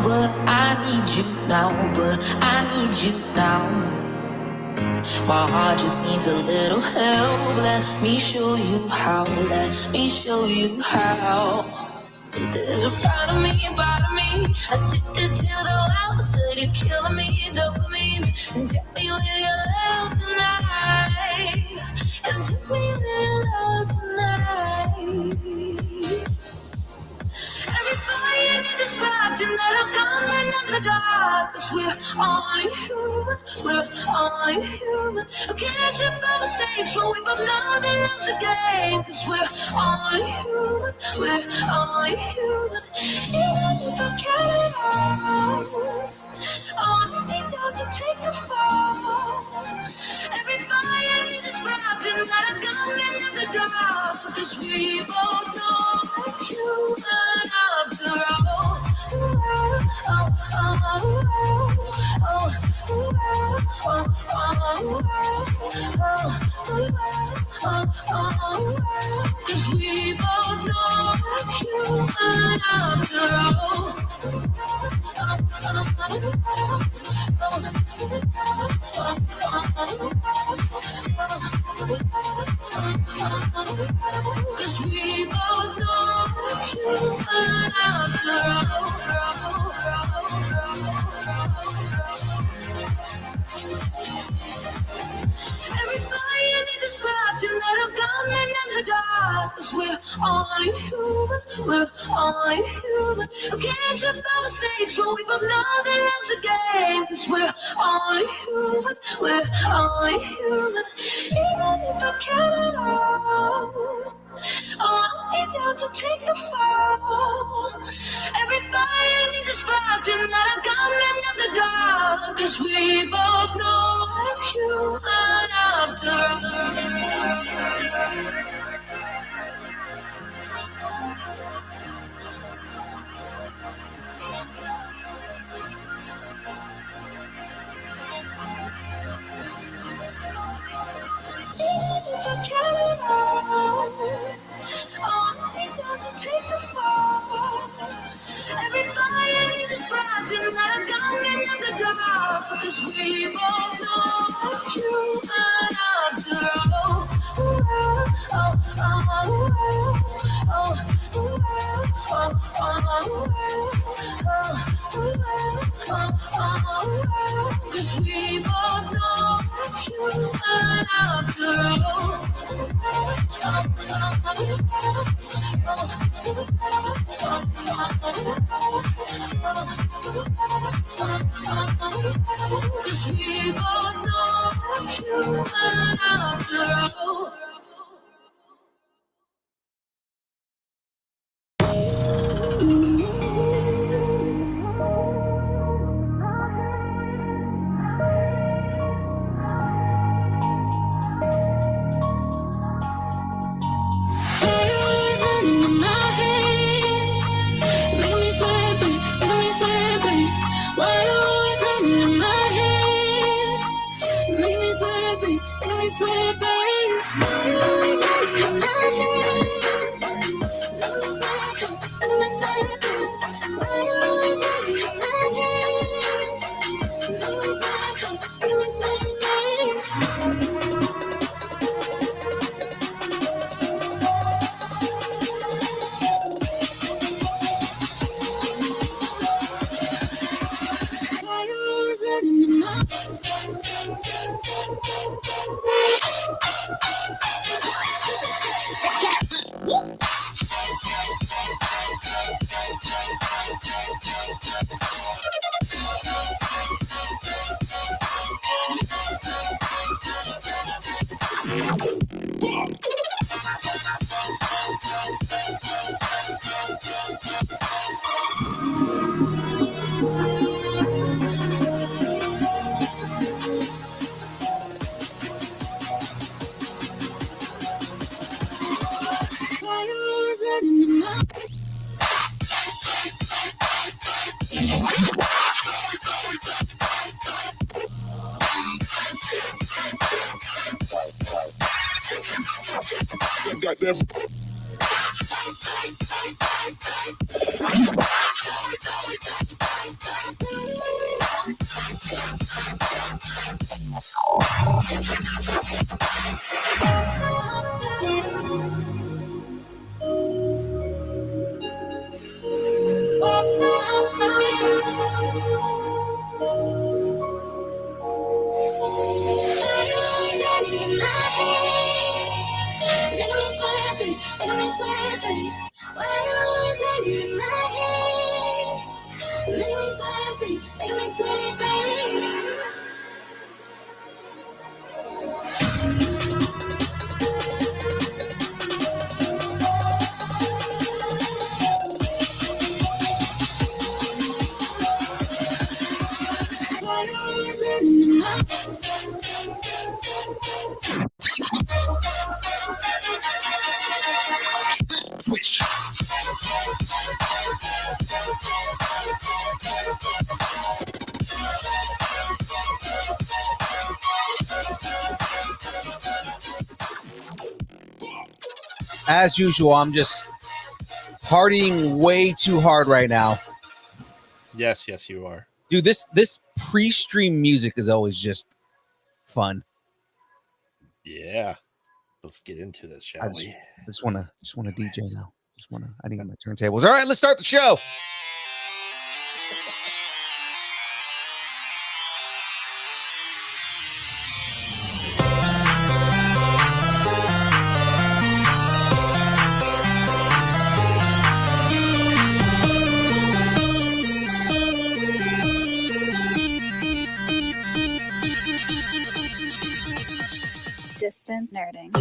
But I need you now, my heart just needs a little help. Let me show you how, There's a part of me, addicted to the wild side. You're killing me, dopamine. And tell me where your love tonight. And tell me where your love tonight. Everybody needs a spark tonight. I'm coming up the dark. 'Cause we're only human. Okay, let's jump on the stage. So we both know that love's a game. 'Cause we're only human. Even if I can't all, oh, I need them to take the fall. Everybody needs a spark tonight. I'm coming up the dark. 'Cause we both know we're human after all. Cause we both know we're human after all. Cause we both know we're human after all. Everybody needs a spot tonight. I'm coming in the dark. 'Cause we're only human. Okay, let's jump on the stage. So we both know that love's a game. 'Cause we're only human. Even if I can't all, oh, I need them to take the fall. Everybody needs a spark tonight. I'm coming in the dark. 'Cause we both know we're human after all. Even if I can't all, oh, I need them to take the fall. Everybody needs a spark tonight. I'm coming in the dark. 'Cause we both know we're human after all. Cause we both know we're human after all. Cause we both know we're human after all. Got that. As usual, I'm just partying way too hard right now. Yes, you are. Dude, this pre-stream music is always just fun. Yeah. Let's get into this, shall we? I just want to DJ now. I need my turntables. All right, let's start the show. Distance nerding.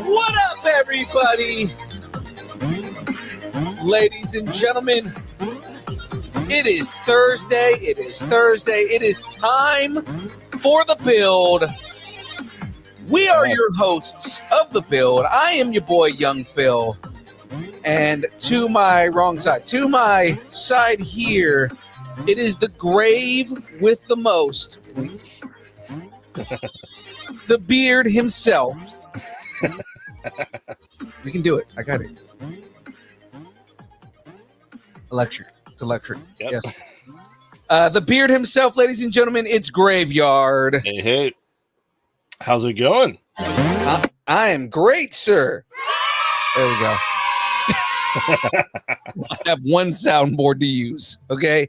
What up, everybody? Ladies and gentlemen, it is Thursday. It is time for the build. We are your hosts of the build. I am your boy, Young Phil. And to my side here, it is the grave with the most. The beard himself. We can do it. I got it. Electric. It's electric. Yep. Yes. The beard himself, ladies and gentlemen, it's Graveyard. Hey. How's it going? I am great, sir. There we go. I have one soundboard to use, okay?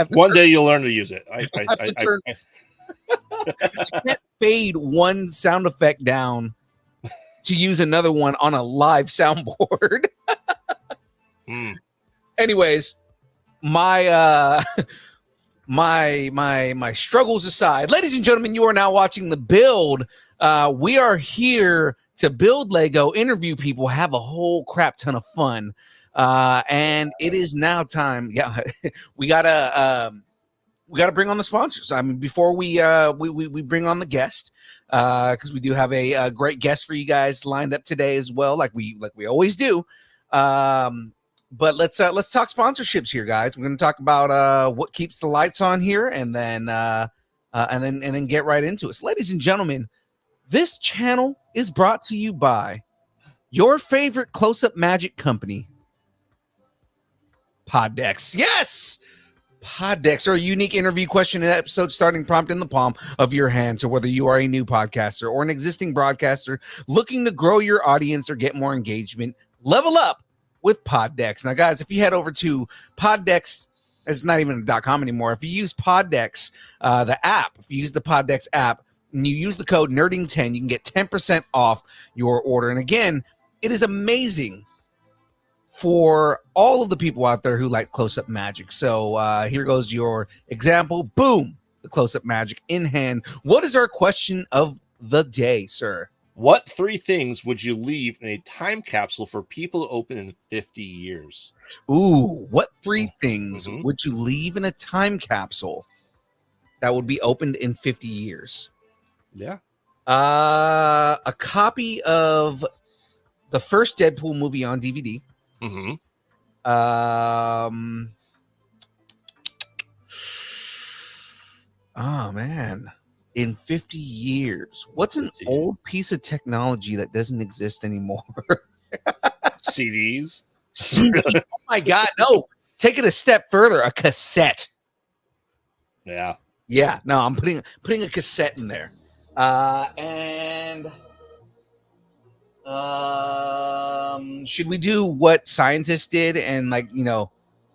One day you'll learn to use it. I can't fade one sound effect down to use another one on a live soundboard. Anyways, my struggles aside, ladies and gentlemen, you are now watching the build. We are here to build Lego, interview people, have a whole crap ton of fun. And it is now time. Yeah, we gotta bring on the sponsors. I mean, before we bring on the guest, because we do have a great guest for you guys lined up today as well, like we always do. But let's talk sponsorships here, guys. We're going to talk about what keeps the lights on here, and then get right into it. Ladies and gentlemen, this channel is brought to you by your favorite close-up magic company, Poddex. Yes! Poddex are a unique interview question and episode starting prompt in the palm of your hand. So whether you are a new podcaster or an existing broadcaster looking to grow your audience or get more engagement, level up with Poddex. Now, guys, if you head over to Poddex, it's not even a .com anymore. If you use Poddex, the app, if you use the Poddex app, and you use the code NERDING10, you can get 10% off your order. And again, it is amazing for all of the people out there who like close-up magic. So here goes your example. Boom, the close-up magic in hand. What is our question of the day, sir? What 3 things would you leave in a time capsule for people to open in 50 years? Ooh, what 3 things would you leave in a time capsule that would be opened in 50 years? Yeah. A copy of the first Deadpool movie on DVD. Mm-hmm. Oh man, in 50 years, what's an 50 old piece of technology that doesn't exist anymore? CDs. CD. Oh my god, no! Take it a step further. A cassette. Yeah. Yeah, no, I'm putting a cassette in there. And should we do what scientists did and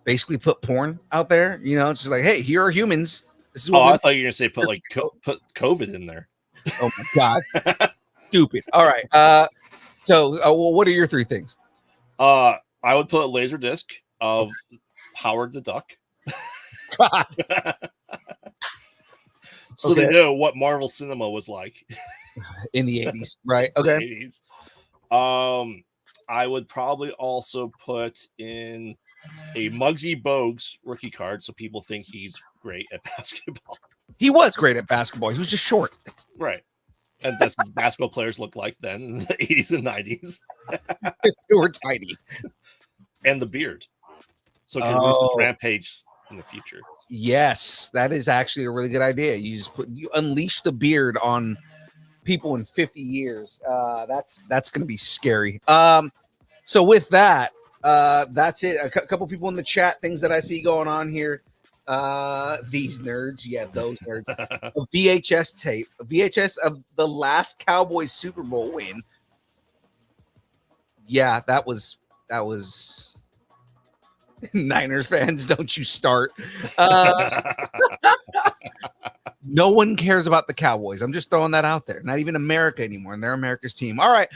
basically put porn out there? It's just like, hey, here are humans. This is what I we. thought you were gonna say put COVID in there. Oh my god, stupid. All right. So well, what are your three things? I would put a laser disc of Howard the Duck. So they know what Marvel cinema was like in the 80s, right? Okay. 80s. I would probably also put in a Muggsy Bogues rookie card so people think he's great at basketball. He was great at basketball. He was just short. Right. And that's what basketball players look like then in the 80s and 90s. They were tiny. And the beard. So it can lose his rampage in the future. Yes, that is actually a really good idea. You unleash the beard on people in 50 years. That's going to be scary. So with that, that's it. A couple people in the chat, things that I see going on here. These nerds, yeah, those nerds. A VHS tape, a VHS of the last Cowboys Super Bowl win. Yeah, that was Niners fans, don't you start. No one cares about the Cowboys. I'm just throwing that out there. Not even America anymore, and they're America's team. All right.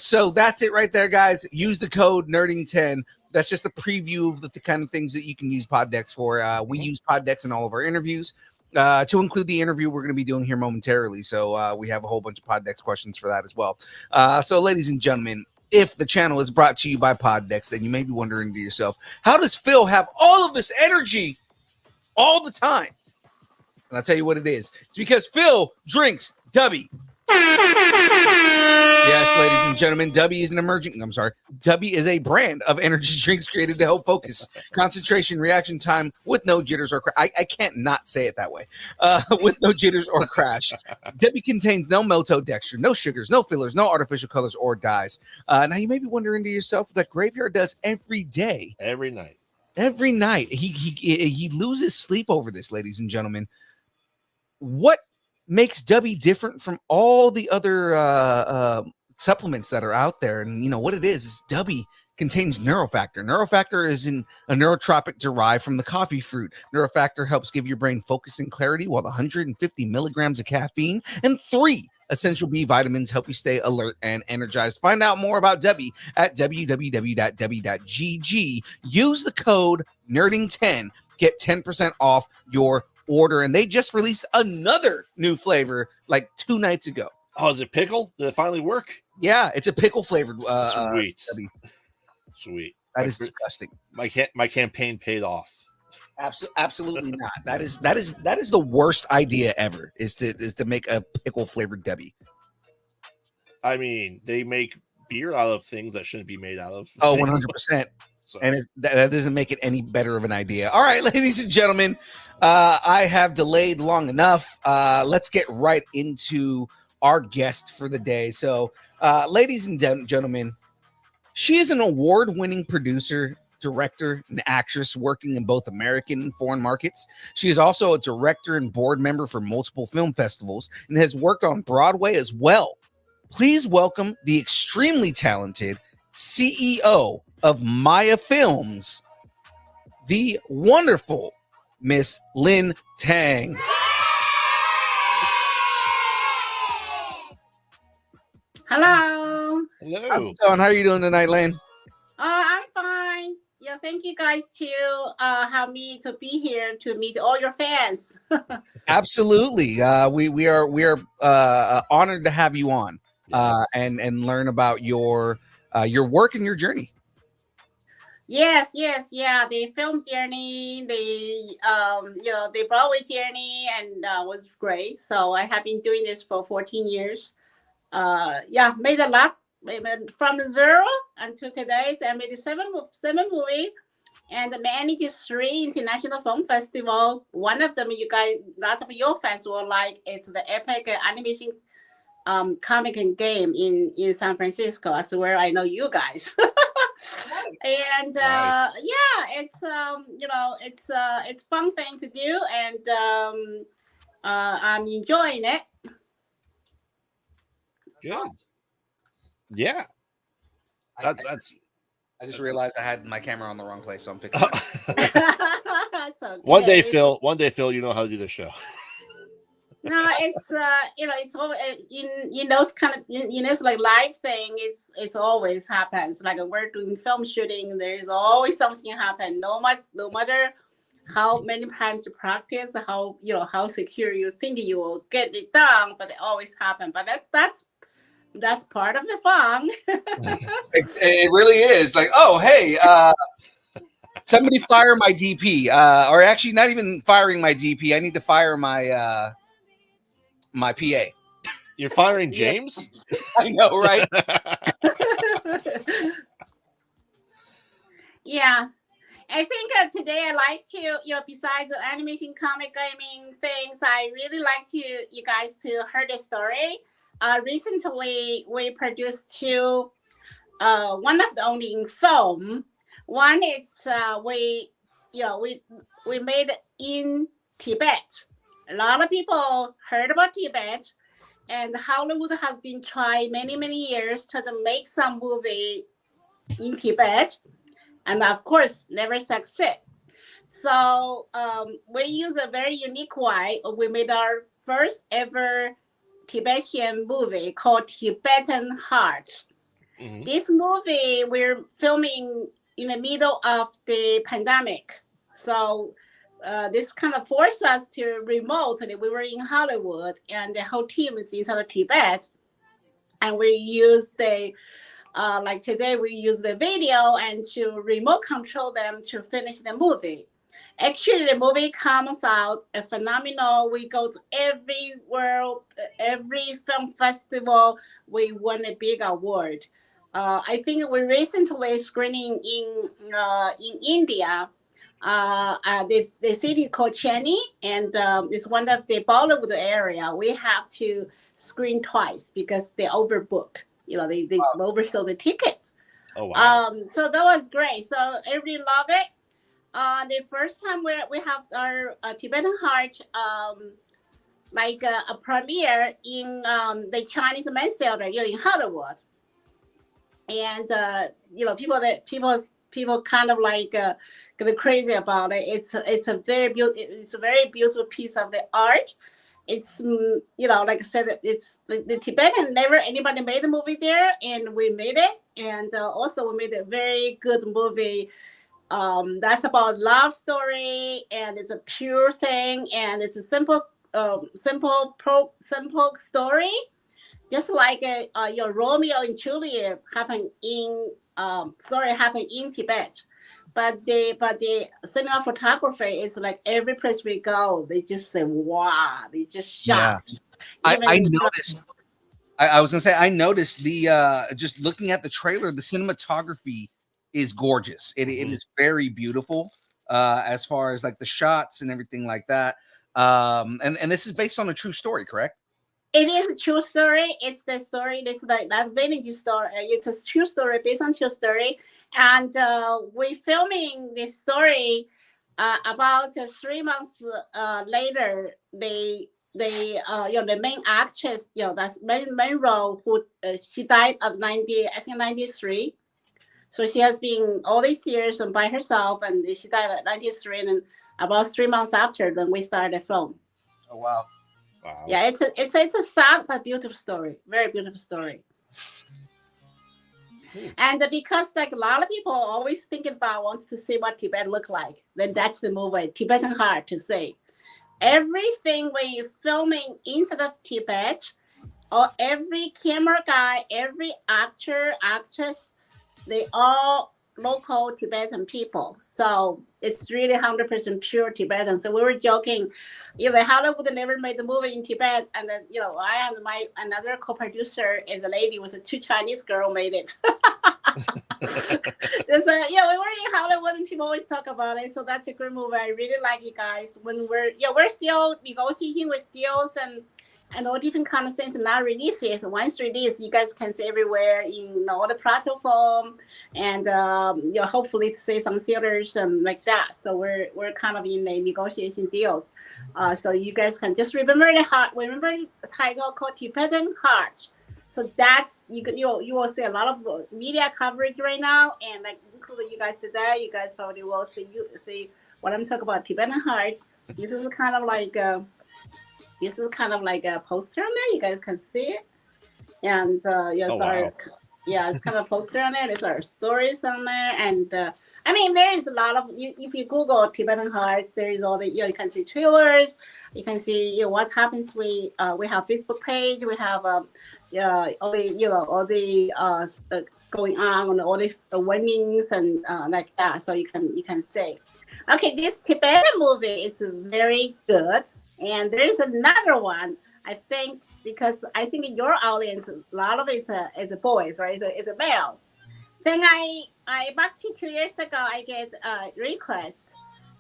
So that's it right there, guys. Use the code Nerding10. That's just a preview of the kind of things that you can use Poddex for. We use Poddex in all of our interviews, to include the interview we're going to be doing here momentarily. So we have a whole bunch of Poddex questions for that as well. So ladies and gentlemen, if the channel is brought to you by Poddex, then you may be wondering to yourself, how does Phil have all of this energy all the time? And I'll tell you what it is. It's because Phil drinks Dubby. Yes, ladies and gentlemen, Dubby is Dubby is a brand of energy drinks created to help focus, concentration, reaction time with no jitters or crash. I can't not say it that way. With no jitters or crash. Dubby contains no maltodextrin, no sugars, no fillers, no artificial colors or dyes. Now you may be wondering to yourself what that Graveyard does every day. Every night. Every night. He loses sleep over this, ladies and gentlemen. What makes Dubby different from all the other supplements that are out there? And what it is Dubby contains Neurofactor. Neurofactor is a neurotropic derived from the coffee fruit. Neurofactor helps give your brain focus and clarity, while the 150 milligrams of caffeine and 3 essential B vitamins help you stay alert and energized. Find out more about Dubby at www.dubby.gg. Use the code Nerding10. Get 10% off your order, and they just released another new flavor like 2 nights ago. Oh, is it pickle? Did it finally work? Yeah, it's a pickle flavored. Sweet. That is disgusting. My campaign paid off. Absolutely not. That is the worst idea ever. Is to make a pickle flavored Debbie. I mean, they make beer out of things that shouldn't be made out of. Oh, 100%. So. And that doesn't make it any better of an idea. All right, ladies and gentlemen, I have delayed long enough. Let's get right into our guest for the day. So, ladies and gentlemen, she is an award-winning producer, director, and actress working in both American and foreign markets. She is also a director and board member for multiple film festivals and has worked on Broadway as well. Please welcome the extremely talented CEO of Maya Films, the wonderful Miss Lynn Tang. Hello. Hello. How's it going? How are you doing tonight, Lynn? I'm fine. Yeah, thank you guys to have me to be here to meet all your fans. Absolutely. We are honored to have you on. Yes. And learn about your work and your journey. Yes, yes, yeah. The film journey, the Broadway journey, and was great. So I have been doing this for 14 years. Yeah, made a lot. From zero until today. So I made seven movie and managed three international film festival. One of them, you guys, lots of your fans will like. It's the epic animation comic and game in San Francisco. That's where I know you guys. And Nice. yeah, it's fun thing to do, and I'm enjoying it. Good. Yeah. I, That's I just realized I had my camera on the wrong place, so I'm fixing it. It's okay. one day, Phil. One day, Phil. You know how to do the show. No, it's it's always in those kind of it's like live thing. It's always happens. Like we're doing film shooting, there is always something happen. No matter how many times you practice, how secure you think you will get it done, but it always happen. But that's part of the fun. It really is like, oh, hey, somebody fire my DP, or actually not even firing my DP. I need to fire my my PA. You're firing Yeah. James? I know, right? Yeah. I think today I like to, besides the animation, comic, gaming things, I really like to you guys to hear the story. Recently, we produced two. One of the only in film. One is we made it in Tibet. A lot of people heard about Tibet, and Hollywood has been trying many years to make some movie in Tibet, and of course never succeed. So we use a very unique way. We made our first ever Tibetan movie called Tibetan Heart. Mhm. This movie we're filming in the middle of the pandemic, so this kind of forced us to remotely. We were in Hollywood, and the whole team is inside of Tibet, and we use the like today we use the video and to remote control them to finish the movie. Actually, the movie comes out a phenomenal. We go to every world, every film festival. We won a big award. I think we recently screening in India. The city called Chennai, and it's one of the Bollywood area. We have to screen twice because they overbook. They oversold the tickets. Oh wow. So that was great. So everybody love it. The first time we have our Tibetan Heart like a premiere in the Chinese Men's Theater, in Hollywood, and people kind of like get crazy about it. It's a very beautiful piece of the art. It's like I said, it's the Tibetan. Never anybody made a movie there, and we made it, and also we made a very good movie that's about love story, and it's a pure thing, and it's a simple story, just like your Romeo and Juliet story happened in Tibet. But the cinematography is like every place we go, they just say wow, they just Yeah. shocked. I Even noticed. I was gonna say I noticed the just looking at the trailer, the cinematography is gorgeous. It Mhm. is very beautiful as far as like the shots and everything like that. And this is based on a true story, correct? It is a true story. It's the story. It's like that village story. It's a true story based on true story, and we filming this story about 3 months later. The main actress, that's main role, who she died at 90, I think 93. So she has been all these years by herself, and she died at 93. And about 3 months after, then we started the film. Oh wow. Wow. Yeah, it's a sad but beautiful story. Very beautiful story. And because like a lot of people always thinking about wants to see what Tibet look like, then that's the movie Tibetan Heart to say. Everything we filming inside of Tibet, or every camera guy, every actor, actress, they all local Tibetan people. So it's really 100% pure Tibetan. So we were joking, Hollywood never made the movie in Tibet, and then I and my another co-producer is a lady with a 2 Chinese girl made it. We were in Hollywood and people always talk about it. So that's a great movie. I really like you guys. When we're still negotiating with deals and all different kind of things, not releases. Once released, you guys can see everywhere in all the platform, and hopefully to see some theaters like that. So we're kind of in the negotiation deals. So you guys can just remember the title called Tibetan Heart. So that's you will see a lot of media coverage right now, and like including you guys today, you guys probably will see what I'm talking about. Tibetan Heart. This is kind of like a poster on there. You guys can see it, and wow. it's kind of a poster on there. There's our stories on there, and there is a lot of if you Google Tibetan Hearts, there is all the you can see trailers, you can see what happens. We have Facebook page, we have all the going on all the winnings and like that. So you can say, okay, this Tibetan movie is very good, and there is another one. I think because I think in your audience, a lot of it's a boys, right? It's a male. Then I back to 2 years ago, I get a request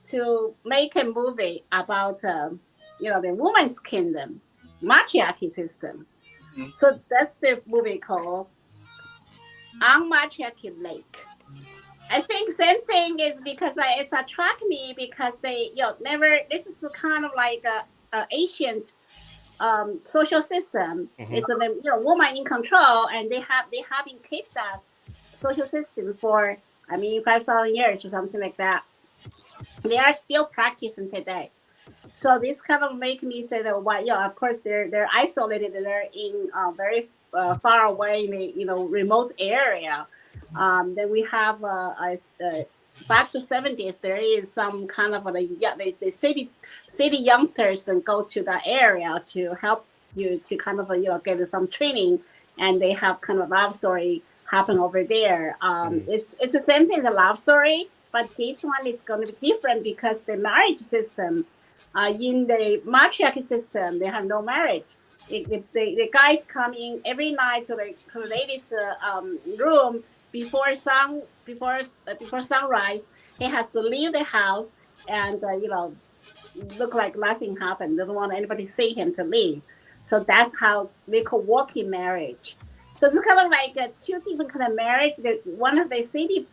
to make a movie about the woman's kingdom, matriarchy system. So that's the movie called On Matriarchy Lake. I think same thing is because it's attract me because they never. This is kind of like a ancient social system. Mhm. It's a woman in control, and they have been kept that social system for 5,000 years or something like that. They are still practicing today. So this kind of make me say that of course they're isolated. They're in very far away in a remote area. Then we have back to 70s. There is some kind of the city youngsters then go to that area to help you to kind of get some training, and they have kind of love story happen over there. It's the same thing as a love story, but this one is going to be different because the marriage system in the matriarchy system, they have no marriage. The guys come in every night to the ladies' room before sunrise. He has to leave the house and look like nothing happened. Doesn't want anybody to see him to leave. So that's how they call walking marriage. So it's kind of like two different kind of marriage. One of the city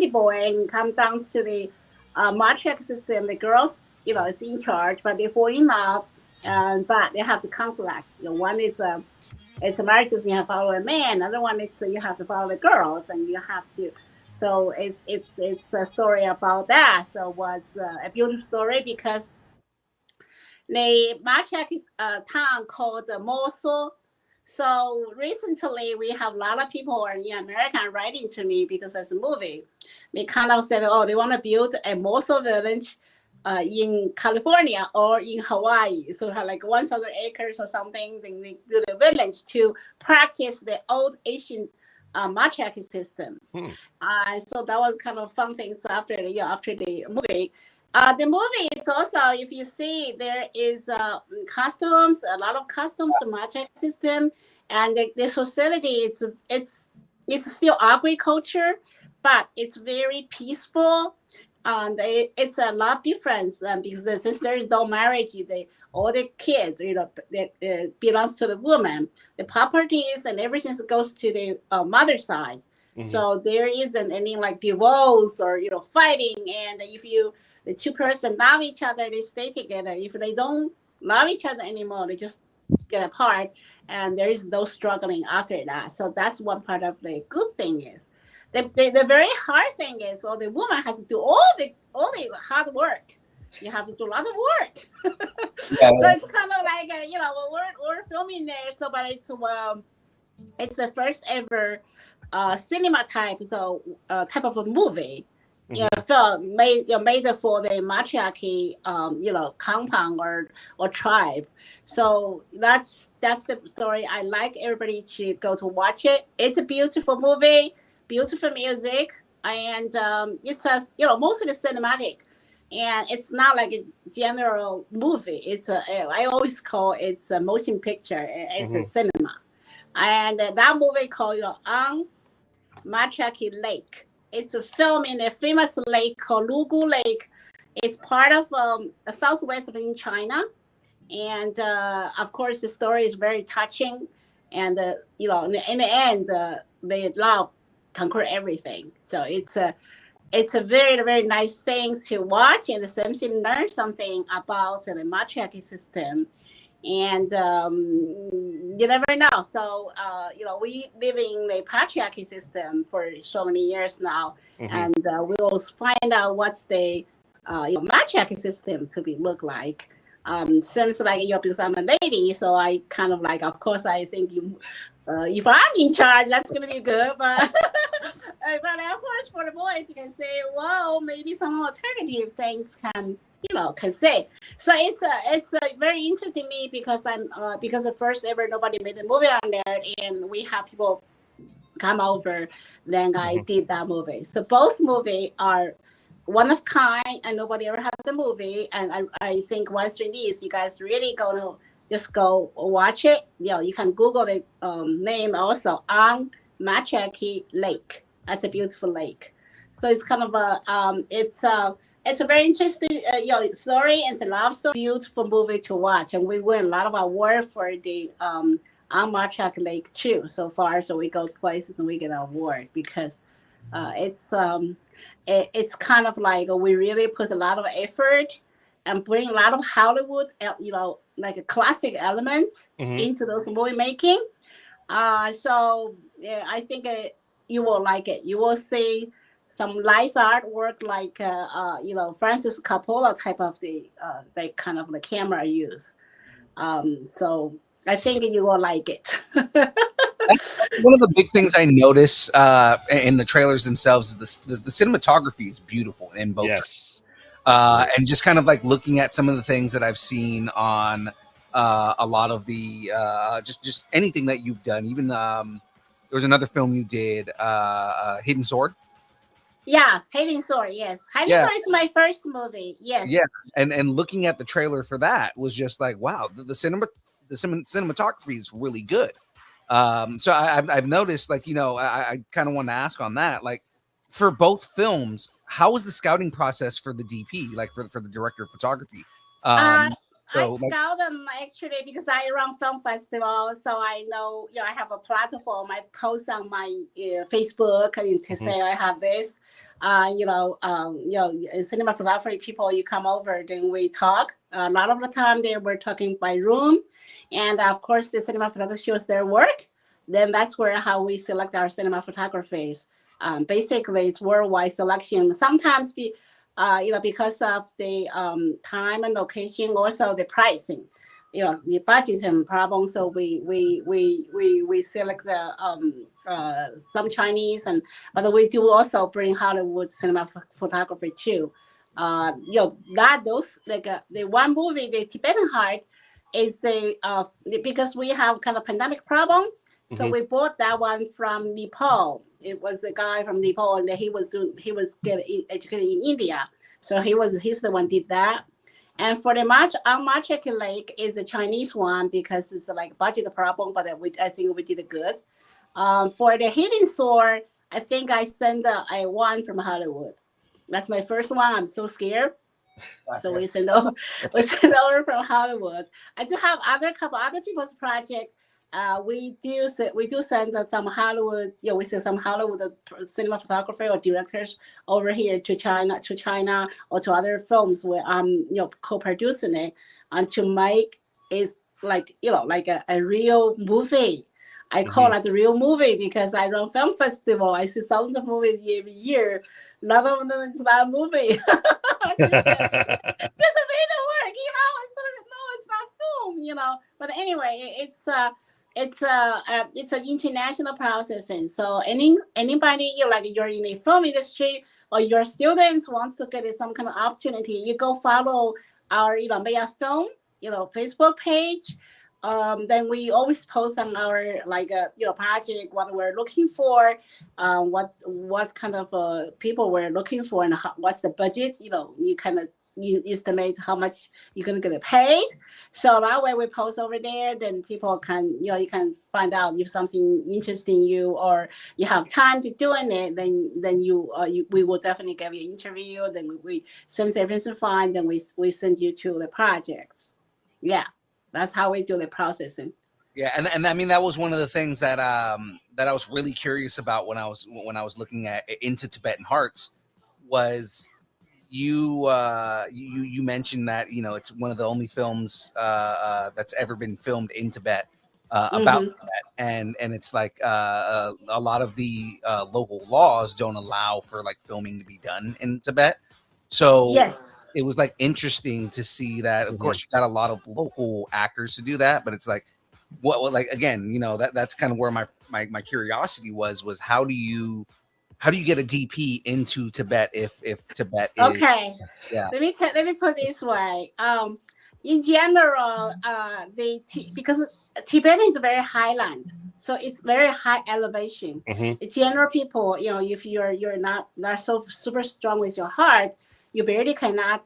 boy and come down to the matriarch system. The girls, is in charge, but they fall in love, but they have to conflict. One is it's a marriage system. You have to follow a man. Another one is you have to follow the girls, and you have to. So it's a story about that. So it was a beautiful story because the matriarch is town called Mosul. So recently, we have a lot of people in America writing to me because it's a movie. They kind of said, oh, they want to build a Mosul village in California or in Hawaii. So have like 1,000 acres or something. Then they build a village to practice the old Asian matriarchy system. So that was kind of fun things after the movie. The movie is also, if you see, there is costumes, a lot of costumes, the matriarch system, and the society. It's still agriculture, but it's very peaceful, and it's a lot different because since there is no marriage, all the kids, belongs to the woman. The properties and everything goes to the mother side. So there isn't any like divorce or fighting, and if the two person love each other, they stay together. If they don't love each other anymore, they just get apart, and there is no struggling after that. So that's one part of the good thing is. The very hard thing is, the woman has to do all the hard work. You have to do a lot of work. So it's kind of like we're filming there. So, but it's the first ever cinema type type of a movie. Film made for the matriarchy, compound or tribe. So that's the story. I like everybody to go to watch it. It's a beautiful movie, beautiful music. and it's a mostly cinematic, and it's not like a general movie. It's a I always call it's a motion picture. It's a Mhm. cinema, and that movie called On Machaki Lake. It's a film in a famous lake called Lugu Lake. It's part of the southwest of in China, and of course the story is very touching. And in the end, they love conquer everything. So it's a very very nice thing to watch, and the same thing learn something about the matriarchy system. And you never know. So we live in a patriarchy system for so many years now, Mhm. and we will find out what's the matriarchy system to be look like. Seems like because I'm a lady, so I kind of like, of course, I think you. If I'm in charge, that's gonna be good. But but of course, for the boys, you can say, well, maybe some alternative things can say. So it's very interesting to me because because the first ever nobody made a movie on there, and we have people come over. Then I Mhm. did that movie. So both movies are one of kind, and nobody ever had the movie. And I think once released, you guys really gonna just go watch it. You can Google the name also on Machaki Lake. That's a beautiful lake. So it's kind of it's a very interesting story, and it's a love story. Beautiful movie to watch, and we win a lot of award for the on Marchak Lake too so far. So we go to places and we get an award because it's it's kind of like we really put a lot of effort and bring a lot of Hollywood, like a classic elements Mhm. into those movie making. So yeah, I think you will like it. You will see some nice artwork like Francis Coppola type of the like kind of the camera use. So I think you will like it. One of the big things I notice in the trailers themselves is the cinematography is beautiful in both. Yes. Agree. And just kind of like looking at some of the things that I've seen on a lot of the just anything that you've done. Even there was another film you did, Hidden Sword. Yeah, Hiding Sword. Yes, Hiding Yeah, Sword is my first movie. yeah, Yes. and looking at the trailer for that was just like, wow, cinematography is really good. So I've noticed, like, I kind of want to ask on that, like, for both films, how was the scouting process for the DP, like for the director of photography? Uh, I So like, scout them actually because I run film festival, so I know I have a platform. I post on my Facebook and to Mhm. say I have this. Cinema photography people, you come over, then we talk. A lot of the time they were talking by room, and of course the cinema photographer shows their work. Then that's where how we select our cinema photographers. Basically, it's worldwide selection. Sometimes because of the time and location, also the pricing, the budgeting problem. So we select the some Chinese, but we do also bring Hollywood cinema photography too. That those like the one movie, the Tibetan Heart, is because we have kind of pandemic problem. So Mhm. we bought that one from Nepal. It was a guy from Nepal, and he was getting educated in India. So he's the one did that. And for the March on Marchek Lake is a Chinese one because it's like budget problem, but I think we did it good. For the Hidden Sword, I think I sent a one from Hollywood. That's my first one. I'm so scared. So we send over, we send over from Hollywood. I do have couple other people's projects. We do send some Hollywood. We send some Hollywood cinema photographer or directors over here to China or to other films where I'm co-producing it, and to make is like like a real movie. I call Mhm. it a real movie because I run film festival. I see thousands of movies every year. A lot of them is not a movie. Just a bit of work, It's like, no, it's not film. But anyway, it's an international processing. So anybody you're in the film industry or your students wants to get some kind of opportunity, you go follow our Maya Film Facebook page. then we always post on our project what we're looking for, what kind of people we're looking for, and what's the budget. You kind of you estimate how much you're gonna get paid. So that way we post over there, then people can you can find out if something interesting you or you have time to doing it. Then we will definitely give you an interview. Then we send everything fine. Then we send you to the projects. Yeah. That's how we do the processing. Yeah, and I mean that was one of the things that that I was really curious about when I was looking at Into Tibetan Hearts was you mentioned that it's one of the only films that's ever been filmed in Tibet about Tibet, and it's like a lot of the local laws don't allow for like filming to be done in Tibet, so yes. It was like interesting to see that. Of course, you got a lot of local actors to do that, but it's like what like again, that's kind of where my curiosity was how do you get a DP into Tibet if Tibet is Okay. Yeah. Let me put it this way. In general, because Tibet is very highland, so it's very high elevation. Mm-hmm. General people, if you're not so super strong with your heart, you barely cannot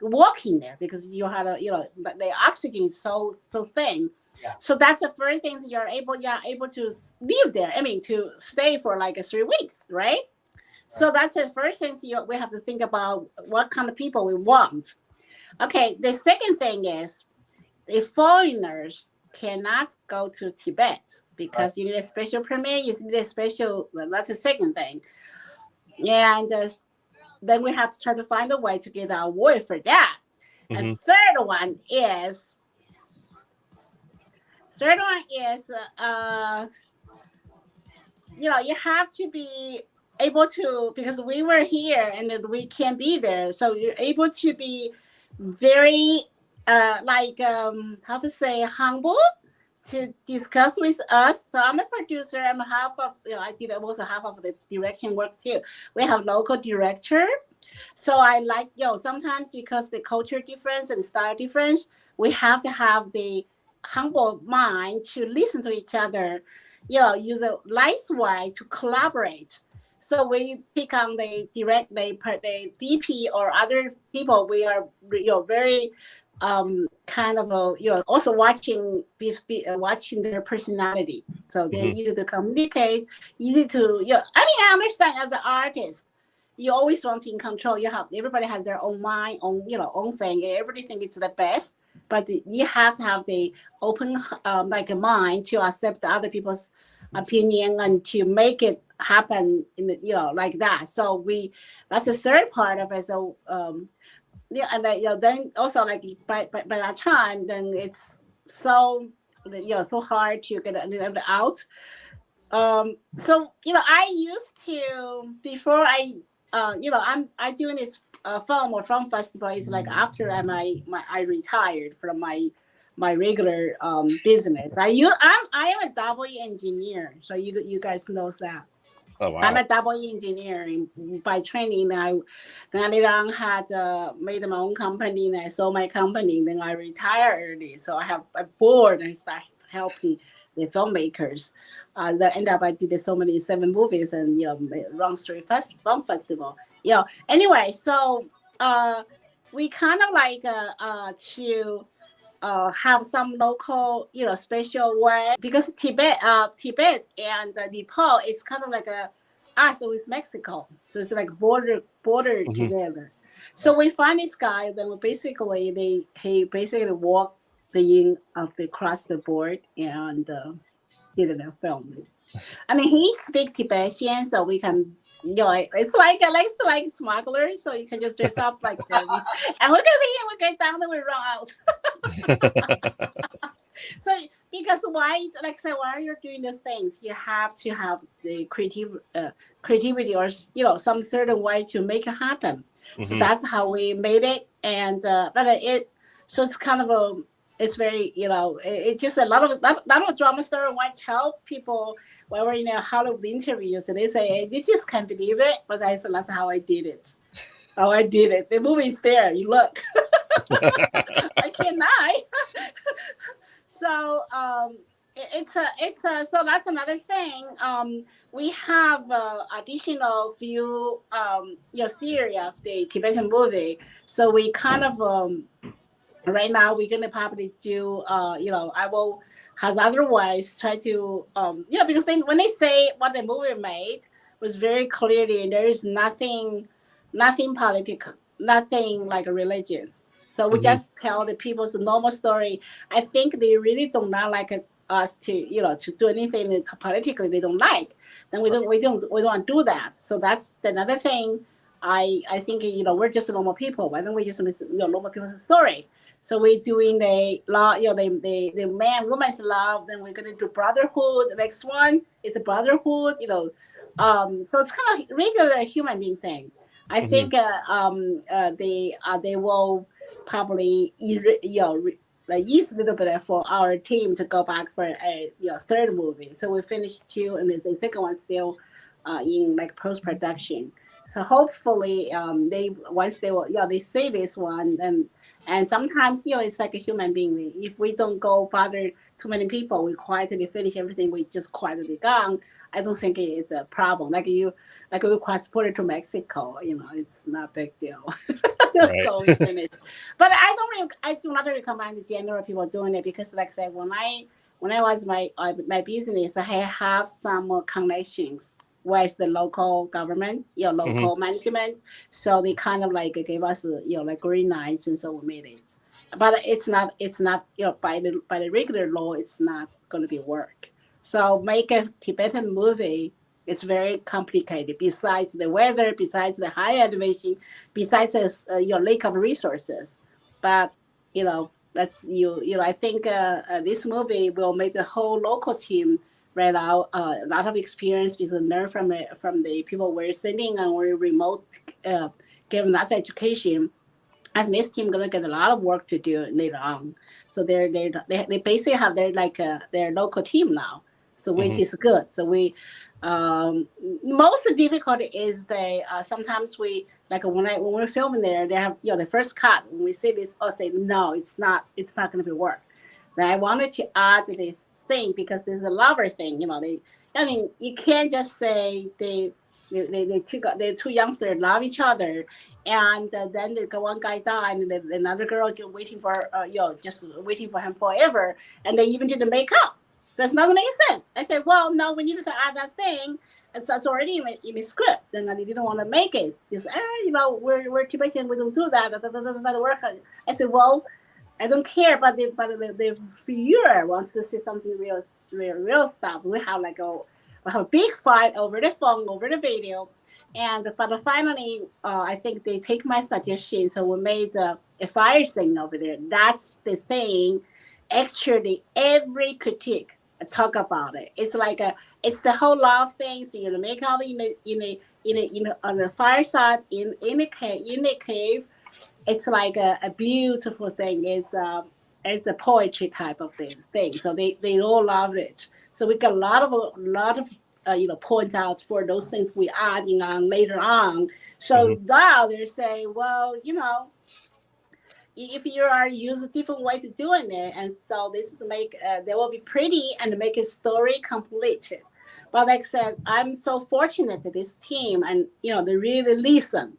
walk in there because you had the oxygen is so thin. Yeah. So that's the first thing you're able to live there. I mean, to stay for like 3 weeks, right? So that's the first thing we have to think about what kind of people we want. Okay, the second thing is the foreigners cannot go to Tibet because you need a special permit, you need a special, that's the second thing. And then we have to try to find a way to get our award for that. Mm-hmm. And third one is you have to be able to, because we were here and then we can't be there, so you're able to be very how to say, humble to discuss with us. So I'm a producer. I'm half of I did also half of the direction work too. We have local director, so I like sometimes because the culture difference and the style difference, we have to have the humble mind to listen to each other. Use a nice way to collaborate. So we pick on the DP or other people. We are very kind of also watching their personality. So they're easy to communicate, easy to I understand as an artist, you always want in control. Everybody has their own mind, own thing. Everybody thinks it's the best, but you have to have the open a mind to accept other people's opinion and to make it happen in like that. So that's the third part of it. So and then also like by that time, then it's so so hard to get it out. So I used to, before I doing this film or film festival is like after I retired from my regular business. I am a double engineer, so you guys know that. Oh, wow. I'm a double engineer by training. Then I later on had made my own company, and I sold my company. Then I retired early, so I have a board and I started helping the filmmakers. That end up I did so many 7 movies and run 3 film festival. Anyway, so we kind of like to have some local special way, because Tibet and Nepal is kind of like us with Mexico, so it's like border together. So we find this guy. Then he basically walked the across the board and did a film. I mean, he speaks Tibetan, so we can. It's like smuggler, so you can just dress up like them. And look at him, we get down, then we run out. So because why are you doing these things? You have to have the creativity or some certain way to make it happen. So that's how we made it. And so it's kind of it's very it's just a lot of drama story. And I tell people when we're in a Hollywood interviews, and they say, hey, they just can't believe it, but I said that's how I did it. The movie is there. You look. I cannot. So so that's another thing. We have additional few series of the Tibetan movie. So we kind of right now we're gonna probably do I will has otherwise try to because when they say what the movie made was very clearly there is nothing political, nothing like religious. So we Mhm. just tell the people the normal story. I think they really do not like us to to do anything that politically they don't like. Then we don't do that. So that's another thing. I think we're just normal people. Why don't we just normal people's story? So we're doing the law, the man woman's love. Then we're gonna do brotherhood. The next one is a brotherhood. So it's kind of regular human being thing. I Mhm. think they will probably like ease a little bit for our team to go back for a third movie. So we finished two, and the second one still in like post production. So hopefully they once they will they say this one and sometimes it's like a human being. If we don't go bother too many people, we quietly finish everything. We just quietly gone. I don't think it is a problem. Like we cross border to Mexico, it's not a big deal. Right. Go and finish. But I do not recommend the general people doing it because, like I said, when I was my business, I have some connections with the local governments, Mhm. local management. So they kind of like gave us, like green lights, and so we made it. But it's not by the regular law, it's not going to be work. So make a Tibetan movie. It's very complicated. Besides the weather, besides the high elevation, besides your lack of resources, but that's I think this movie will make the whole local team right out a lot of experience because learn from the people we're sending and we're remote, uh, given that education. As this team gonna get a lot of work to do later on. So they basically have their local team now, so which Mhm. is good. So we most difficult is they sometimes we like when we're filming there they have the first cut when we say this or say no it's not gonna be work. Then I wanted to add this thing because this is a lover thing. I mean you can't just say they two youngsters love each other and then the one guy died, and then another girl just waiting for just waiting for him forever, and they even didn't make up. So it's not making sense. I said, well, no, we needed to add that thing, and so it's already in the script. Then they didn't want to make it. Just we're Tibetan, we don't do that. I said, well, I don't care, but the viewer wants to see something real stuff. We have a big fight over the phone, over the video, and finally, I think they take my suggestion, so we made a fire scene over there. That's the thing. Actually, every critique talk about it. It's the whole love thing. So make all on the fireside in the cave. It's like a beautiful thing. It's a poetry type of thing. So they all love it. So we got a lot of point out for those things we adding on later on. Mhm. So now they say, well, if you are use a different way to doing it, and so this is make they will be pretty and make a story complete. But like I said, I'm so fortunate that this team and they really listen.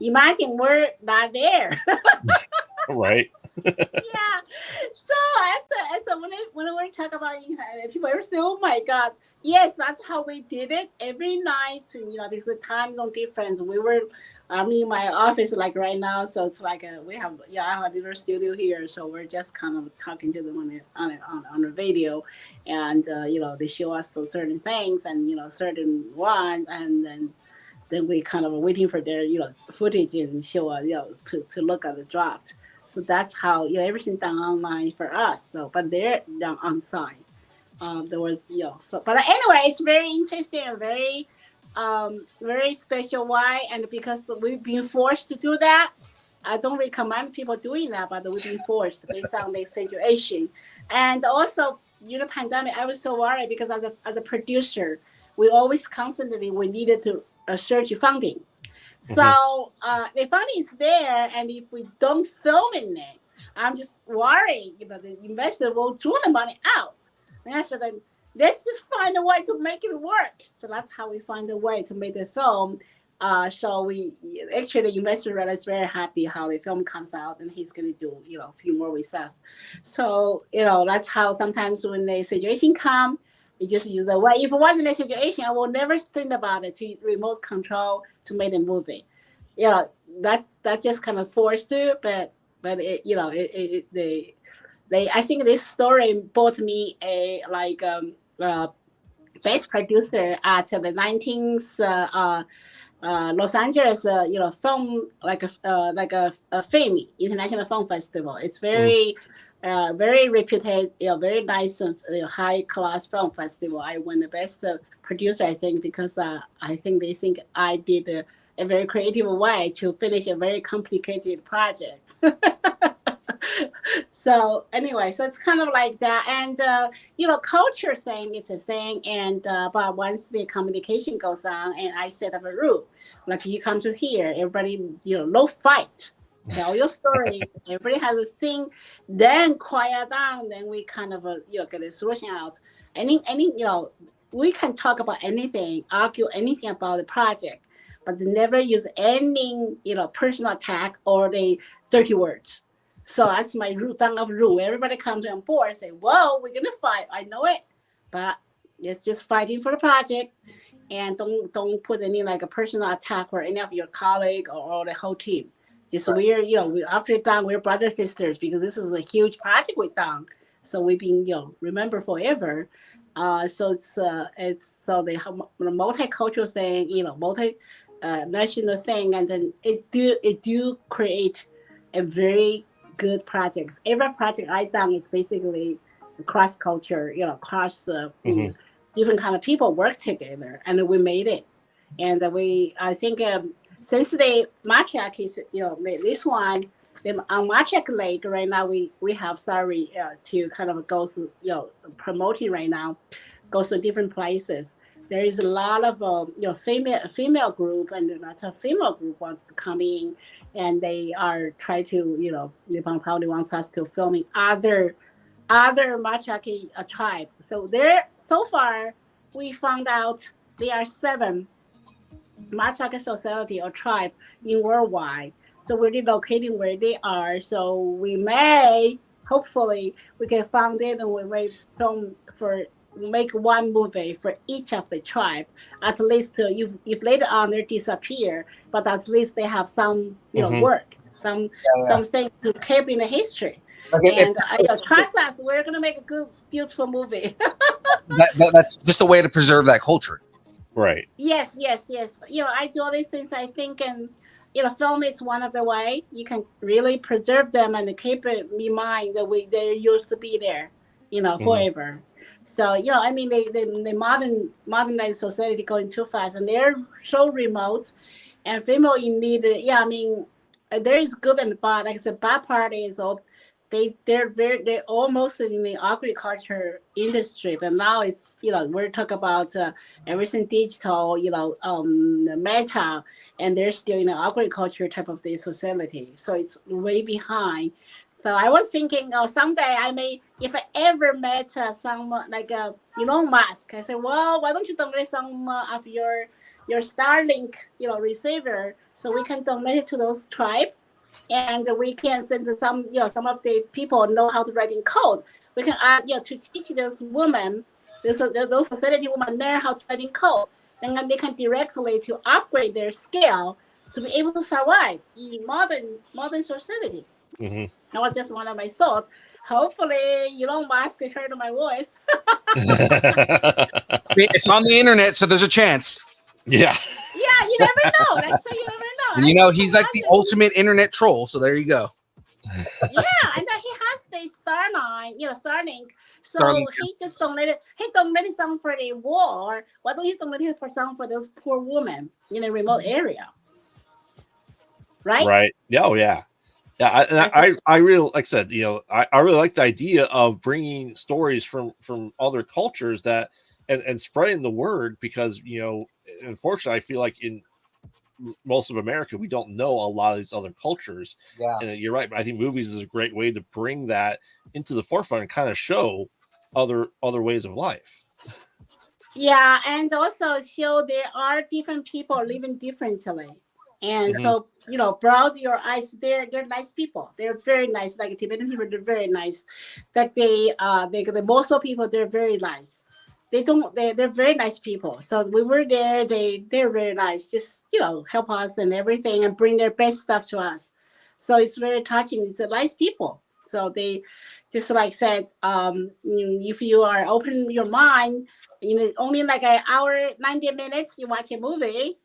Imagine we're not there. Right. Yeah. So when we talk about people ever say, "Oh my God," yes, that's how we did it every night. And because the time zone difference, we were. I'm in my office like right now, so it's like we have I have a little studio here, so we're just kind of talking to them on the video, and they show us some certain things and certain one, and then we kind of waiting for their footage and show to look at the draft. So that's how everything done online for us. So but they're done on site. There was so but anyway, it's very interesting and very special. Why? And because we've been forced to do that. I don't recommend people doing that, but we've been forced based on the situation. And also, pandemic, I was so worried because as a producer, we always constantly we needed to search funding So they found it's there, and if we don't film in it, I'm just worried, the investor will draw the money out. And I said, then let's just find a way to make it work. So that's how we find a way to make the film. So we actually the investor is very happy how the film comes out, and he's going to do a few more with us. So that's how sometimes when the situation come, you just use the way. If it wasn't a situation, I will never think about it to remote control to make a movie. That's just kind of forced to, but I think this story bought me a best producer at the 19th Los Angeles film like a film international film festival. It's very very reputed, very nice high class film festival. I won the best producer, I think, because I think they think I did a very creative way to finish a very complicated project. So anyway, so it's kind of like that, and culture thing, it's a thing, and but once the communication goes on, and I set up a rule, like you come to here, everybody, no fight, tell your story, everybody has a thing, then quiet down, then we kind of get a solution out. Any we can talk about anything, argue anything about the project, but never use any personal attack or the dirty words. So that's my thing of rule. Everybody comes on board and say, whoa, we're gonna fight. I know it, but it's just fighting for the project, and don't put any like a personal attack or any of your colleague or the whole team. Just we're after done, we're brothers sisters, because this is a huge project we've done. So we've been remember forever. So it's so the multicultural thing, multi national thing, and then it do create a very good projects. Every project I done is basically cross culture, cross different kind of people work together, and we made it. And I think since the Machak is made this one, then on Machak Lake right now we have to kind of go through promoting right now, go to different places. There is a lot of female group, and lots of female group wants to come in, and they are trying to Nippon Poly wants us to film in other Machaki tribe. So so far we found out there are 7 Machaki society or tribe in worldwide. So we're relocating where they are. So we may hopefully we can find it, and we may make one movie for each of the tribe, at least if later on they disappear, but at least they have some work, something to keep in the history. Okay, and trust us, we're gonna make a good, beautiful movie. That's just a way to preserve that culture, right? Yes. I do all these things, I think, and film is one of the way you can really preserve them and keep it in mind that they used to be there forever. So I mean, the modernized society going too fast, and they're so remote, and female in need. I mean, there is good and bad. Like I said, bad part is they're almost in the agriculture industry, but now it's we're talking about everything digital, meta, and they're still in the agriculture type of the society. So it's way behind. So I was thinking, someday I may, if I ever met someone like Elon Musk, I said, well, why don't you donate some of your Starlink, receiver, so we can donate it to those tribe, and we can send some, some of the people know how to write in code. We can to teach those women, those facility women learn how to write in code, and then they can directly to upgrade their skill to be able to survive in modern society. Mm-hmm. That was just one of my thoughts. Hopefully, Elon Musk heard my voice. It's on the internet, so there's a chance. Yeah. Yeah, you never know. Like I say, you never know. And he's like the ultimate internet troll. So there you go. Yeah, and then he has the Starlink. So Starlink. He just donated. He donated some for the war. Why don't you donate it for some for those poor women in a remote area? Right. Right. Yeah. Oh, yeah. Yeah, I really, like I said, I really like the idea of bringing stories from other cultures that and spreading the word, because unfortunately I feel like most of America, we don't know a lot of these other cultures. Yeah. And you're right. I think movies is a great way to bring that into the forefront and kind of show other ways of life. Yeah, and also show there are different people living differently. And Mhm. so, browse your eyes. They're nice people. They're very nice. Like Tibetan people, they're very nice. That the Mosul people, they're very nice. They're very nice people. So we were there. They're very nice. Just help us and everything, and bring their best stuff to us. So it's very touching. It's a nice people. So they just like said, if you are open your mind, only like an hour, 90 minutes, you watch a movie,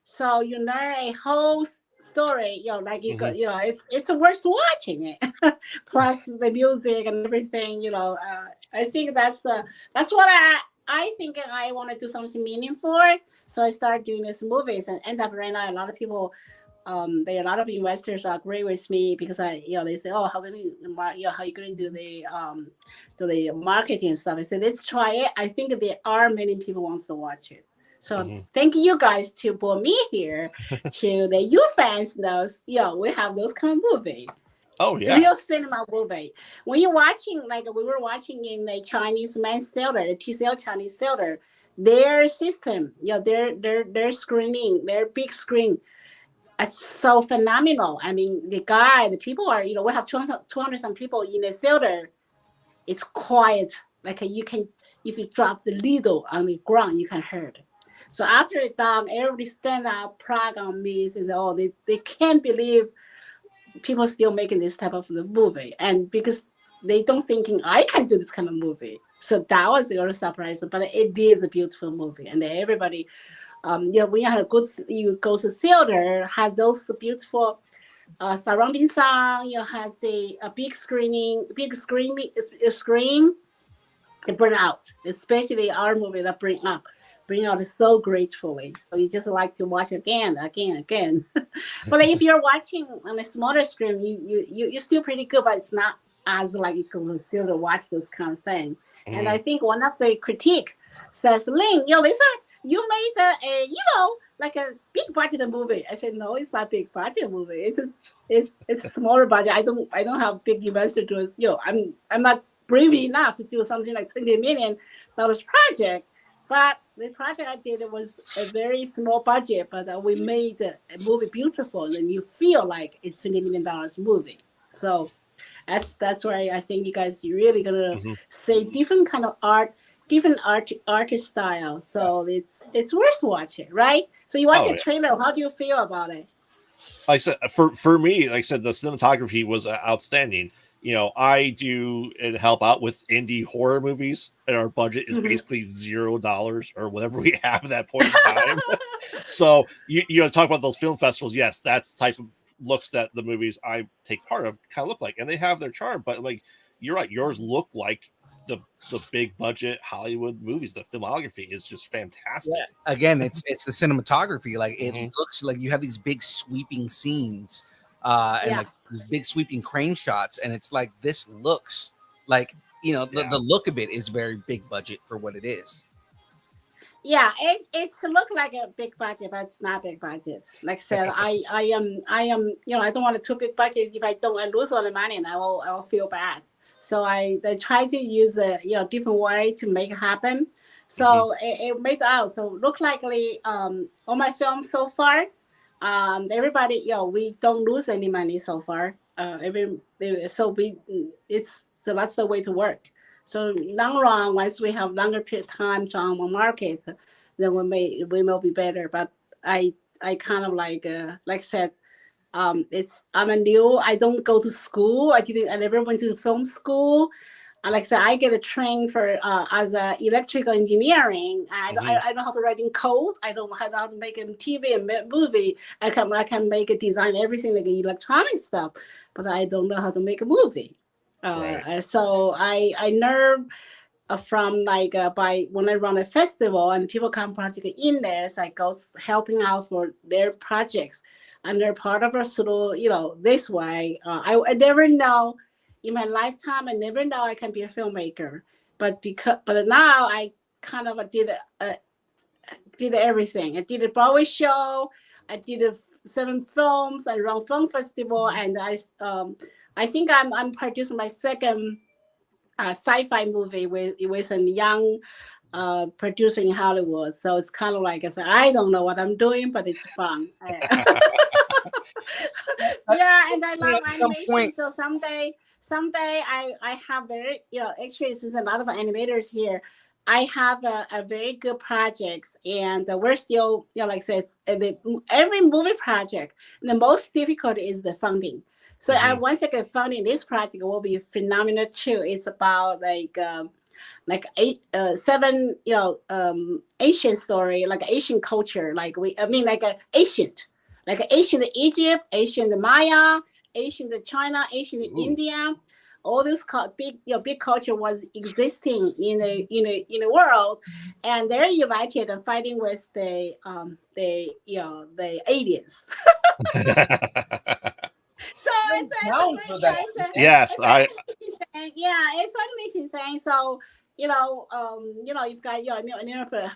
so you learn a whole story. Like you go, Mhm. it's worth watching it. Plus the music and everything. I think that's what I think I want to do something meaningful. So I started doing these movies and end up right now. A lot of people, a lot of investors agree with me because they say, oh, how can how you going to do the marketing stuff? I said, let's try it. I think there are many people wants to watch it. So Mhm. thank you guys to put me here to the you fans knows, we have those kind of movie. Oh yeah. Real cinema movie. When you're watching, like we were watching in the Chinese mass theater, the TCL Chinese theater, their system, their screening, their big screen, it's so phenomenal. I mean, the people are, we have 200 some people in the theater. It's quiet. Like you can, if you drop the needle on the ground, you can hear it. So after it's done, everybody stand up, prag on me, says, oh, they can't believe people still making this type of the movie. And because they don't thinking I can do this kind of movie. So that was a little surprise, but it is a beautiful movie. And everybody, when you have you go to theater, has those beautiful surrounding sound. Has the big screen. It bring out, especially our movie that bring out so gratefully. So you just like to watch again. But if you're watching on a smaller screen, you're still pretty good, but it's not as like you can still to watch this kind of thing. And I think one of the critique says, Lynn, Lisa, you made like a big budget movie. I said, no, it's not a big budget movie. It's a smaller budget. I don't have big investor to I'm not brave enough to do something like $20 million project. But the project I did was a very small budget, but we made a movie beautiful, and you feel like it's $20 million movie. So that's why I think you guys are really gonna say different kind of art, different artist style. So it's worth watching, right? So you watch the trailer. How do you feel about it? Like I said, for me, like I said, the cinematography was outstanding. I do and help out with indie horror movies, and our budget is basically $0 or whatever we have at that point in time. So you talk about those film festivals. Yes, that's the type of looks that the movies I take part of kind of look like, and they have their charm. But like you're right, yours look like the big budget Hollywood movies. The filmography is just fantastic. Yeah. Again, it's the cinematography. Like it looks like you have these big sweeping scenes, and like these big sweeping crane shots, and it's like this looks like the look of it is very big budget for what it is. Yeah, it's look like a big budget, but it's not big budget. Like I said, I am I don't want a too big budget. If I lose all the money, and I will feel bad. So I try to use a different way to make it happen. So it made out. So look like all my films so far, everybody we don't lose any money so far. So that's the way to work. So long run, once we have longer period of time to on the market, then we will be better. But I kind of like I said, I'm a new. I don't go to school. I never went to film school. And like I said, I get a training for as a electrical engineering. I know how to write in code. I don't know how to make a TV and movie. I can make a design everything like electronic stuff, but I don't know how to make a movie. So I learn from by when I run a festival and people come project in there, so I go helping out for their projects, and they're part of us through this way. I never know in my lifetime. I never know I can be a filmmaker, but now I kind of did everything. I did a Broadway show. I did 7 films. I run film festival, and I think I'm producing my second sci-fi movie with a young producer in Hollywood. So it's kind of like I said, I don't know what I'm doing, but it's fun. Yeah, and I love At some animation. point, So someday I have very, actually there's a lot of animators here. I have a very good projects, and we're still, like I said, every movie project, the most difficult is the funding. So once I get funding, this project will be phenomenal too. It's about like 7 Asian story, like Asian culture, like like a ancient, like ancient Egypt, ancient Maya, ancient China, ancient India. All this big culture was existing in the world, and they're united and fighting with the aliens. So it's down a for yeah, that. Yes, it's an amazing thing. Yeah, it's an amazing thing. So you've got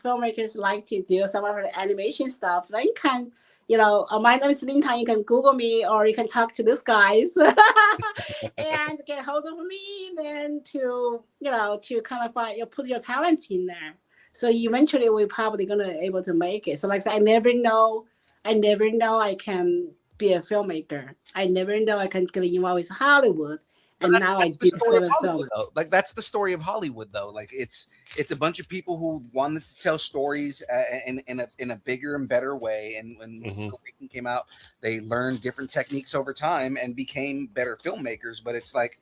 filmmakers like to do some of the animation stuff. Then you can, my name is Lynn. You can Google me, or you can talk to these guys and get hold of me. Then to kind of find put your talent in there. So eventually we're probably gonna able to make it. So like I said, I never know I can be a filmmaker. I never know I can get involved with Hollywood. But And that's, now I that's the did story of 7 Hollywood, films. though. Like that's the story of Hollywood, though. Like it's a bunch of people who wanted to tell stories in a bigger and better way. And when filmmaking came out, they learned different techniques over time and became better filmmakers. But it's like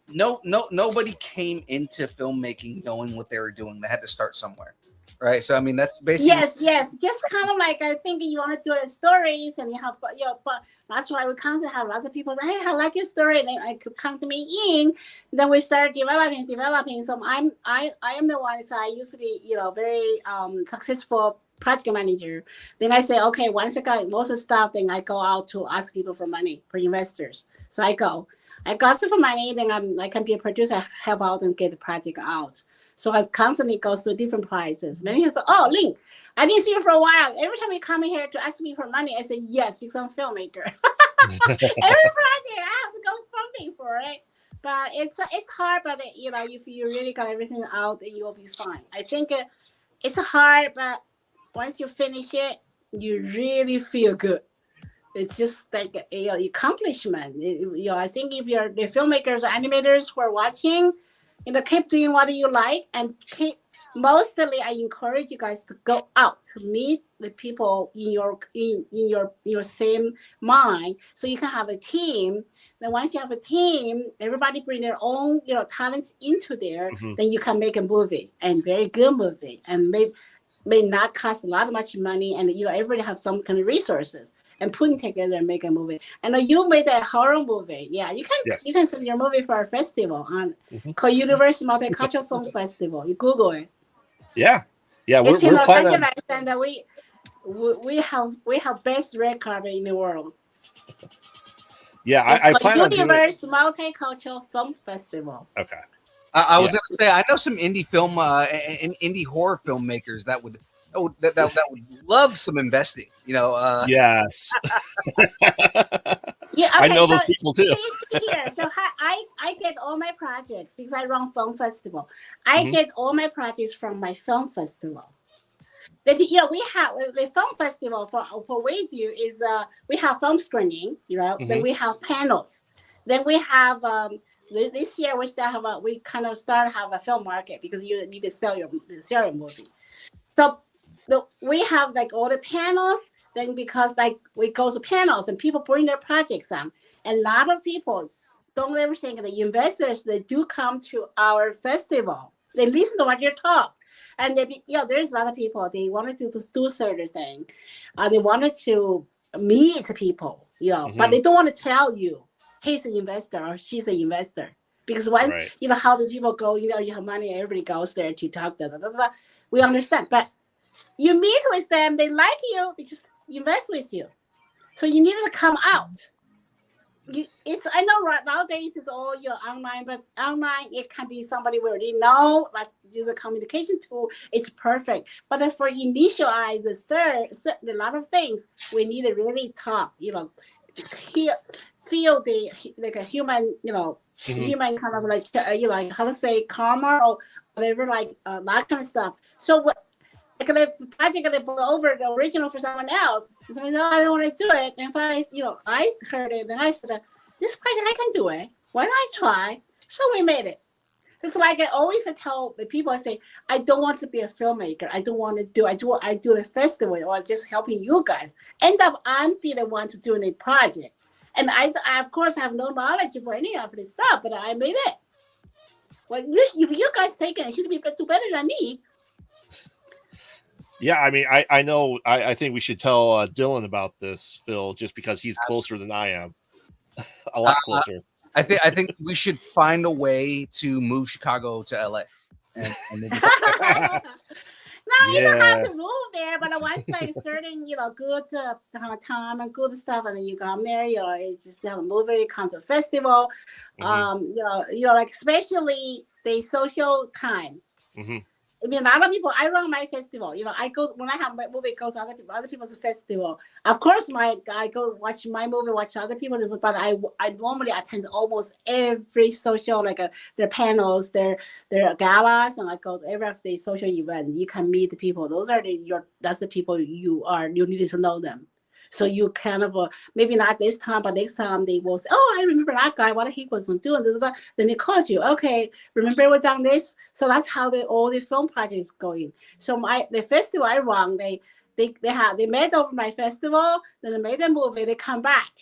nobody came into filmmaking knowing what they were doing. They had to start somewhere, right? So I mean, that's basically Yes. Just kind of like I think you want to do the stories, and you have but that's why we constantly have lots of people say, "Hey, I like your story," and I could come to me in. Then we start developing. So I am the one. So I used to be very successful project manager. Then I say, okay, once I got most of the stuff, then I go out to ask people for money, for investors. So I got for money, then I can be a producer, help out and get the project out. So I constantly go through different prices. Many people say, "Oh, Lynn, I didn't see you for a while. Every time you come in here to ask me for money," I say, "Yes, because I'm a filmmaker." Every project I have to go funding for it. But it's hard, but if you really got everything out, then you will be fine. I think it's hard, but once you finish it, you really feel good. It's just like accomplishment. I think if you're the filmmakers, animators who are watching, keep doing what you like, and mostly I encourage you guys to go out to meet the people in your same mind, so you can have a team. Then once you have a team, everybody bring their own talents into there. Then you can make a movie, and very good movie, and may not cost a lot of much money, and everybody have some kind of resources and putting together and make a movie. And you made a horror movie. Yeah, you can send your movie for a festival on called Universal Multicultural Film Festival. You Google it. Yeah, It's in we're Los planning on. Angeles, and we have best red carpet in the world. Yeah, It's I called plan on doing it. Universal Multicultural Film Festival. Okay. I was going to say, I know some indie film and indie horror filmmakers that would love some investing. Yes. Yeah, okay, I know those people too. See here. So I get all my projects because I run film festival. I get all my projects from my film festival. But we have the film festival for we do is we have film screening, then we have panels, then we have this year we kind of start have a film market because you need to sell your movie. So we have like all the panels. Then because like we go to panels and people bring their projects on, and a lot of people don't ever think the investors they do come to our festival. They listen to what you talk, and there's a lot of people they wanted to do certain thing, they wanted to meet people, but they don't want to tell you he's an investor or she's an investor because once how do people go? You have money, everybody goes there to talk. We understand, but you meet with them, they like you, they just invest with you. So you need to come out. it's I know right nowadays it's all online, but online it can be somebody we already know, like use a communication tool. It's perfect. But then for initialize the a lot of things we need to really talk. Feel the like a human, human kind of like like how to say karma or whatever, like that kind of stuff. So what? Like the project they put over the original for someone else. Someone said, "Oh, I don't want to do it." And finally, I heard it, and I said, "This project I can do it. Why not I try?" So we made it. It's like I always tell the people. I say, "I don't want to be a filmmaker. I don't want to do. I do the festival or just helping you guys." End up, I'm be the one to do the project, and I of course have no knowledge for any of this stuff, but I made it. Well, if you guys take it, it should be do better than me. Yeah, I mean, I know. I think we should tell Dylan about this, Phil, just because he's closer than I am, a lot closer. I think we should find a way to move Chicago to LA. And maybe No, you don't have to move there, but once like certain, good time and good stuff, and then you got married, it's just have a movie, come to a festival, like especially the social time. Mm-hmm. I mean, a lot of people. I run my festival. I go when I have my movie. Goes to other people's festival. Of course, I go watch my movie, watch other people. But I normally attend almost every social, like their panels, their galas, and I go to every of the social event. You can meet the people. Those are that's the people you need to know them. So you kind of maybe not this time, but next time they will say, "Oh, I remember that guy. What he was doing." Then they called you. Okay, remember we done this. So that's how all the film projects going. So the festival I run, they made over my festival. Then they made a movie. They come back.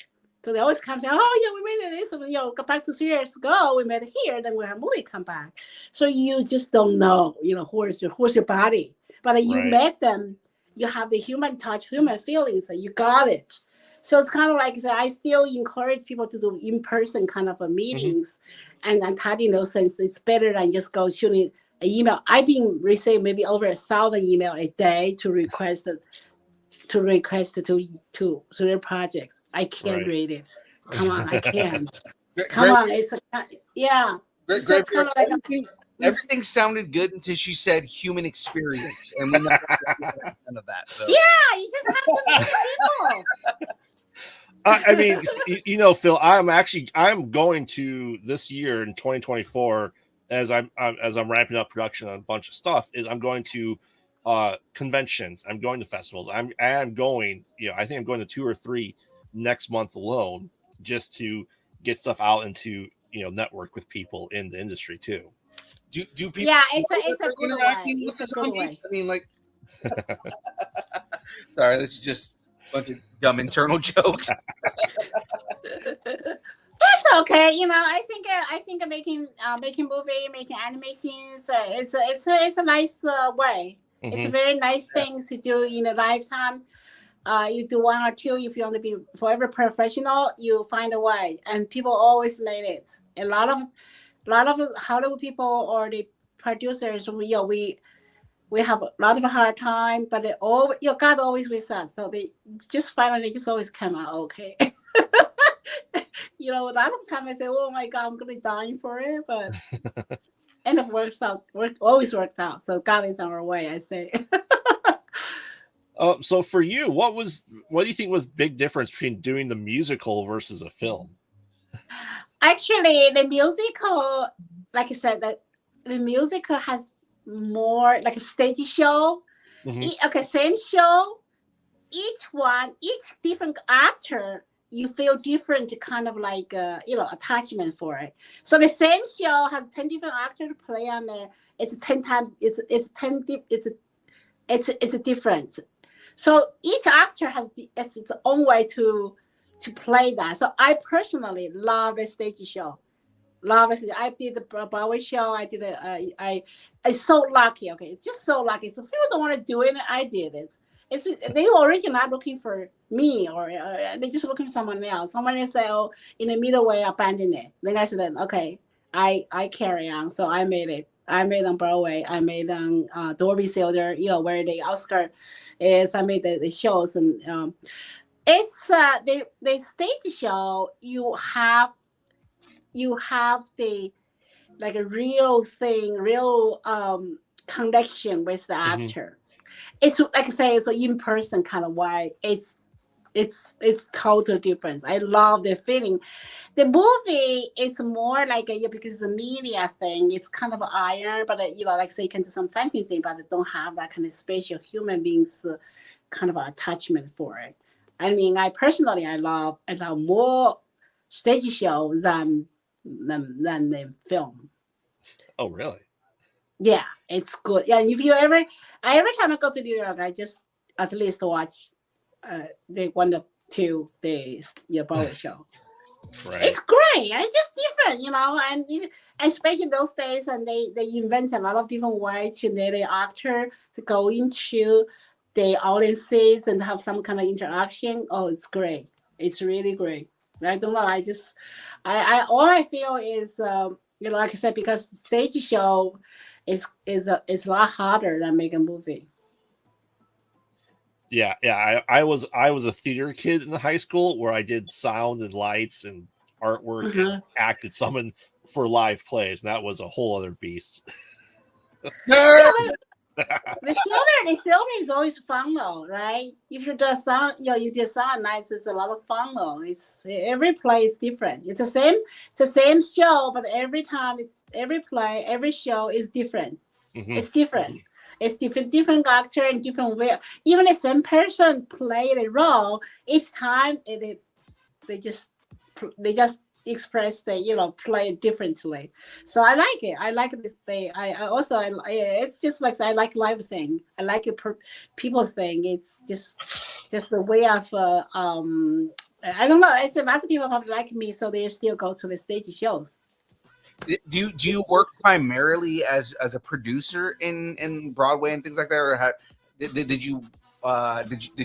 So they always come and say, "Oh yeah, we made this. So, go back to 3 years ago. We made it here. Then we have a movie come back." So you just don't know, who's your body, but you met them. You have the human touch, human feelings, and you got it. So it's kind of like I still encourage people to do in-person kind of meetings, and typing those things. It's better than just go shooting an email. I've been receiving maybe over 1,000 email a day to request to their projects. I can't read it. Come on, I can't. Come on, it's yeah. So it's kind of like everything sounded good until she said human experience, and we never had none of that. So yeah, you just have to meet people. I mean, Phil, I'm going to this year in 2024 as I'm ramping up production on a bunch of stuff. I'm going to conventions. I'm going to festivals. I'm going. I think I'm going to 2 or 3 next month alone, just to get stuff out into network with people in the industry too. Do people? Yeah, it's a good interacting way. with It's the a good zombie? way. I mean, like, sorry, this is just a bunch of dumb internal jokes. That's okay. I think making movie, making animations, it's a nice way. Mm-hmm. It's a very nice thing to do in a lifetime. You do 1 or 2. If you want to be forever professional, you find a way. And people always made it. A lot of Hollywood people or the producers, we have a lot of hard time, but God always with us. So they just finally always come out okay. A lot of time I say, "Oh my God, I'm gonna be dying for it," but and it always worked out. So God is on our way, I say. So for you, what do you think was big difference between doing the musical versus a film? Actually, the musical, like I said, that the musical has more like a stage show. Okay, same show. Each different actor, you feel different kind of like attachment for it. So the same show has 10 different actors to play on there. It's 10 times. It's a difference. So each actor has its own way to play that. So I personally love the stage show. I did the Broadway show. I did it. I'm so lucky. Okay, it's just so lucky. So people don't want to do it. I did it. They were originally not looking for me, or they just looking for someone else. Someone else say, "Oh, in the middle way, abandon it." Then I said, "Okay, I carry on." So I made it. I made on Broadway. I made on Dolby Theater. Where the Oscar is. I made the shows, and It's the stage show. You have the like a real thing, real connection with the Hmm. actor. It's like I say, it's an in person kind of way. It's total difference. I love the feeling. The movie is more like because it's a media thing. It's kind of iron, but like say you can do some fancy thing, but it don't have that kind of special human beings kind of attachment for it. I mean, I love more stage show than the film. Oh, really? Yeah, it's good. Yeah, if you ever, every time I go to New York, I just at least watch the one or two the Broadway show. Right. It's great. It's just different, and especially those days, and they invent a lot of different ways to let the actor to go into the audiences and have some kind of interaction. Oh, it's great. It's really great. I don't know. I all I feel is, like I said, because the stage show is a lot harder than make a movie. Yeah, yeah. I was a theater kid in high school where I did sound and lights and artwork and Uh-huh. acted some for live plays, and that was a whole other beast. Yeah, Nerd! the theater is always fun though, right? If you do sound, you do sound nice, it's a lot of fun though. It's every play is different. It's the same show, but every time every play, every show is different. Hmm. It's different. It's different actor and different way. Even the same person play the role each time. They just express the play differently. So I like it. I like this thing. I also it's just like I like live thing. I like it people thing. It's just the way of I don't know. It's lots of people probably like me, so they still go to the stage shows. Do you work primarily as a producer in Broadway and things like that, or did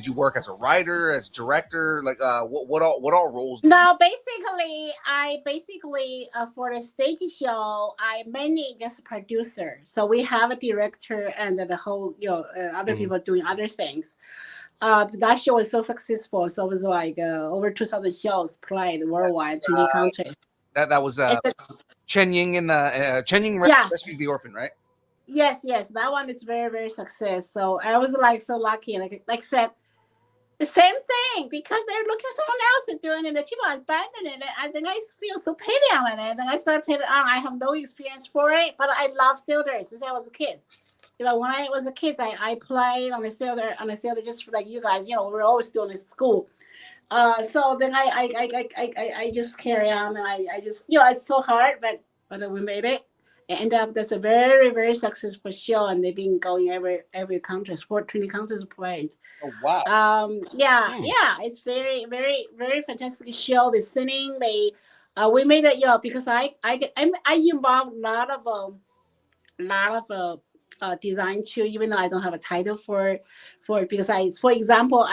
you work as a writer, as director? Like what all roles did you? No, basically for the stage show, I mainly just producer. So we have a director and the whole, other Hmm. people doing other things. That show was so successful. So it was like over 2,000 shows played worldwide, 20 countries. That was It's a, Chen Ying in the Chen Ying yeah, rescues the orphan, right? yes. That one is very, very success. So I was like so lucky. Like I said, the same thing because they're looking for someone else to do it and the people are abandoning it. And then I feel so pity on it. And then I started putting on. I have no experience for it, but I love theater since I was a kid. When I was a kid, I played on the theater just like you guys. We were always doing it in school. So then I just carry on and I just it's so hard, but we made it. And that's a very very successful show, and they've been going every country, 20 countries played. Oh wow! Yeah, Hmm. yeah, it's very, very, very fantastic show. The singing, we made it, because I involved a lot of design too, even though I don't have a title for it, because for example,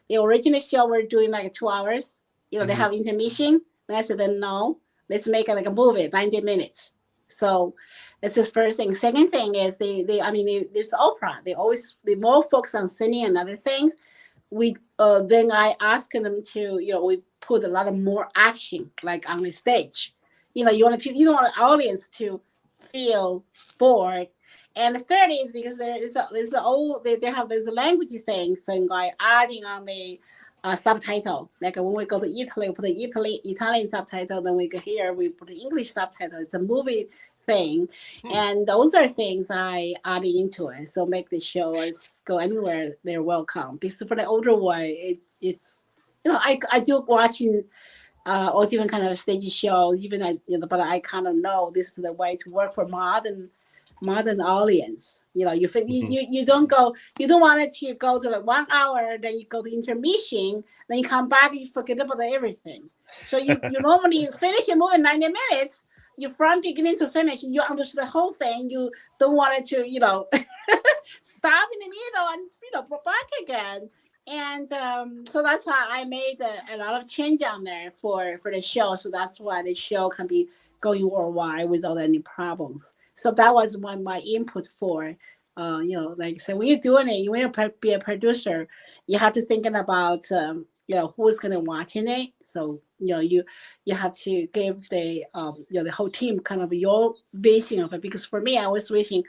the original show we're doing like 2 hours. They Hmm. have intermission. And I said, then no, let's make it like a movie, 90 minutes. So that's the first thing. Second thing is there's opera. They more focus on singing and other things. We then I asked them to we put a lot of more action like on the stage. You don't want the audience to feel bored. And the third is because there's a old they have this language thing, so like adding on the subtitle. Like when we go to Italy, we put the Italian subtitle. Then we go here, we put the English subtitle. It's a movie thing, Hmm. and those are things I added into it. So make the shows go anywhere they're welcome. Because for the older one, it's I do watching or different kind of stage shows. Even but I kind of know this is the way to work for modern audience. Hmm. You don't want it to go to like 1 hour, then you go to intermission, then you come back, you forget about everything. So you normally finish a movie in 90 minutes. You from beginning to finish, you understand the whole thing. You don't want it to stop in the middle and go back again. And so that's why I made a lot of change on there for the show. So that's why the show can be going worldwide without any problems. So that was my input for, like I said, when you're doing it, when you be a producer, you have to thinking about who's gonna watching it. So you have to give the the whole team kind of your vision of it. Because for me, I was wishing,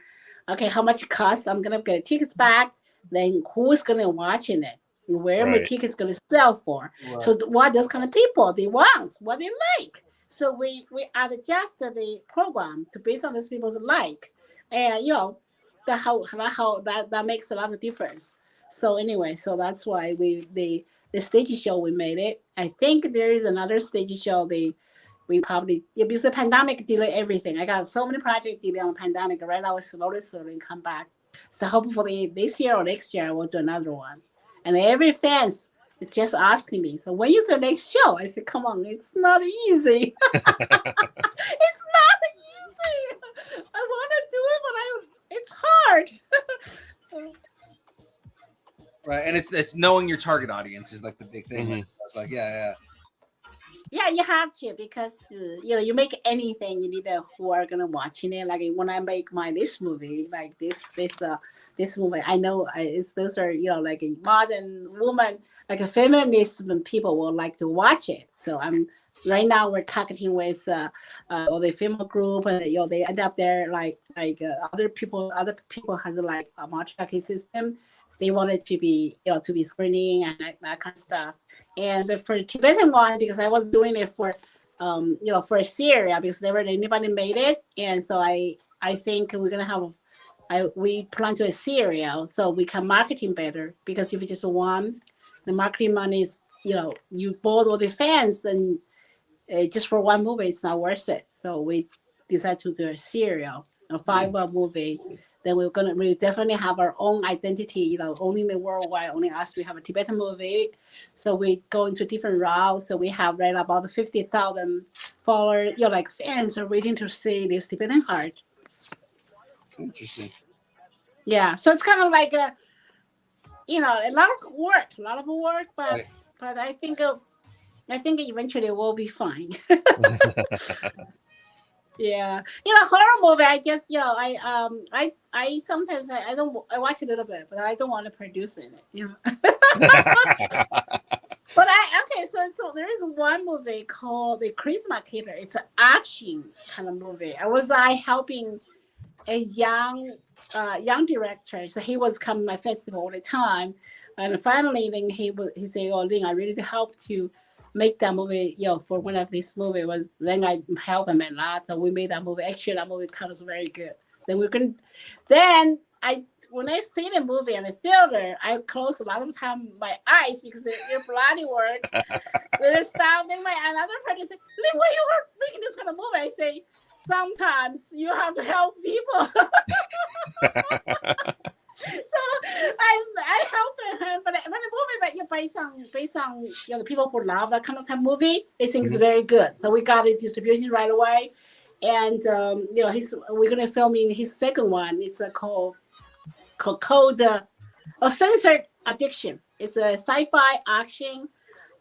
okay, how much it costs? I'm gonna get tickets back. Then who's gonna watching it? Where my Right. tickets gonna sell for? Right. So what those kind of people they want, what they like. So we adjust the program to based on those people's like, and that how that makes a lot of difference. So anyway, so that's why the stage show we made it. I think there is another stage show we probably because the pandemic delayed everything. I got so many projects delayed on pandemic. Right now it's slowly come back. So hopefully this year or next year we'll do another one. And every fans it's just asking me, so when is the next show? I said, come on, it's not easy. It's not easy. I want to do it, but it's hard. Right, and it's knowing your target audience is like the big thing. Mhm. Like, I was like, yeah. Yeah, you have to because you make anything you need who are gonna watching it. Like when I make this movie, like this movie, I know those are like a modern woman, like a feminist people will like to watch it. So I'm right now we're targeting with all the female group and they end up there like other people has like a matriarchy system. They want it to be to be screening and that kind of stuff. And for Tibetan one, because I was doing it for for Syria because never anybody made it, and so I think we're gonna have we plan to a serial so we can marketing better because if you just one, the marketing money is you bought all the fans and just for one movie it's not worth it. So we decided to do a serial, a 5-hour movie. Then we definitely have our own identity, only in the worldwide, only us. We have a Tibetan movie. So we go into different routes. So we have right about 50,000 followers, like fans are waiting to see this Tibetan heart. Interesting. Yeah. So it's kind of like a lot of work, but Right. but I think eventually we'll be fine. Yeah, horror movie. I just, I sometimes I don't I watch a little bit, but I don't want to produce in it. But so there is one movie called The Christmas Killer. It's an action kind of movie. I was helping a young director, so he was coming to my festival all the time, and finally then he said, "Oh, Lynn, I really help to make that movie, for one of these movie was then I help him a lot. So we made that movie. Actually, that movie comes very good. Then when I see the movie in the theater, I close a lot of time my eyes because they're bloody work. Then stop. Then another person say, "Lynn, why you were making this kind of movie?" I say, "Sometimes you have to help people." So I help him, but when the movie based on the people who love that kind of type movie, they think it's very good. So we got it distribution right away, and we're gonna film in his second one. It's called Censored Addiction. It's a sci-fi action,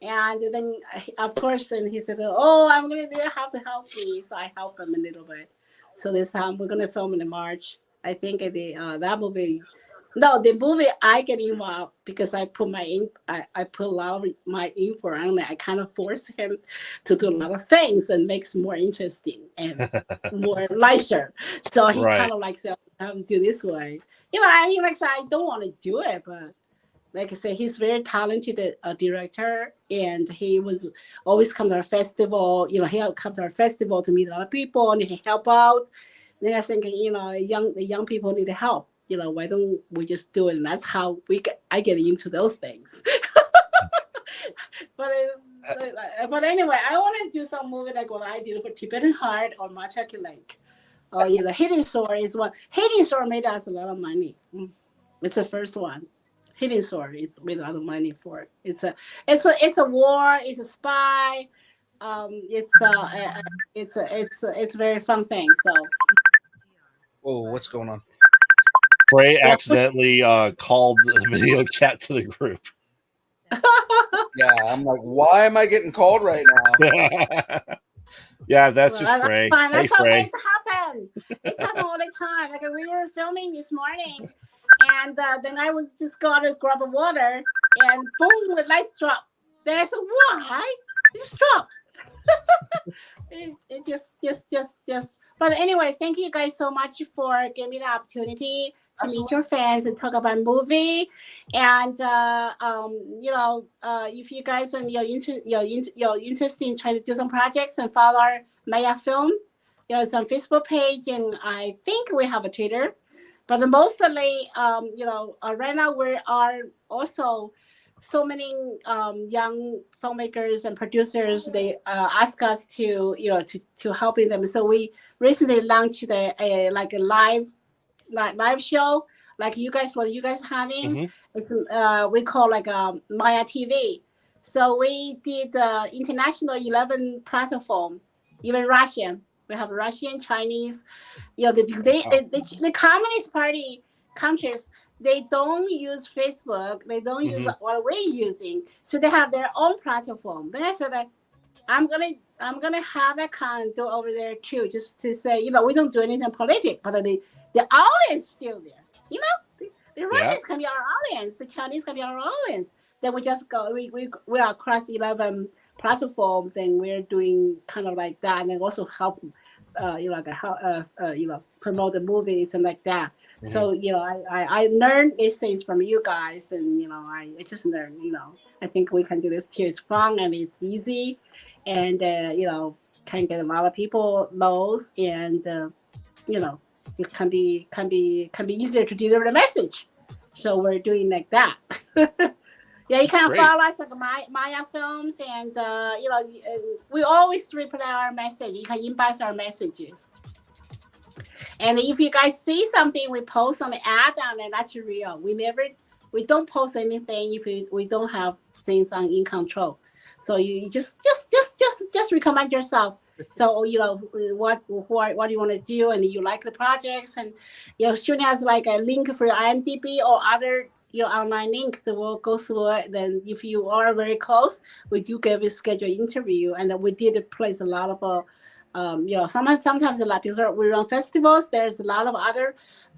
and then of course, and he said, "Oh, I'm gonna have to help me," so I help him a little bit. So this time we're gonna film in March. I think that movie. No, the movie I get involved because I put I put a lot of my info on it. I kind of force him to do a lot of things and makes more interesting and more nicer. So he Right. kind of like said, "I have to do this way." I mean, like I said, I don't want to do it, but like I said, he's very talented director, and he would always come to our festival. He'll come to our festival to meet a lot of people and he help out. Then I think, the young people need help. Why don't we just do it? And that's how I get into those things. But anyway, I want to do some movie like what I did for Tibetan Heart or Machaki Lake. Hidden Sword is one. Hidden Sword made us a lot of money. It's the first one. Hidden Sword is made a lot of money for it. It's a war. It's a spy. It's a very fun thing. So. Whoa, what's going on? Frey accidentally called the video chat to the group. Yeah, I'm like, why am I getting called right now? Yeah, that's just Frey. Fine. Hey, That's okay. Frey. It's happened all the time. Like we were filming this morning, and then I was just going to grab a water, and boom, the lights drop. There's a why. Just drop. it just. But anyways, thank you guys so much for giving me the opportunity to meet your fans and talk about movie. And if you guys and you're interested in trying to do some projects and follow our Maya Film, it's on Facebook page, and I think we have a Twitter. But mostly, right now we are also so many young filmmakers and producers. They ask us to helping them. So we recently launched a live show like what you guys having. It's we call like Maya TV. So we did international 11 platform, even Russian. We have Russian, Chinese. The Communist Party countries, they don't use Facebook. They don't use what we're using. So they have their own platform. Then I said that I'm gonna have a do over there too, just to say, we don't do anything political, but the audience still there. The Russians can be our audience, the Chinese can be our audience. Then we just go. We are across 11 platforms. Then we're doing kind of like that, and then also help, promote the movies and like that. So I learned these things from you guys, and I just learned. I think we can do this too. It's fun and it's easy, and can get a lot of people knows, and it can be easier to deliver the message. So we're doing like that. Yeah, you can follow us like Maya Films, and we always reply our message. You can inbox our messages. And if you guys see something, we post some ad on it. That's real. We don't post anything if we don't have things in control. So you just recommend yourself. So what do you want to do, and you like the projects, and shooting us like a link for your IMDb or other online link that will go through it. Then if you are very close, we do give a scheduled interview, and we did place a lot of sometimes a lot, because we run festivals. There's a lot of other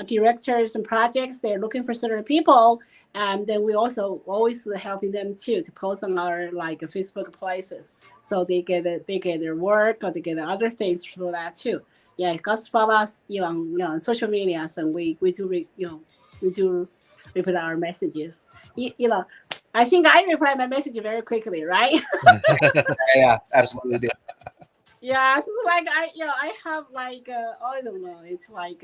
directors and projects. They're looking for certain people, and then we also always helping them too to post on our like Facebook places, so they get their work, or they get other things for that too. Yeah, just follow us, on social media, and we do reply our messages. I think I reply my message very quickly, right? Yeah, absolutely do. Yeah, so it's like I have like I don't know. It's like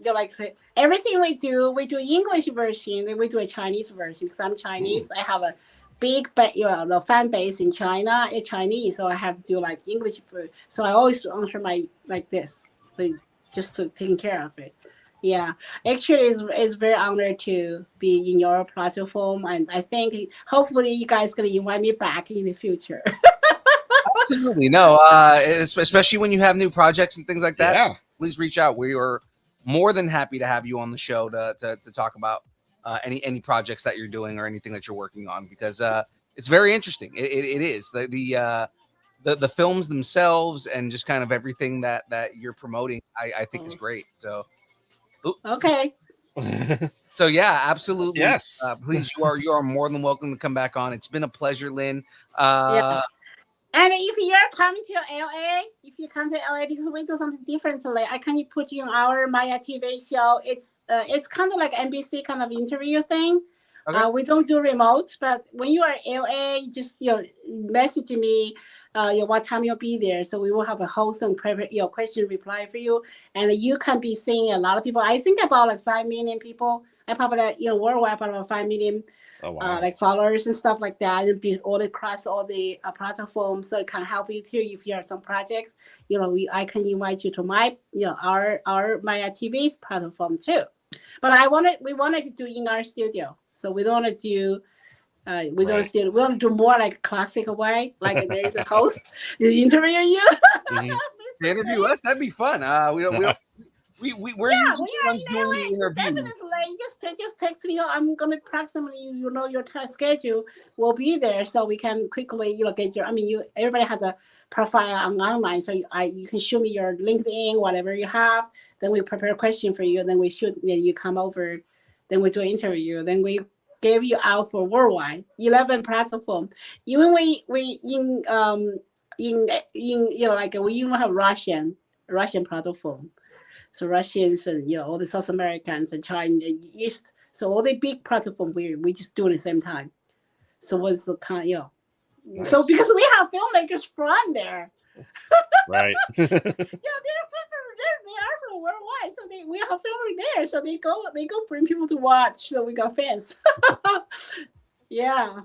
like say everything we do English version, then we do a Chinese version. Because I'm Chinese, I have a big the fan base in China is Chinese, so I have to do like English. So I always answer my like this, so just to taking care of it. Yeah, actually, it's very honored to be in your platform, and I think hopefully you guys gonna invite me back in the future. Absolutely. No, especially when you have new projects and things like that. Yeah. Please reach out. We are more than happy to have you on the show to talk about any projects that you're doing or anything that you're working on, because it's very interesting. It is the films themselves and just kind of everything that you're promoting. I think is great. So Okay. So yeah, absolutely. Yes. Please, you are more than welcome to come back on. It's been a pleasure, Lynn. Yeah. And if you're coming to LA, because we do something differently, I can put you on our Maya TV show. It's kind of like NBC kind of interview thing. Okay. We don't do remote, but when you are LA, just message me what time you'll be there. So we will have a host and question reply for you, and you can be seeing a lot of people. I think about like 5 million people. I probably worldwide about 5 million. Oh, wow. Like followers and stuff like that, and be all across all the platforms, so it can help you too if you have some projects. I can invite you to my our Maya TV's platform too. But we wanted to do in our studio, so we don't want to do. We want to do more like classic way, like there's a host interview you. Mm-hmm. Interview us, that'd be fun. We're usually the ones doing the interview. Definitely, just text me. I'm gonna approximately, your schedule will be there, so we can quickly, get your. Everybody has a profile online, so you can show me your LinkedIn, whatever you have. Then we prepare a question for you. Then we shoot. Then you come over. Then we do an interview. Then we gave you out for worldwide 11 platform. Even we in like we even have Russian platform. So Russians and all the South Americans and China and East. So all the big platform we just do at the same time. So what's the kind Nice. So because we have filmmakers from there. Right. Yeah, they are from worldwide. So we have filmmakers there. So they go bring people to watch. So we got fans. Yeah.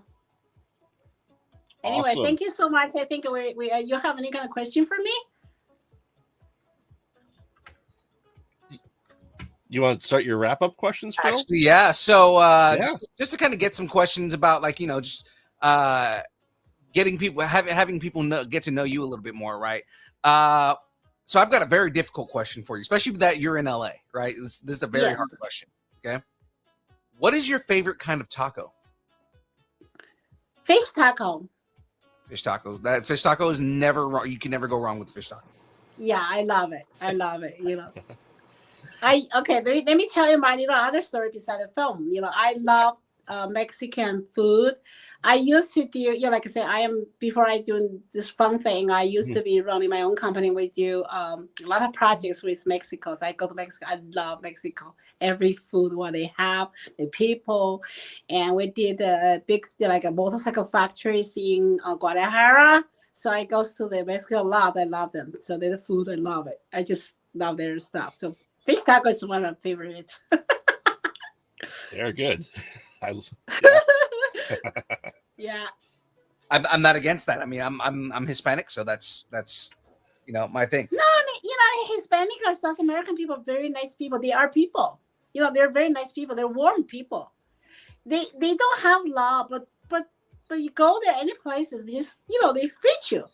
Anyway, Awesome. thank you so much. I think we you have any kind of question for me? You want to start your wrap up questions, Phil? Actually, yeah. So Yeah. just to kind of get some questions about like just getting people having people get to know you a little bit more, right? So I've got a very difficult question for you, especially that you're in LA, right? This is a very hard question. Okay, what is your favorite kind of taco? Fish taco. Fish tacos. That fish taco is never wrong. You can never go wrong with fish taco. Yeah, I love it. Let me tell you my little other story beside the film. I love Mexican food. I used to do, like I said, before I do this fun thing, I used to be running my own company. We do a lot of projects with Mexico. So I go to Mexico. I love Mexico. Every food, what they have, the people. And we did a big, like a motorcycle factories in Guadalajara. So I go to the Mexico a lot. I love them. So the food, I love it. I just love their stuff. So fish taco is one of my favorites. They're good. Yeah. I'm not against that. I mean, I'm Hispanic, so that's my thing. No, Hispanic or South American people are very nice people. They are people. They're very nice people. They're warm people. They don't have law, but you go there any places, they just they fit you.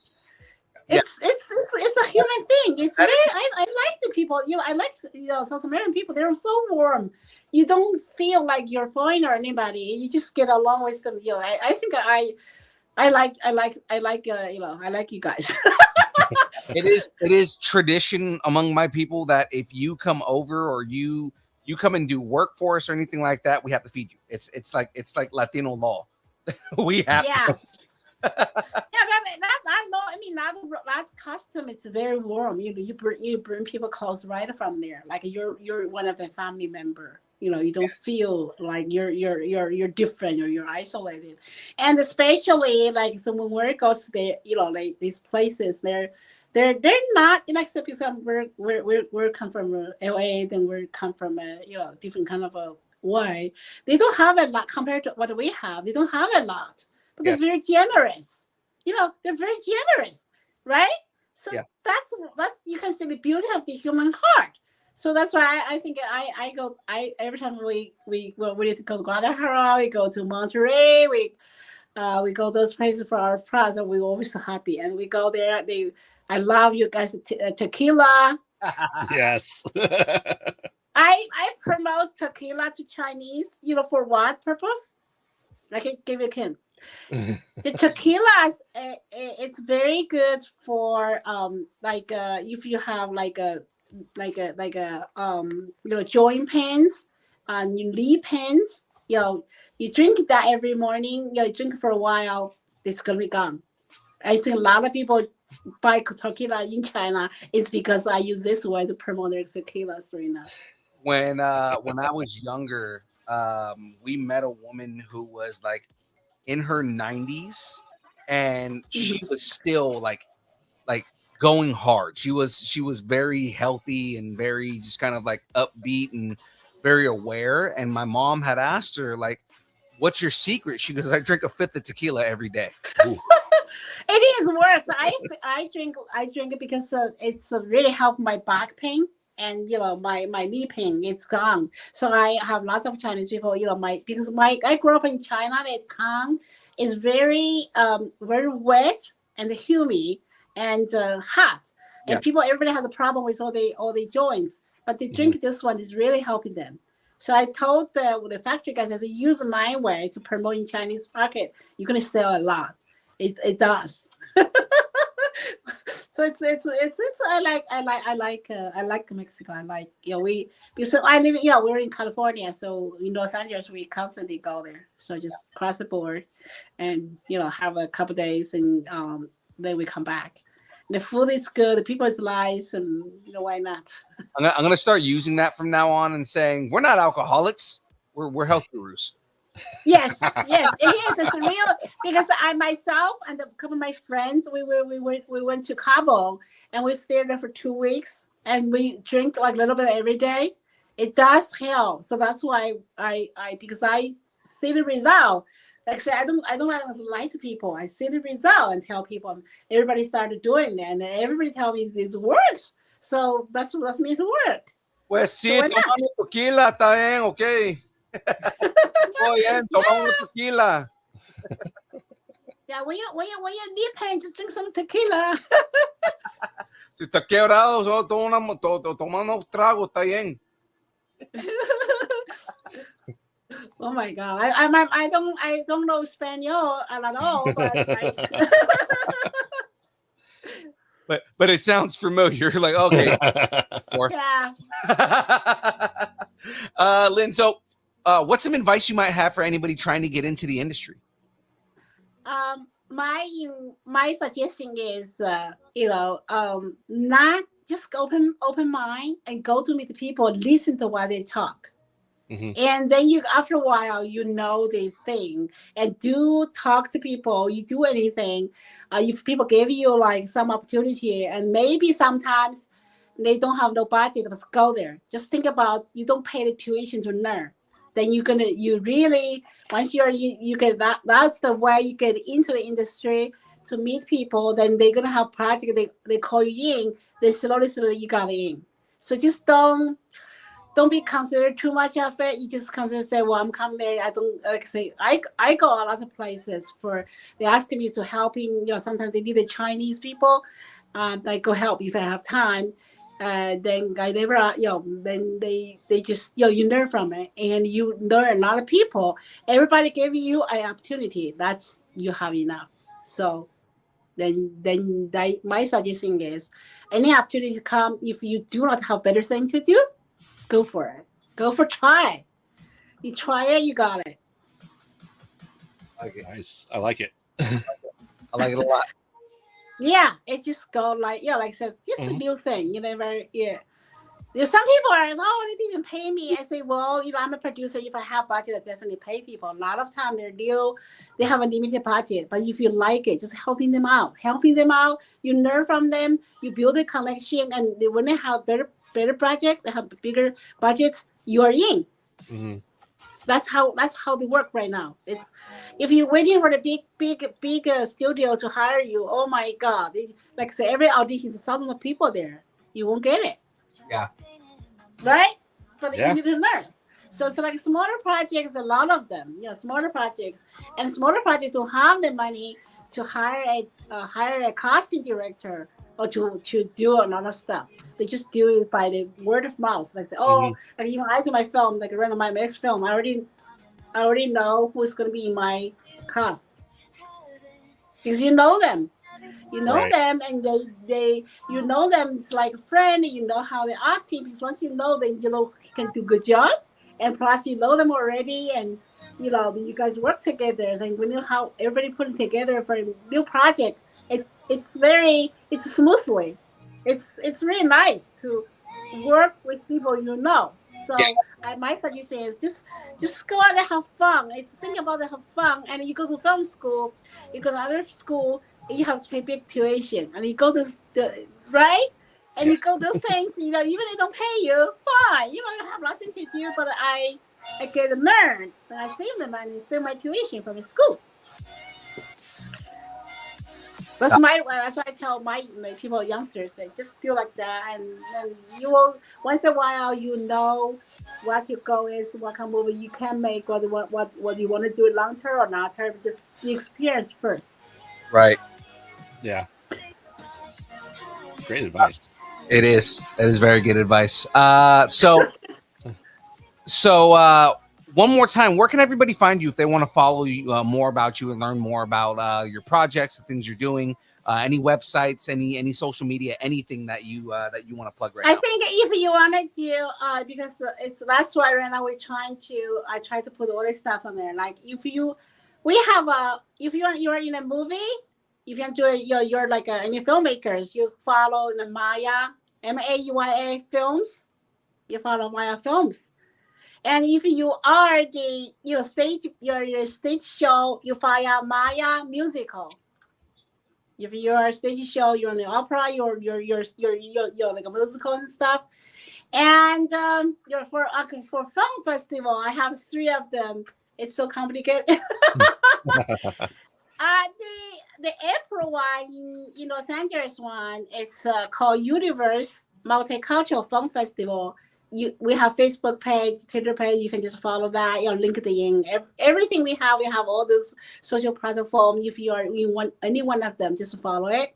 It's a human thing. It's very I like the people. I like South American people. They're so warm. You don't feel like you're foreign or anybody. You just get along with them. I think I like you guys. It is tradition among my people that if you come over or you come and do work for us or anything like that, we have to feed you. It's like Latino law. We have to. That's custom. It's very warm. You bring people close right from there. Like you're one of the family member. You don't feel like you're different or you're isolated. And especially like so when we go to the like these places, they're not like so because we're come from LA, then we come from a different kind of a way. They don't have a lot compared to what we have. They don't have a lot, but they're very generous. They're very generous, right? So that's you can see the beauty of the human heart. So that's why I think I go every time we go to Guadalajara, we go to Monterrey, we go those places for our plaza. We're always so happy, and we go there. I love you guys tequila. Yes. I promote tequila to Chinese. For what purpose? I can give you a hint. The tequilas, it's very good for if you have like a joint pains and knee pains. You drink that every morning. You drink for a while, it's gonna be gone. I think a lot of people buy tequila in China. It's because I use this way to promote their tequilas right now. When I was younger, we met a woman who was like in her 90s, and she was still like going hard. She was very healthy and very just kind of like upbeat and very aware. And my mom had asked her like, "What's your secret?" She goes, "I drink a fifth of tequila every day." It is worse. I drink it because it's really helped my back pain. And my knee pain, it's gone. So I have lots of Chinese people. I grew up in China. The Tang is very very wet and humid and hot. And everybody has a problem with all the joints. But they drink this one is really helping them. So I told the factory guys, I said, use my way to promote in Chinese market. You're gonna sell a lot. It does. So it's I like Mexico. I like we because I live we're in California, so in Los Angeles we constantly go there. So just cross the board, and have a couple days, and then we come back. The food is good, the people is nice, and why not? I'm gonna start using that from now on and saying we're not alcoholics, we're health gurus. Yes, yes, it is. It's real because I myself and a couple of my friends we went to Cabo and we stayed there for 2 weeks and we drink like a little bit every day. It does help, so that's why I because I see the result. Like I said, I don't like to lie to people. I see the result and tell people. And everybody started doing it, and everybody tell me this works. So that means it work. Pues So sí, why not? tomamos tequila, está bien, okay. Muy bien, tomamos tequila. Yeah, when you need pain, just drink some tequila. Si está quebrado, solo toma unos tragos, está bien. Oh my God, I don't know Spanish at all, but it sounds familiar. Like okay, yeah. Lynn. So, what's some advice you might have for anybody trying to get into the industry? My suggestion is not just open mind and go to meet the people, listen to what they talk. Mm-hmm. And then after a while, the thing and do talk to people. You do anything. If people give you like some opportunity, and maybe sometimes they don't have no budget, but go there. Just think about you don't pay the tuition to learn. Then you really once you get that's the way you get into the industry to meet people. Then they're gonna have project. They call you in. They slowly you got in. So just don't be considered too much of it. You just consider say, well, I'm coming there. I don't like say I go a lot of places for they ask me to helping. Sometimes they need the Chinese people. I go help if I have time. Then I never then they just you learn from it and you learn a lot of people. Everybody gave you an opportunity. That's you have enough. So then my suggestion is any opportunity come if you do not have better thing to do. Go for it. Go for try. You try it, you got it. Okay. Nice. I like it. I like it a lot. Yeah, it just go like I said, just a new thing. Some people are they didn't pay me. I say, well, I'm a producer. If I have budget, I definitely pay people. A lot of time they're new, they have a limited budget. But if you like it, just helping them out, you learn from them, you build a connection, and when they have better project, they have bigger budgets, you are in. Mm-hmm. That's how they work right now. It's if you're waiting for the big studio to hire you, oh my God! Like I say, every audition is thousands of people there. You won't get it. Yeah. Right? But Yeah. you need to learn. So it's like smaller projects, a lot of them. Smaller projects, and smaller projects don't have the money to hire a casting director or to do a lot of stuff. They just do it by the word of mouth. Like, like even I do my film, like around my next film, I already know who's going to be in my cast because you know them. You know them, and they you know them. It's like a friend. You know how they're acting because once you know them, you can do good job, and plus you know them already, and you guys work together. And we know how everybody putting together for a new project. It's smoothly. It's really nice to work with people you know. So my suggestion is just go out and have fun. It's think about it, have fun, and you go to film school, you go to other school. You have to pay big tuition, and you go to right, and you go those things. Even if they don't pay you, fine. You have nothing to do, but I get to learn, and I save the money, save my tuition from the school. That's why I tell my people, youngsters, say just do like that, and then you will once in a while you know what your goal is, what kind of movie you can make, what you want to do long term or not term. Just the experience first. Right. Yeah. Great advice. It is. That is very good advice. So one more time, where can everybody find you if they want to follow you more about you and learn more about your projects, the things you're doing, any websites, any social media, anything that you want to plug right I now? think if you want to do, because that's why right now I try to put all this stuff on there. Like if you're in a movie, if you want to do you're like any filmmakers, you follow the Maya, MAUYA films. You follow Maya films. And if you are the stage your stage show, you follow Maya musical. If you're a stage show, you're in the opera, you're like a musical and stuff. And you're for film festival. I have 3 of them. It's so complicated. The April one in Los Angeles one, it's called Universe Multicultural Film Festival. We have Facebook page, Twitter page. You can just follow that. LinkedIn, everything we have all those social platforms. If you are in any one of them, just follow it.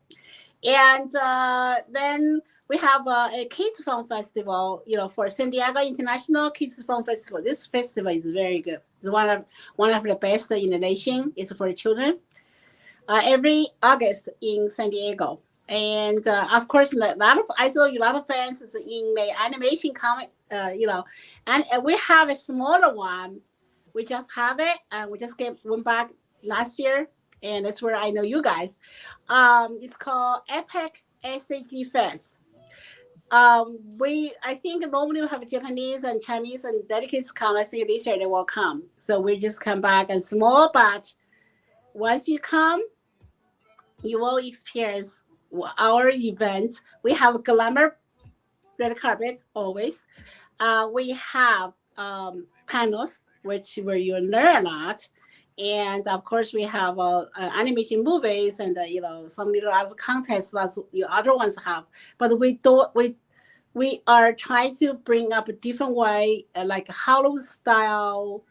And then we have a kids film festival. For San Diego International Kids Film Festival. This festival is very good. It's one of the best in the nation. It's for the children. Every August in San Diego. And of course, I saw a lot of fans in the animation comic, and we have a smaller one. We just have it, and we just went back last year, and that's where I know you guys. It's called Epic SAG Fest. I think normally we have Japanese and Chinese and delegates come. I think this year they will come, so we just come back and small, but once you come, you will experience our events. We have glamour red carpet always. We have panels where you learn a lot, and of course we have animation movies and some little other contests that the other ones have. But we are trying to bring up a different way, like Hollywood style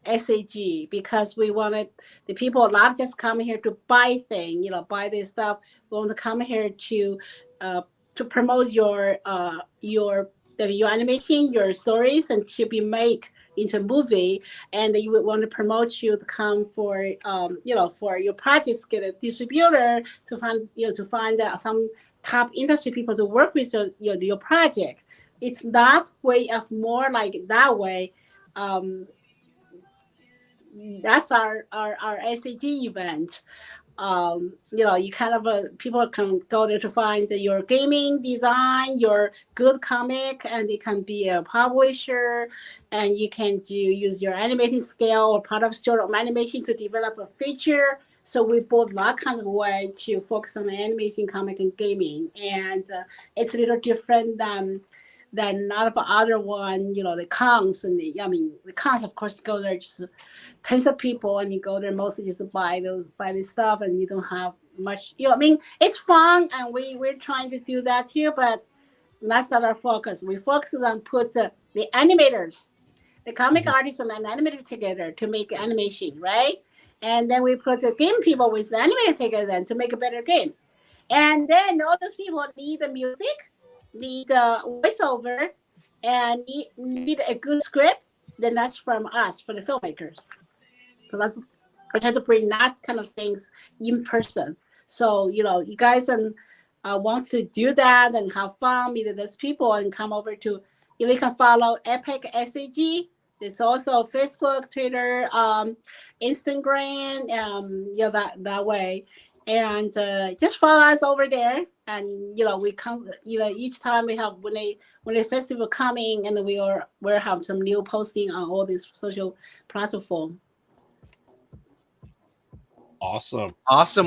SAG, because we wanted the people not just come here to buy things, buy this stuff. We want to come here to promote your animation, your stories, and to be made into a movie. And you would want to promote you to come for for your projects, get a distributor to find some top industry people to work with your project. It's not way of more like that way. That's our SAT event. You kind of people can go there to find your gaming design, your good comic, and it can be a publisher, and you can use your animating scale or part of story of animation to develop a feature. So we both that kind of way to focus on animation, comic, and gaming, and it's a little different than not of other one, the cons and the cons, of course, you go there just tons of people, and you go there mostly just to buy this stuff, and you don't have much. It's fun, and we're trying to do that too, but that's not our focus. We focus on put the animators, the comic artists, and animators together to make animation, right? And then we put the game people with the animator together to make a better game. And then all those people need the music, need a voiceover, and need a good script. Then that's from us, for the filmmakers. So that's we try to bring that kind of things in person. So you guys wants to do that and have fun, meet those people, and come over to. You can follow Epic SAG. It's also Facebook, Twitter, Instagram, that way. And just follow us over there, and we come. Each time we have when a festival coming, and we'll have some new posting on all these social platforms. Awesome.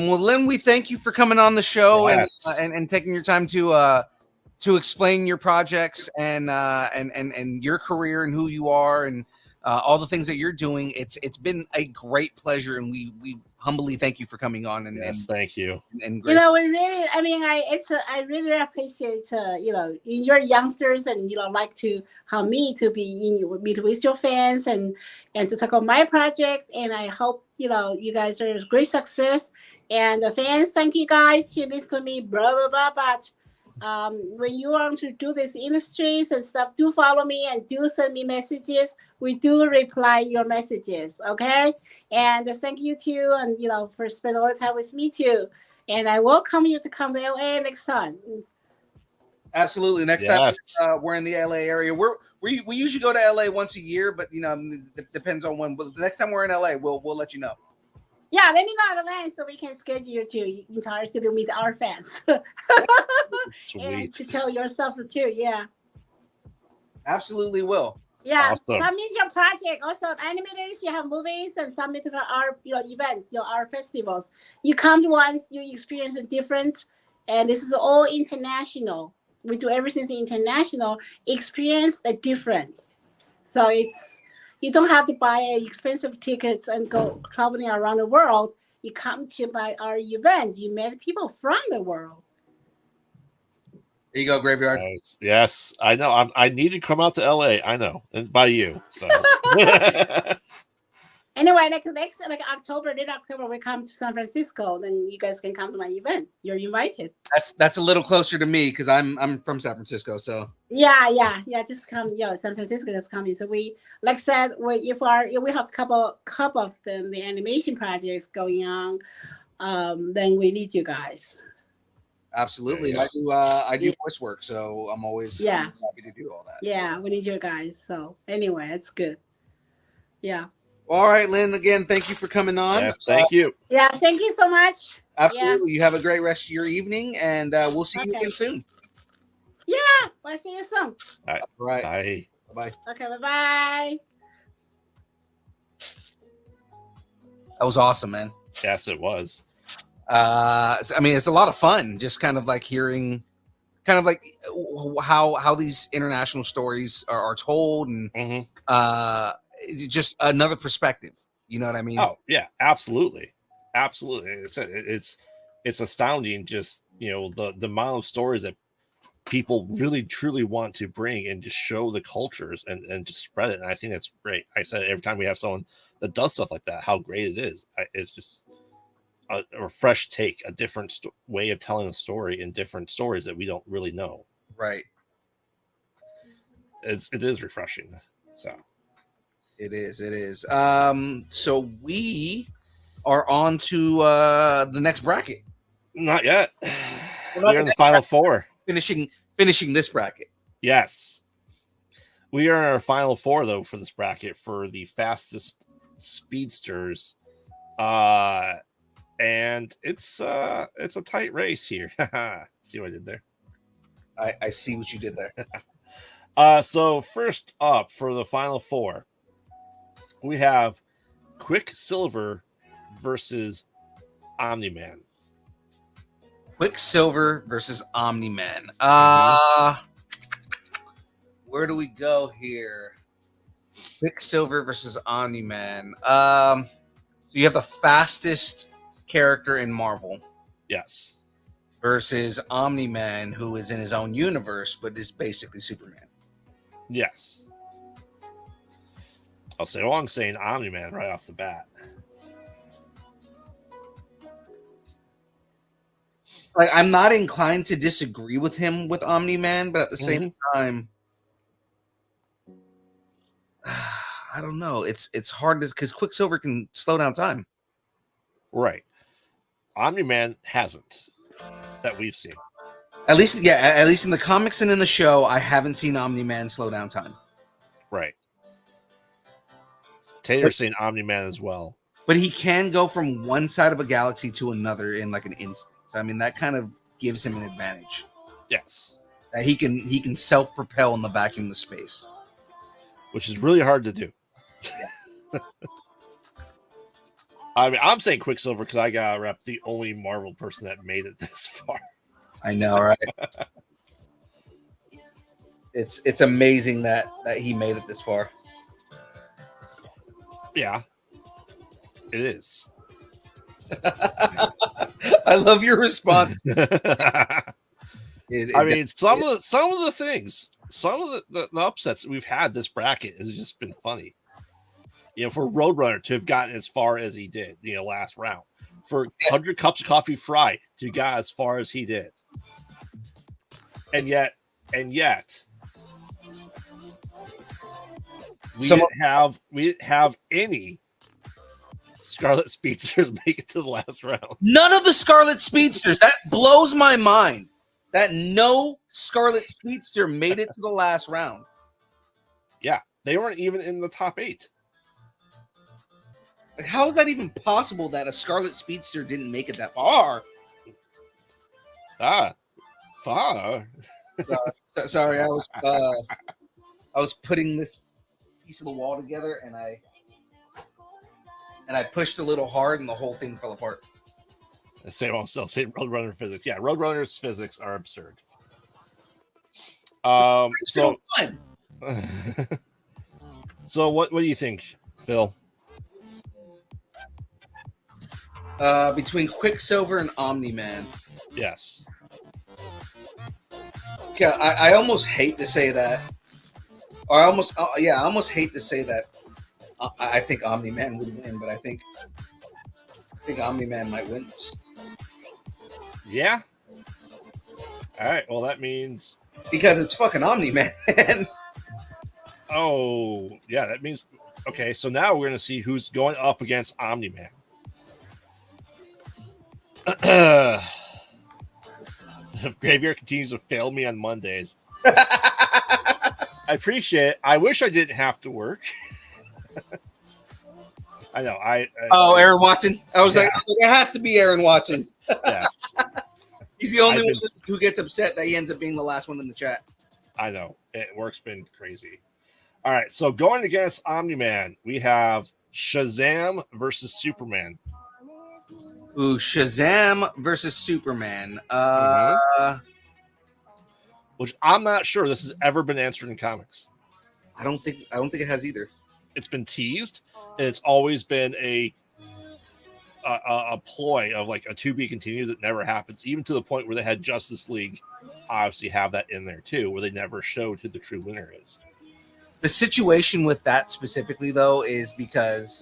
Well, Lynn, we thank you for coming on the show. Yes. and taking your time to explain your projects and your career and who you are and all the things that you're doing. It's been a great pleasure, and we humbly thank you for coming on. And yes, thank you. And we really, I really appreciate your youngsters, and like to have me to be meet with your fans and to talk about my project. And I hope you guys are great success. And the fans, thank you guys to listen to me, blah blah blah. But when you want to do these industries and stuff, do follow me and do send me messages. We do reply your messages, okay? And thank you too, and for spending all the time with me too. And I welcome you to come to LA next time. Absolutely. Next Yes. time we're in the LA area. We usually go to LA once a year, but it depends on when. But the next time we're in LA, we'll let you know. Yeah, let me know in advance so we can schedule you to entire to meet our fans. And Sweet. to tell your stuff too. Yeah. Absolutely will. Yeah. Awesome. Submit your project. Also, animators, you have movies and submit to our events, our festivals. You come to once, you experience a difference, and this is all international. We do everything international. Experience the difference. So you don't have to buy expensive tickets and go traveling around the world. You come to buy our events. You meet people from the world. There you go, Graveyard. Yes, I know. I need to come out to LA. I know, and by you. So anyway, next October, mid-October, we come to San Francisco. Then you guys can come to my event. You're invited. That's a little closer to me because I'm from San Francisco. So yeah. Just come. Yeah, San Francisco is coming. So we, like I said, we have a couple of the animation projects going on. Then we need you guys. absolutely, Yes. I do voice work, so I'm always happy to do all that. Yeah, we need you guys. So anyway, it's good. Yeah. All right, Lynn. Again, thank you for coming on. yes, thank you. Yeah, thank you so much. Absolutely. You have a great rest of your evening, and we'll see you again soon. Yeah, we'll see you soon. All Right. Bye. Bye. Okay, bye-bye. That was awesome, man. Yes, it was. I mean, it's a lot of fun, just kind of like hearing kind of like how these international stories are told, and just another perspective. You know what I mean? Oh yeah, absolutely. It's astounding. Just the amount of stories that people really truly want to bring and just show the cultures and just spread it. And I think that's great. I said every time we have someone that does stuff like that, how great it is. It's just a fresh take, a different way of telling a story in different stories that we don't really know. Right. It is refreshing. So it is. So we are on to the next bracket. Not yet. We're in the final four. Finishing this bracket. Yes. We are in our final four though for this bracket for the fastest speedsters. And it's a tight race here. See what I did there? I see what you did there. So first up for the final four, we have Quicksilver versus Omni-Man. Quicksilver versus Omni-Man. Where do we go here? Quicksilver versus Omni-Man. So you have the fastest character in Marvel. Yes. Versus Omni-Man, who is in his own universe, but is basically Superman. Yes. I'll say, I'm saying Omni-Man right off the bat. Like, I'm not inclined to disagree with him with Omni-Man, but at the same time, I don't know. It's hard because Quicksilver can slow down time. Right. Omni-Man hasn't, that we've seen. At least in the comics and in the show, I haven't seen Omni-Man slow down time. Right. Taylor's seen Omni-Man as well. But he can go from one side of a galaxy to another in like an instant. So I mean, that kind of gives him an advantage. Yes. That he can self-propel in the vacuum of space, which is really hard to do. I mean, I'm saying Quicksilver because I gotta rep the only Marvel person that made it this far. I know, right? It's amazing that he made it this far. Yeah, it is. I love your response. I mean, some of the things, some of the upsets that we've had this bracket has just been funny. For Roadrunner to have gotten as far as he did, last round. For 100 Cups of Coffee Fry to got as far as he did. and yet, we Some- didn't have any Scarlet Speedsters make it to the last round. None of the Scarlet Speedsters. That blows my mind. That no Scarlet Speedster made it to the last round. Yeah, they weren't even in the top 8. Like, how is that even possible that a Scarlet Speedster didn't make it that far? Far. Sorry, I was putting this piece of the wall together, and I pushed a little hard, and the whole thing fell apart. Say Roadrunner physics. Yeah, Roadrunner's physics are absurd. So, so what do you think, Phil? Between Quicksilver and Omni-Man. Yes. Yeah, I almost hate to say that. Or I almost hate to say that. I think Omni-Man would win, but I think Omni-Man might win this. Yeah. All right. Well, that means because it's fucking Omni-Man. Oh, yeah. That means okay. So now we're gonna see who's going up against Omni-Man. Graveyard continues to fail me on Mondays. I appreciate it. I wish I didn't have to work. I know. Aaron Watson. I was like, it has to be Aaron Watson. Yes. He's the only one who gets upset that he ends up being the last one in the chat. I know. Work's been crazy. All right. So going against Omni-Man, we have Shazam versus Superman. Ooh, Shazam versus Superman. Which I'm not sure this has ever been answered in comics. I don't think it has either. It's been teased, and it's always been a ploy of like a to be continued that never happens, even to the point where they had Justice League obviously have that in there too, where they never showed who the true winner is. The situation with that specifically, though, is because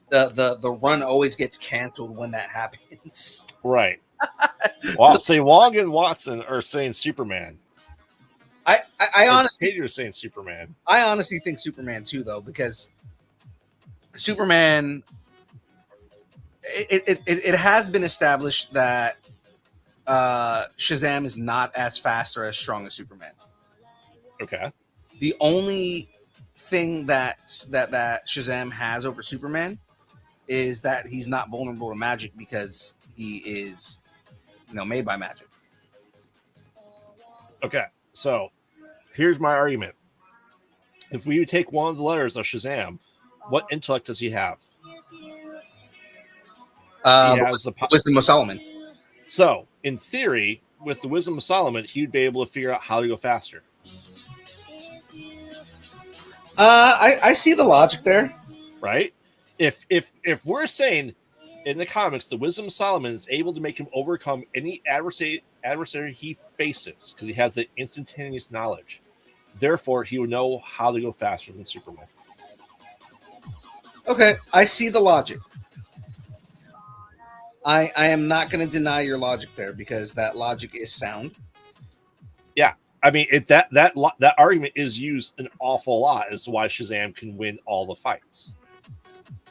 the run always gets canceled when that happens. Right. Well, say Wong and Watson are saying Superman. I honestly, you're saying Superman. I honestly think Superman too, though, because Superman. It has been established that Shazam is not as fast or as strong as Superman. Okay. The only thing that Shazam has over Superman is that he's not vulnerable to magic because he is, made by magic. Okay, so here's my argument. If we take one of the letters of Shazam, what intellect does he have? He has the Wisdom of Solomon. So, in theory, with the Wisdom of Solomon, he'd be able to figure out how to go faster. I see the logic there. Right? If we're saying in the comics the Wisdom of Solomon is able to make him overcome any adversary he faces because he has the instantaneous knowledge, therefore he would know how to go faster than Superman. Okay, I see the logic. I am not going to deny your logic there because that logic is sound. Yeah, I mean that argument is used an awful lot as to why Shazam can win all the fights.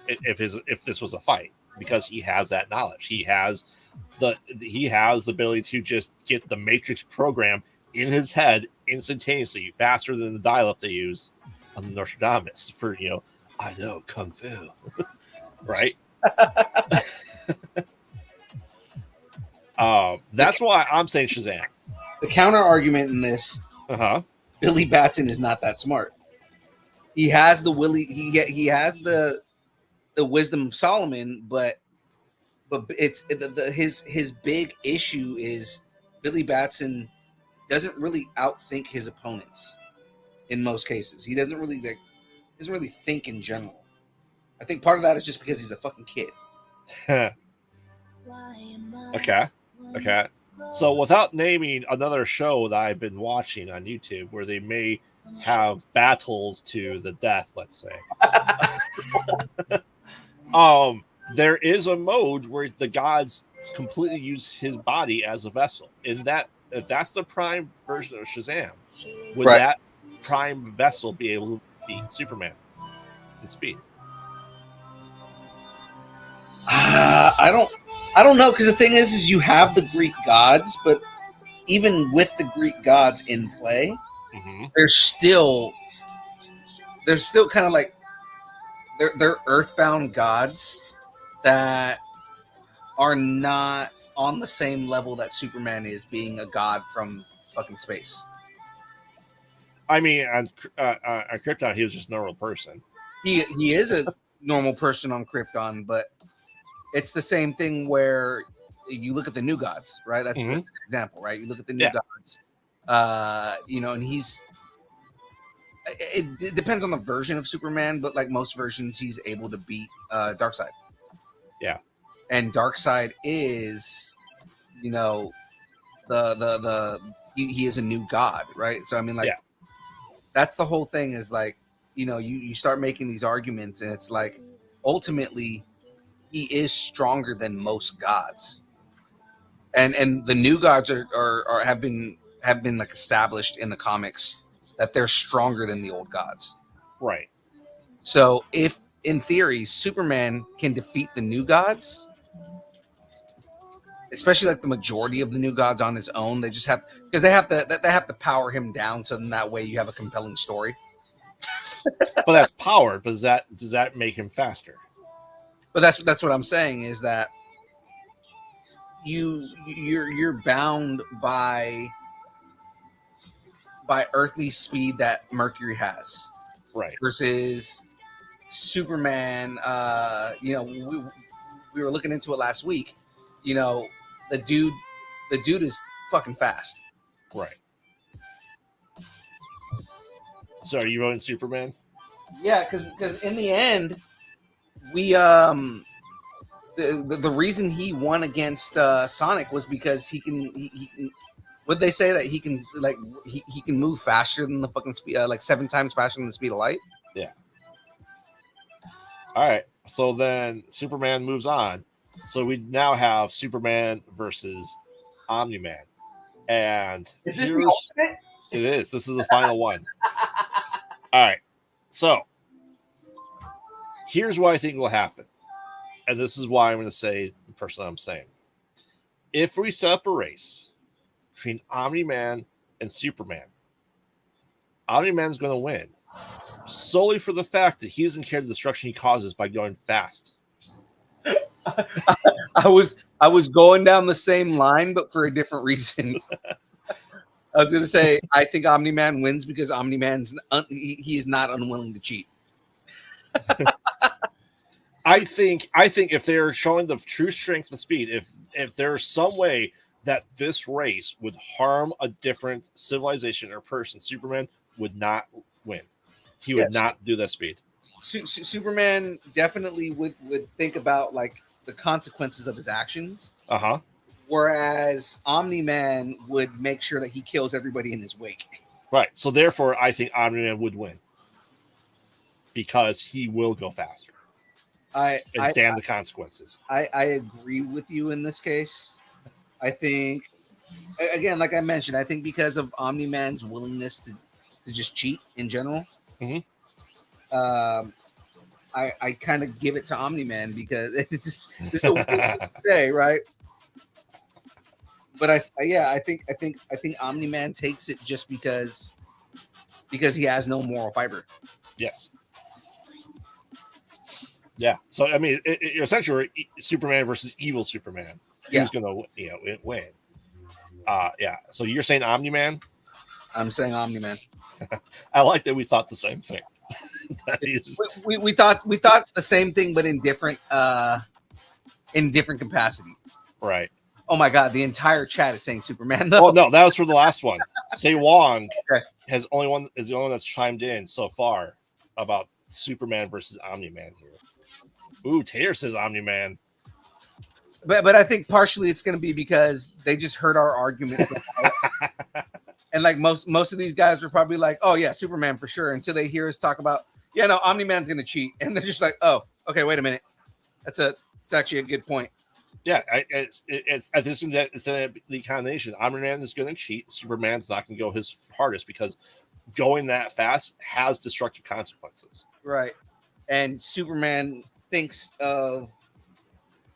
If this was a fight, because he has that knowledge, he has the ability to just get the Matrix program in his head instantaneously, faster than the dial-up they use on the Nostradamus for I know Kung Fu, right? That's why I'm saying Shazam. The counter argument in this, Billy Batson is not that smart. He has the he has the Wisdom of Solomon, but it's his big issue is Billy Batson doesn't really outthink his opponents in most cases. He doesn't really think in general. I think part of that is just because he's a fucking kid. Okay. So without naming another show that I've been watching on YouTube where they may have battles to the death, let's say. There is a mode where the gods completely use his body as a vessel. Is that if that's the prime version of Shazam, would Right. that prime vessel be able to beat Superman in speed? I don't know, because the thing is you have the Greek gods, but even with the Greek gods in play, there's still kind of like they're earthbound gods that are not on the same level that Superman is, being a god from fucking space. I mean, on Krypton, he was just a normal person. He is a normal person on Krypton, but it's the same thing where you look at the new gods, right? That's an example, right? You look at the new gods, and it depends on the version of Superman, but like most versions, he's able to beat Darkseid. Yeah. And Darkseid is, he is a new god, right? So I mean, like, that's the whole thing. Is like, you start making these arguments, and it's like, ultimately, he is stronger than most gods, and the new gods are have been like established in the comics that they're stronger than the old gods. Right. So if in theory Superman can defeat the new gods, especially like the majority of the new gods on his own, they just have, because they have to power him down, so then that way you have a compelling story. But that's power. But does that make him faster? But that's what I'm saying, is that you're bound by earthly speed that Mercury has, right? Versus Superman. We were looking into it last week. The dude is fucking fast. Right. So are you voting Superman? Yeah, because in the end, we the reason he won against Sonic was because he can. Would they say that he can move faster than the fucking speed, like 7 times faster than the speed of light? Yeah. All right. So then Superman moves on. So we now have Superman versus Omni-Man. And is this the ultimate? It is. This is the final one. All right. So here's what I think will happen. And this is why I'm going to say the person I'm saying. If we set up a race between Omni-Man and Superman, Omni-Man's going to win solely for the fact that he doesn't care the destruction he causes by going fast. I was going down the same line, but for a different reason. I was going to say, I think Omni-Man wins because Omni-Man's he is not unwilling to cheat. I think if they're showing the true strength and speed, if there's some way that this race would harm a different civilization or person, Superman would not win. He would not do that speed. Superman definitely would think about like the consequences of his actions. Whereas Omni-Man would make sure that he kills everybody in his wake. Right. So therefore, I think Omni-Man would win because he will go faster. Damn the consequences. I agree with you in this case. I think, again, like I mentioned, I think because of Omni-Man's willingness to just cheat in general, I kind of give it to Omni-Man because this is a weird thing to say, right? But I think Omni-Man takes it just because he has no moral fiber. Yes. Yeah. So I mean, essentially, Superman versus evil Superman. Who's going to win? Yeah. So you're saying Omni-Man? I'm saying Omni-Man. I like that we thought the same thing. we thought the same thing, but in different capacity. Right. Oh my God, the entire chat is saying Superman though. Oh no, that was for the last one. Say Wong is the only one that's chimed in so far about Superman versus Omni-Man here. Ooh, Taylor says Omni-Man. But I think partially it's going to be because they just heard our argument. And like most of these guys are probably like, oh yeah, Superman for sure, until they hear us talk about, yeah, no, Omni-Man's going to cheat. And they're just like, oh, okay, wait a minute. It's actually a good point. Yeah, it's the combination. Omni-Man is going to cheat. Superman's not going to go his hardest because going that fast has destructive consequences. Right. And Superman thinks of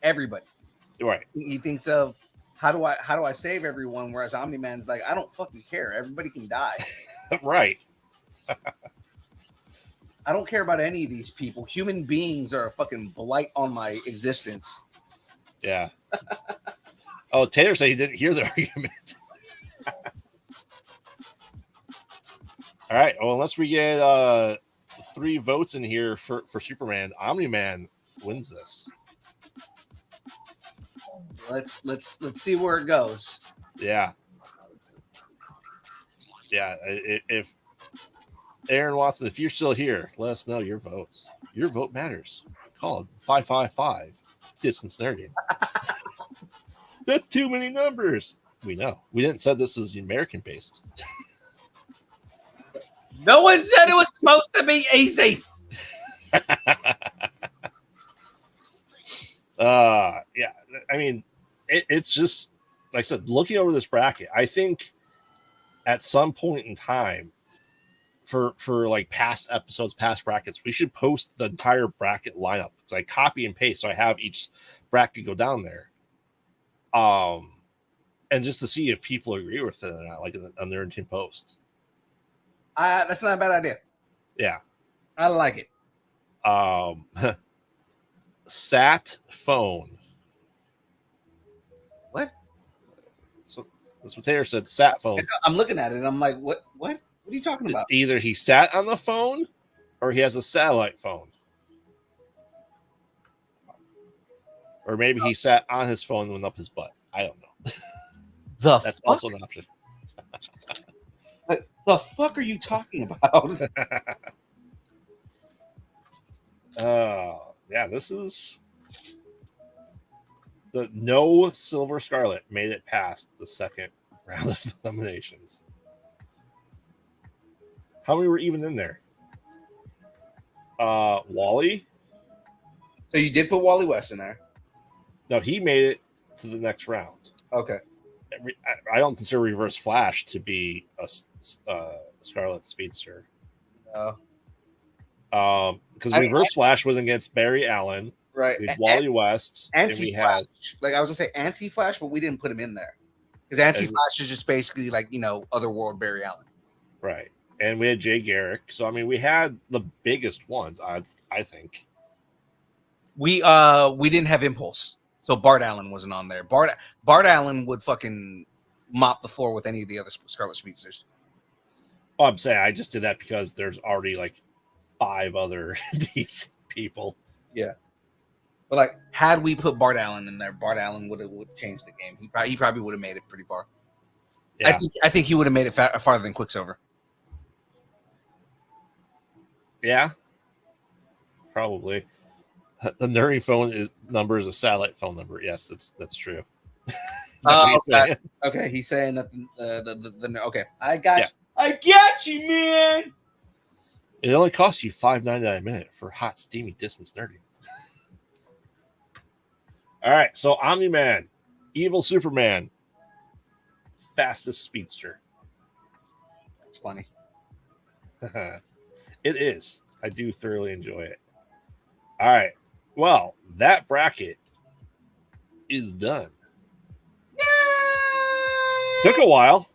everybody. Right. He thinks of how do I save everyone, whereas Omni-Man's like, I don't fucking care. Everybody can die. Right. I don't care about any of these people. Human beings are a fucking blight on my existence. Yeah. Oh, Taylor said he didn't hear the argument. All right. Well, unless we get 3 votes in here for Superman, Omni-Man wins this. Let's see where it goes. Yeah. Yeah. If Aaron Watson, if you're still here, let us know your votes. Your vote matters. Call 555 distance nerding. That's too many numbers. We know. We didn't say this is American based. No one said it was supposed to be easy. Yeah. I mean, it's just like I said, looking over this bracket, I think at some point in time for like past episodes, past brackets, we should post the entire bracket lineup. So I copy and paste so I have each bracket go down there. And just to see if people agree with it or not, like on their team post. That's not a bad idea. Yeah. I like it. Sat phone. What? That's what Taylor said. Sat phone. I'm looking at it and I'm like, what? What are you talking about? Either he sat on the phone or he has a satellite phone. Or maybe he sat on his phone and went up his butt. I don't know. That's also an option. What the fuck are you talking about? Yeah, this is the no Silver Scarlet made it past the second round of eliminations. How many were even in there? Wally. So you did put Wally West in there. No, he made it to the next round. Okay. I don't consider Reverse Flash to be a Scarlet Speedster. No. Because Reverse Flash was against Barry Allen, right? We had Wally West, and we had like I was gonna say Anti-Flash, but we didn't put him in there because Anti-Flash is just basically like Otherworld Barry Allen, right? And we had Jay Garrick. So I mean, we had the biggest ones. I think we didn't have Impulse, so Bart Allen wasn't on there. Bart Allen would fucking mop the floor with any of the other Scarlet Speedsters. Oh, I'm saying I just did that because there's already like 5 other decent people. Yeah. But like, had we put Bart Allen in there, Bart Allen would change the game. He probably would have made it pretty far. Yeah. I think he would have made it farther than Quicksilver. Yeah, probably. The nerding phone number is a satellite phone number. Yes, that's true. That's what he's saying. Okay, he's saying that the okay. I got Yeah. you. I got you, man. It only costs you $5.99 a minute for hot, steamy distance nerding. All right, so Omni-Man, Evil Superman, fastest speedster. That's funny. It is. I do thoroughly enjoy it. All right. Well, that bracket is done. Took a while.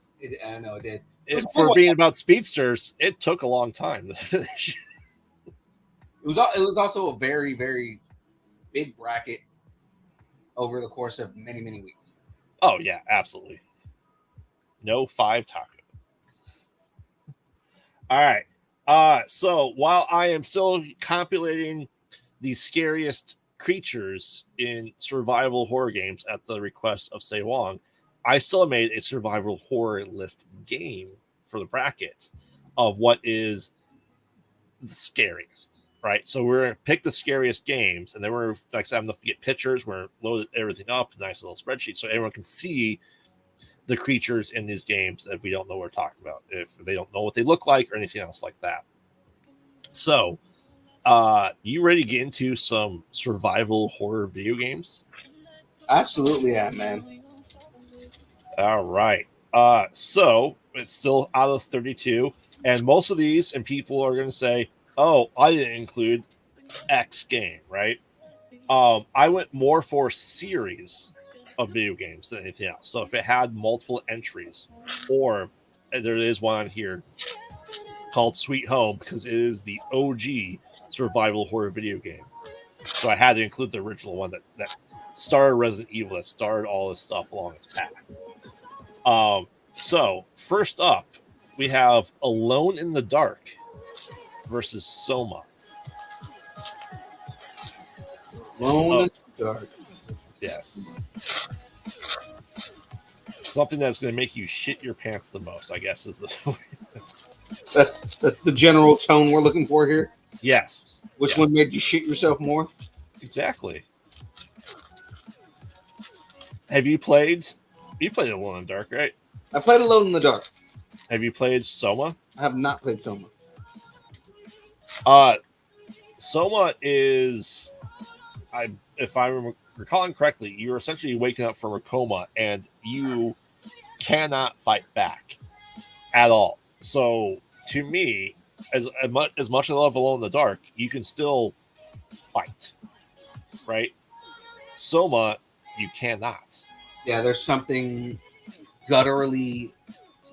I know it did. For being about speedsters, it took a long time to finish. It was also a very, very big bracket over the course of many, many weeks. Oh, yeah, absolutely. No 5 tacos. All right. So while I am still compilating the scariest creatures in survival horror games at the request of Sei Wong, I still made a survival horror list game for the bracket of what is the scariest, right? So we're going to pick the scariest games, and then we're, like I said, I'm going to get pictures. We're load everything up, nice little spreadsheet, so everyone can see the creatures in these games if we don't know what we're talking about, if they don't know what they look like or anything else like that. So, you ready to get into some survival horror video games? Absolutely, yeah, man. All right. So it's still out of 32, and most of these, and people are going to say, "Oh, I didn't include X game," right? I went more for series of video games than anything else. So if it had multiple entries, or and there is one on here called Sweet Home because it is the OG survival horror video game. So I had to include the original one that started Resident Evil, that started all this stuff along its path. So first up, we have Alone in the Dark versus Soma. Alone in the Dark. Yes. Something that's going to make you shit your pants the most, I guess, is the. That's the general tone we're looking for here. Yes. Which one made you shit yourself more? Exactly. Have you played? You played Alone in the Dark, right? I played Alone in the Dark. Have you played Soma? I have not played Soma. Soma is, if I'm recalling correctly, you're essentially waking up from a coma and you cannot fight back at all. So to me, as much as I love Alone in the Dark, you can still fight, right? Soma, you cannot. Yeah, there's something gutturally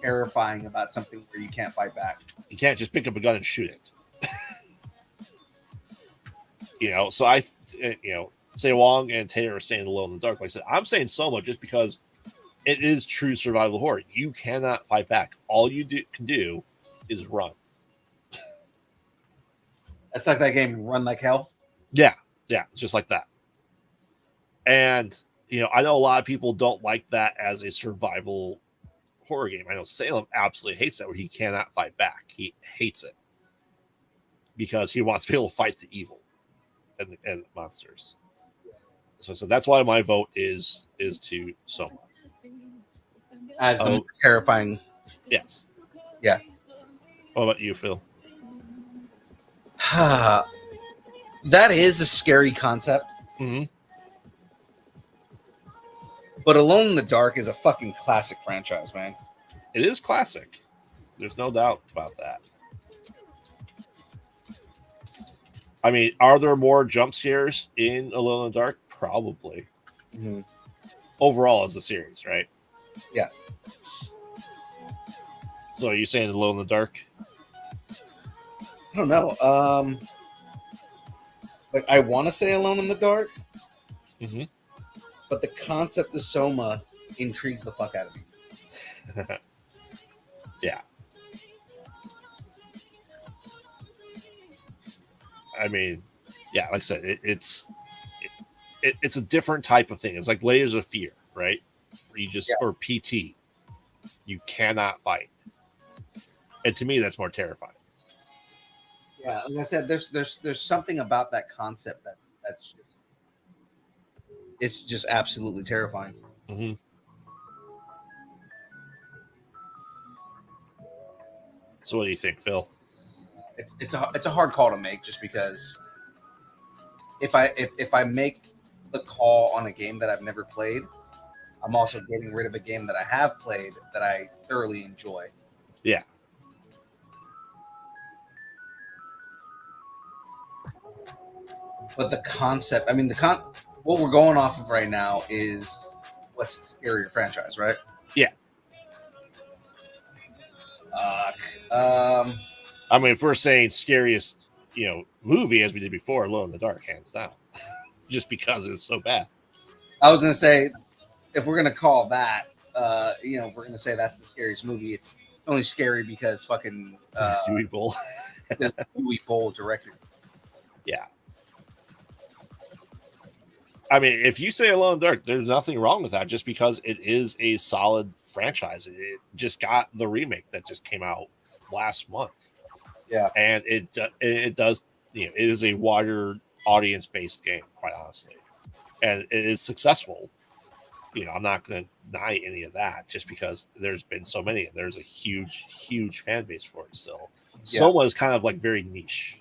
terrifying about something where you can't fight back. You can't just pick up a gun and shoot it. So Say Wong and Taylor are saying Alone in the Dark. Like I said, I'm saying Soma just because it is true survival horror. You cannot fight back. All you can do is run. That's like that game, Run Like Hell. Yeah, just like that. And I know a lot of people don't like that as a survival horror game. I know Salem absolutely hates that, where he cannot fight back. He hates it because he wants to be able to fight the evil and monsters. So that's why my vote is to Soma As the most terrifying. Yes. Yeah. What about you, Phil? That is a scary concept. Mm-hmm. But Alone in the Dark is a fucking classic franchise, man. It is classic. There's no doubt about that. I mean, are there more jump scares in Alone in the Dark? Probably. Mm-hmm. Overall, as a series, right? Yeah. So are you saying Alone in the Dark? I don't know. I want to say Alone in the Dark. Mm-hmm. But the concept of Soma intrigues the fuck out of me. Yeah. I mean, yeah, like I said, it's a different type of thing. It's like Layers of Fear, right? Where you just or PT. You cannot fight. And to me, that's more terrifying. Yeah, like I said, there's something about that concept that's just absolutely terrifying. Mm-hmm. So what do you think, Phil? It's a hard call to make, just because if I make the call on a game that I've never played, I'm also getting rid of a game that I have played that I thoroughly enjoy. Yeah. But the concept, I mean, what we're going off of right now is what's the scarier franchise, right? Yeah. I mean, if we're saying scariest, movie, as we did before, Alone in the Dark, hands down, just because it's so bad. I was gonna say, if we're gonna call that, if we're gonna say that's the scariest movie, it's only scary because fucking Dewey Bull. Dewey Bull directed. Yeah. I mean, if you say Alone in the Dark, there's nothing wrong with that, just because it is a solid franchise. It just got the remake that just came out last month. Yeah, and it does. It is a wider audience based game, quite honestly, and it is successful. I'm not going to deny any of that, just because there's been so many, and there's a huge fan base for it still. Yeah. Soma is kind of like very niche.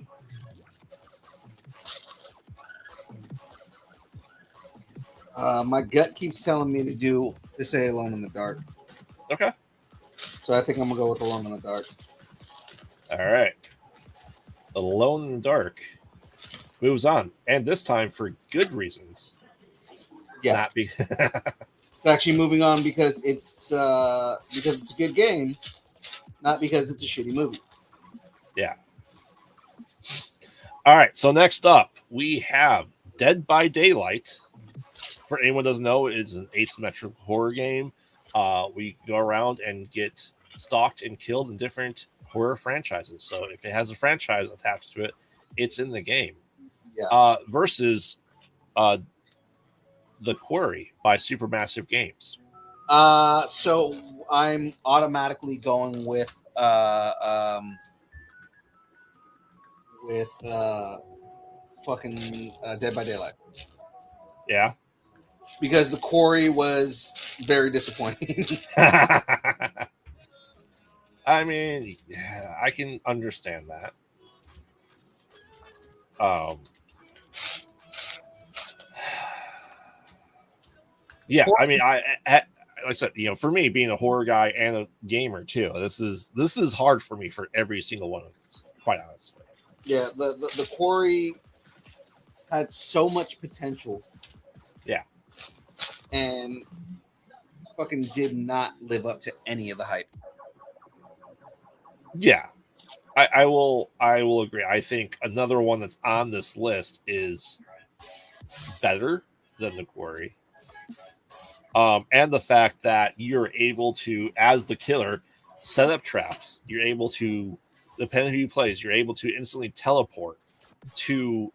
My gut keeps telling me to say Alone in the Dark. Okay. So I think I'm gonna go with Alone in the Dark. All right. Alone in the Dark moves on, and this time for good reasons. Yeah, Not be it's actually moving on because it's a good game, not because it's a shitty movie. yeah. All right. So next up, we have Dead by Daylight. For anyone who doesn't know, it's an asymmetrical horror game. We go around and get stalked and killed in different horror franchises. So if it has a franchise attached to it, it's in the game. Yeah. Versus The Quarry by Supermassive Games. So I'm automatically going with fucking Dead by Daylight. Yeah. Because The Quarry was very disappointing. I mean, yeah, I can understand that. Yeah, I mean, like I said, for me, being a horror guy and a gamer too, this is hard for me for every single one of these, quite honestly. Yeah, the Quarry had so much potential. Yeah. And fucking did not live up to any of the hype. Yeah. I will agree. I think another one that's on this list is better than The Quarry. And the fact that you're able to, as the killer, set up traps. You're able to, depending on who you plays, you're able to instantly teleport to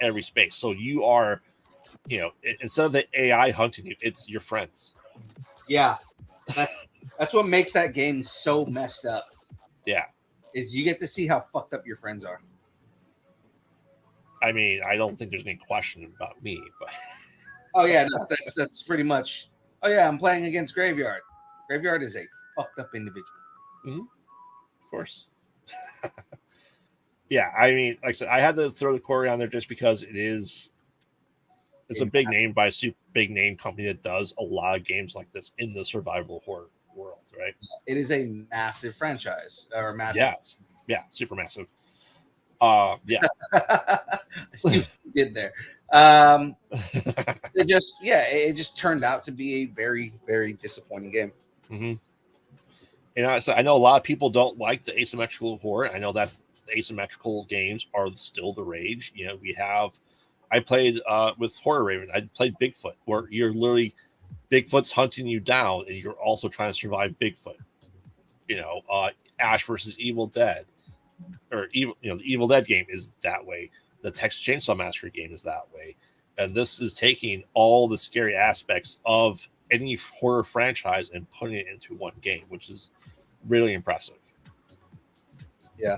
every space. So you are, instead of the AI hunting you, it's your friends. Yeah. That's what makes that game so messed up. Yeah. Is you get to see how fucked up your friends are. I mean, I don't think there's any question about me, but oh yeah, no, that's pretty much. Oh yeah, I'm playing against Graveyard. Graveyard is a fucked up individual. Mm-hmm. Of course. Yeah, I mean, like I said, I had to throw The Quarry on there just because it's a big name by a super big name company that does a lot of games like this in the survival horror world, right? It is a massive franchise or massive. Yeah, super massive. Yeah. I see what you did there. It just turned out to be a very, very disappointing game. Mm-hmm. So I know a lot of people don't like the asymmetrical horror. I know that's asymmetrical games are still the rage. I played with Horror Raven. I played Bigfoot, where you're literally Bigfoot's hunting you down, and you're also trying to survive Bigfoot. Ash versus Evil Dead, or the Evil Dead game is that way. The Texas Chainsaw Massacre game is that way, and this is taking all the scary aspects of any horror franchise and putting it into one game, which is really impressive. Yeah.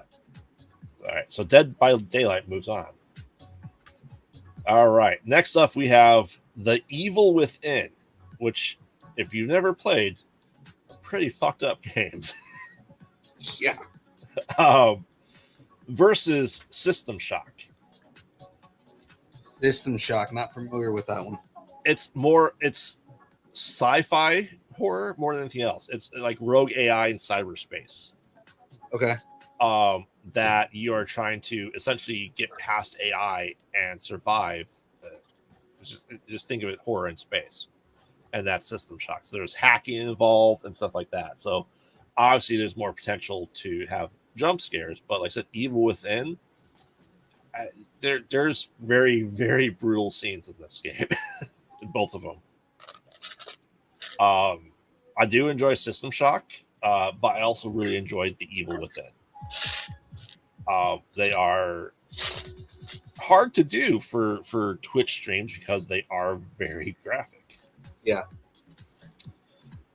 All right, so Dead by Daylight moves on. All right, next up we have The Evil Within, which, if you've never played, pretty fucked up games. Yeah. Versus System Shock. System Shock, not familiar with that one. It's sci-fi horror more than anything else. It's like rogue AI in cyberspace. Okay. That you are trying to essentially get past AI and survive. Just think of it, horror in space, and that's System Shock. So there's hacking involved and stuff like that. So obviously there's more potential to have jump scares, but like I said, Evil Within, there's very, very brutal scenes in this game, in both of them. I do enjoy System Shock, but I also really enjoyed The Evil Within. They are hard to do for Twitch streams because they are very graphic. Yeah.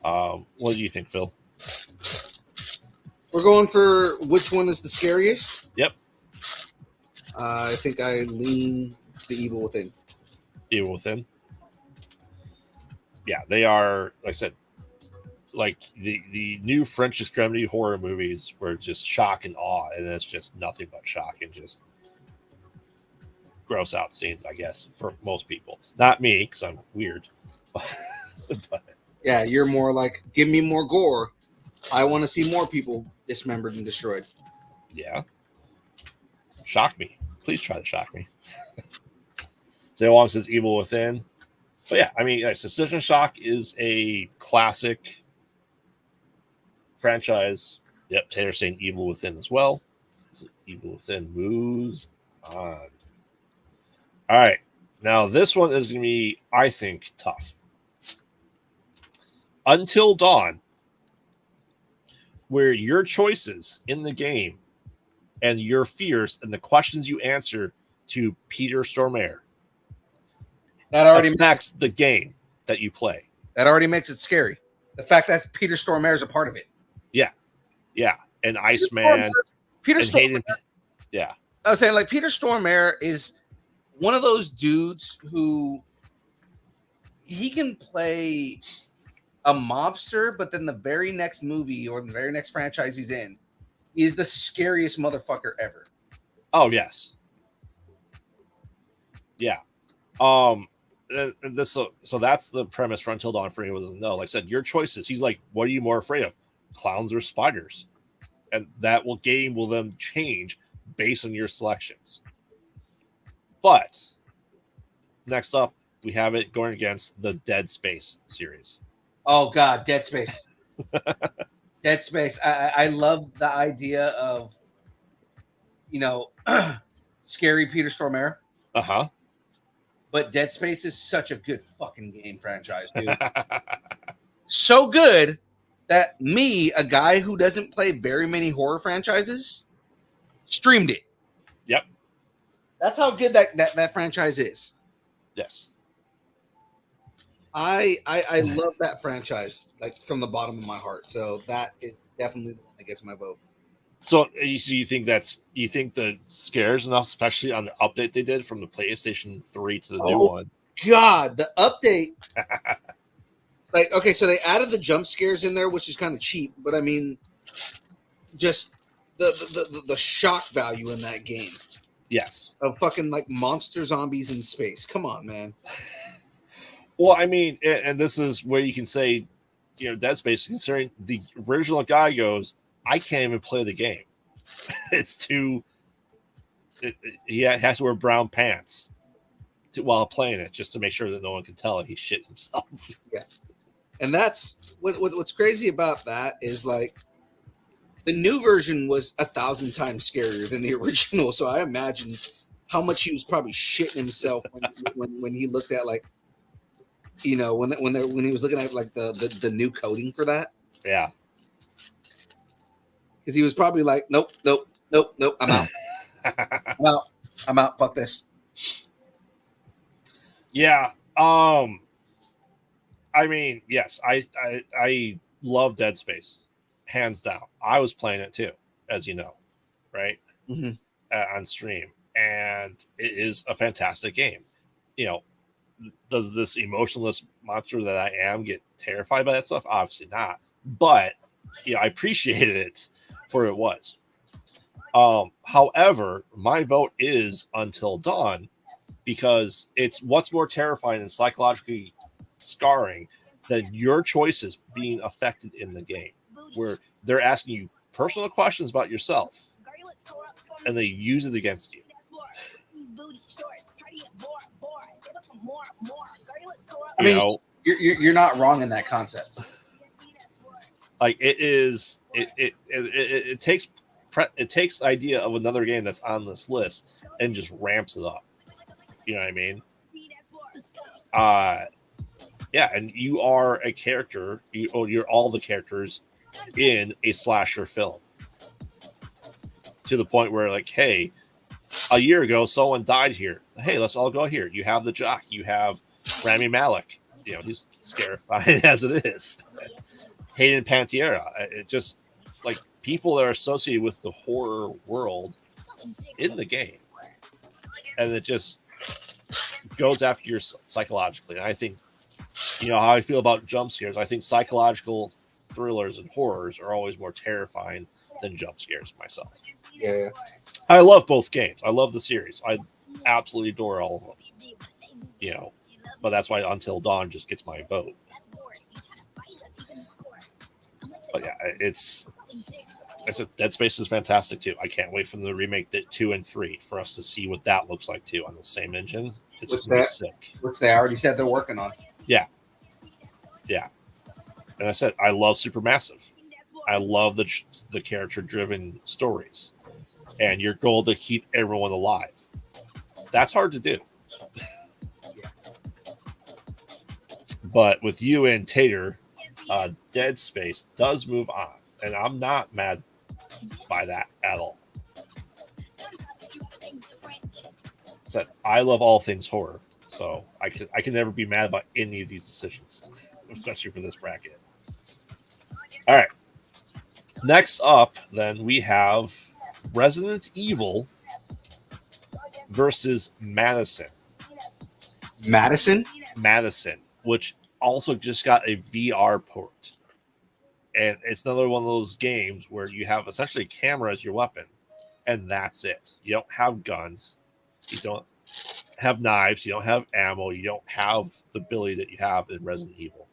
What do you think, Phil? We're going for which one is the scariest? Yep. I think I lean The Evil Within. Evil Within. Yeah, they are, like I said, like the new French extremity horror movies were just shock and awe, and it's just nothing but shock and just gross out scenes, I guess, for most people. Not me, because I'm weird. But Yeah, you're more like, give me more gore. I want to see more people dismembered and destroyed. yeah. Shock me. Please try to shock me. So long as it's Evil Within. But yeah, I mean, System Shock is a classic franchise. Yep, Taylor's saying Evil Within as well. So Evil Within moves on. All right. Now, this one is going to be, I think, tough. Until Dawn, where your choices in the game and your fears and the questions you answer to Peter Stormare That already affects the game that you play. That already makes it scary. The fact that Peter Stormare is a part of it. Yeah. And Iceman. Peter and Stormare. Hayden. Yeah. I was saying, like, Peter Stormare is one of those dudes who he can play a mobster, but then the very next movie or the very next franchise he's in, he is the scariest motherfucker ever. Oh, yes. Yeah. And this so that's the premise for Until Dawn for anyone who doesn't know. Like I said, your choices. He's like, what are you more afraid of? Clowns or spiders? And that game will then change based on your selections. But next up, we have it going against the Dead Space series. Oh God, Dead Space. Dead Space. I love the idea of, scary Peter Stormare. Uh-huh. But Dead Space is such a good fucking game franchise, dude. So good that me, a guy who doesn't play very many horror franchises, streamed it. Yep. That's how good that franchise is. Yes. I love that franchise, like, from the bottom of my heart. So that is definitely the one that gets my vote. So you think the scares enough, especially on the update they did from the PlayStation 3 to the new one? God, the update. Like, okay, so they added the jump scares in there, which is kind of cheap, but I mean, just the shock value in that game. Yes. Of fucking, like, monster zombies in space. Come on, man. Well, I mean, and this is where you can say, Dead Space, considering the original guy goes, I can't even play the game. It's too. He has to wear brown pants while playing it just to make sure that no one can tell he shit himself. Yeah. And that's what's crazy about that is, like, the new version was 1,000 times scarier than the original. So I imagine how much he was probably shitting himself when he looked at, like, when he was looking at, like, the new coding for that. Yeah. Because he was probably like, nope, I'm out. I'm out. Fuck this. Yeah. I mean, yes, I love Dead Space, hands down. I was playing it too, as you know, right? Mm-hmm. On stream, and it is a fantastic game. Does this emotionless monster that I am get terrified by that stuff? Obviously not, but I appreciated it for it was. However, my vote is Until Dawn because it's what's more terrifying and psychologically scarring than your choices being affected in the game, where they're asking you personal questions about yourself and they use it against you. I mean, you're not wrong in that concept. Like, it is, it takes the idea of another game that's on this list and just ramps it up. You know what I mean? Yeah, and you are a character. You're all the characters in a slasher film. To the point where, like, hey, a year ago someone died here. Hey, let's all go here. You have the jock. You have Rami Malek. He's scarified as it is. Hayden Panettiere. It just, like, people are associated with the horror world in the game, and it just goes after you psychologically. And I think, how I feel about jump scares. I think psychological thrillers and horrors are always more terrifying than jump scares myself. Yeah. I love both games. I love the series. absolutely adore all of them. You know, but that's why Until Dawn just gets my vote. But yeah, it's. I said Dead Space is fantastic too. I can't wait for them to remake 2 and 3 for us to see what that looks like too on the same engine. It's What's gonna be that? sick. Which they already said they're working on. Yeah. And I said I love Supermassive. I love the character driven stories, and your goal to keep everyone alive. That's hard to do. But with you and Tater, Dead Space does move on, and I'm not mad by that at all. Said I love all things horror, so I can never be mad about any of these decisions, especially for this bracket. All right. Next up, then we have Resident Evil versus Madison. Madison, Which also just got a VR port. And it's another one of those games where you have essentially a camera as your weapon, and that's it. You don't have guns. You don't have knives. You don't have ammo. You don't have the ability that you have in Resident Evil.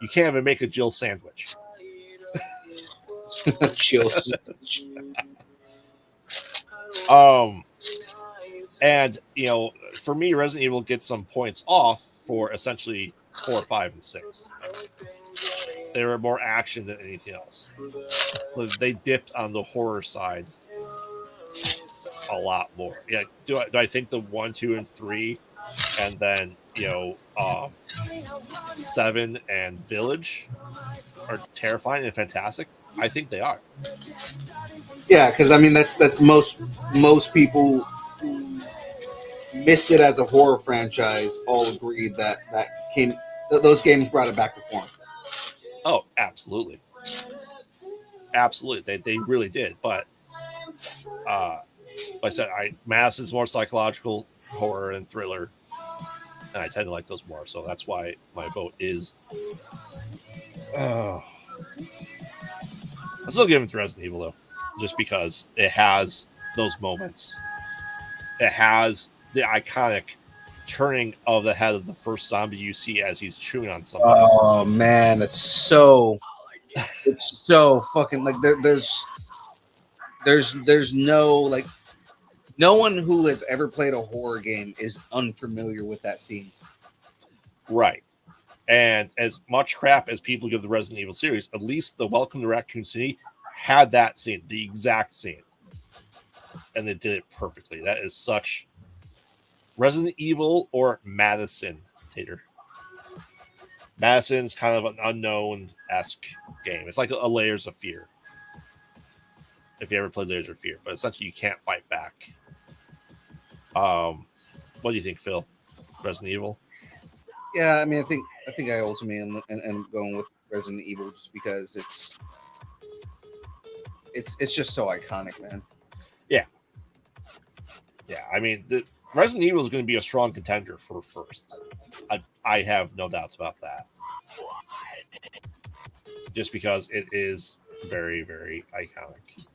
You can't even make a Jill sandwich. chill. And you know, for me, Resident Evil gets some points off for essentially 4, 5, and 6. They were more action than anything else. They dipped on the horror side a lot more. Yeah, do I think the 1, 2, and 3, and then 7 and Village are terrifying and fantastic? I think they are. Yeah, because I mean that's most people who missed it as a horror franchise all agreed that those games brought it back to form. Oh, absolutely. They really did. But like I said, Madison's more psychological horror and thriller, and I tend to like those more. So that's why my vote is. I'm still giving it to Resident Evil though, just because it has those moments. It has the iconic turning of the head of the first zombie you see as he's chewing on something. Oh man, it's so fucking like there's no like no one who has ever played a horror game is unfamiliar with that scene. Right. And as much crap as people give the Resident Evil series, at least the Welcome to Raccoon City had that scene, the exact scene. And they did it perfectly. That is such Resident Evil or Madison, Tater. Madison's kind of an unknown-esque game. It's like a Layers of Fear. If you ever played Layers of Fear. But essentially you can't fight back. What do you think, Phil? Resident Evil? Yeah, I mean, I think I ultimately am going with Resident Evil just because it's just so iconic, man. Yeah. I mean, the Resident Evil is going to be a strong contender for first. I have no doubts about that. Just because it is very, very iconic.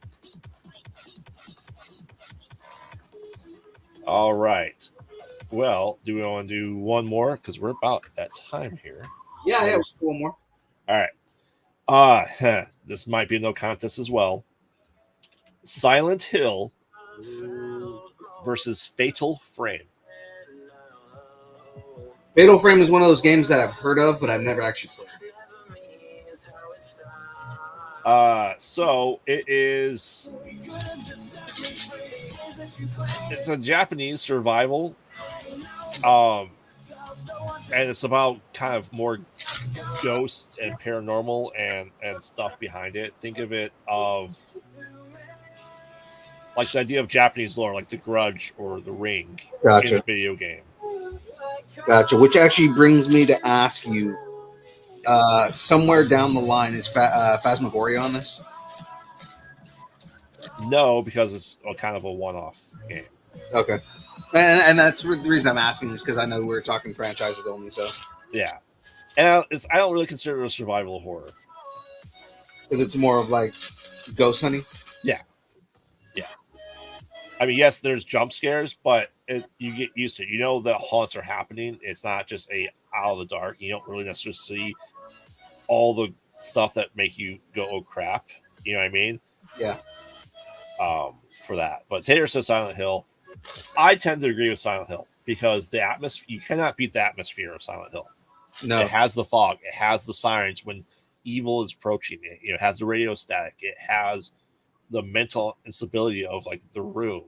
All right. Well, do we want to do one more? Because we're about at time here. Yeah, let's do one more. All right. This might be no contest as well. Silent Hill versus Fatal Frame. Fatal Frame is one of those games that I've heard of, but I've never actually played. So it is. It's a Japanese survival. And it's about kind of more ghosts and paranormal and stuff behind it. Think of it of like the idea of Japanese lore, like The Grudge or The Ring in a video game. Gotcha. Which actually brings me to ask you, somewhere down the line, is Phasmagoria on this? No, because it's kind of a one-off game. Okay. And that's the reason I'm asking is because I know we're talking franchises only. So yeah, and I don't really consider it a survival horror because it's more of like ghost hunting. Yeah. I mean, yes, there's jump scares, but you get used to it. You know that haunts are happening. It's not just a out of the dark. You don't really necessarily see all the stuff that make you go, oh crap. You know what I mean? Yeah. For that. But Tater says Silent Hill. I tend to agree with Silent Hill because the atmosphere, you cannot beat the atmosphere of Silent Hill. No. It has the fog, it has the sirens when evil is approaching it, it has the radio static, it has the mental instability of like the room.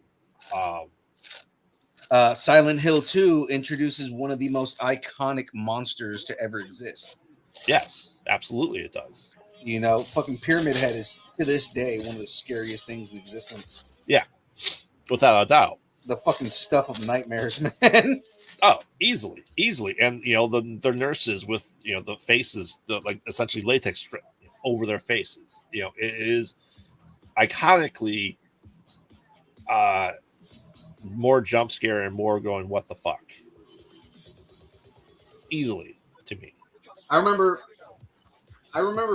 Silent Hill 2 introduces one of the most iconic monsters to ever exist. Yes, absolutely it does. Fucking Pyramid Head is to this day one of the scariest things in existence. Yeah, without a doubt. The fucking stuff of nightmares, man. Oh, easily. And the nurses with the faces, the like essentially latex strip over their faces. It is iconically more jump scare and more going what the fuck. Easily to me. I remember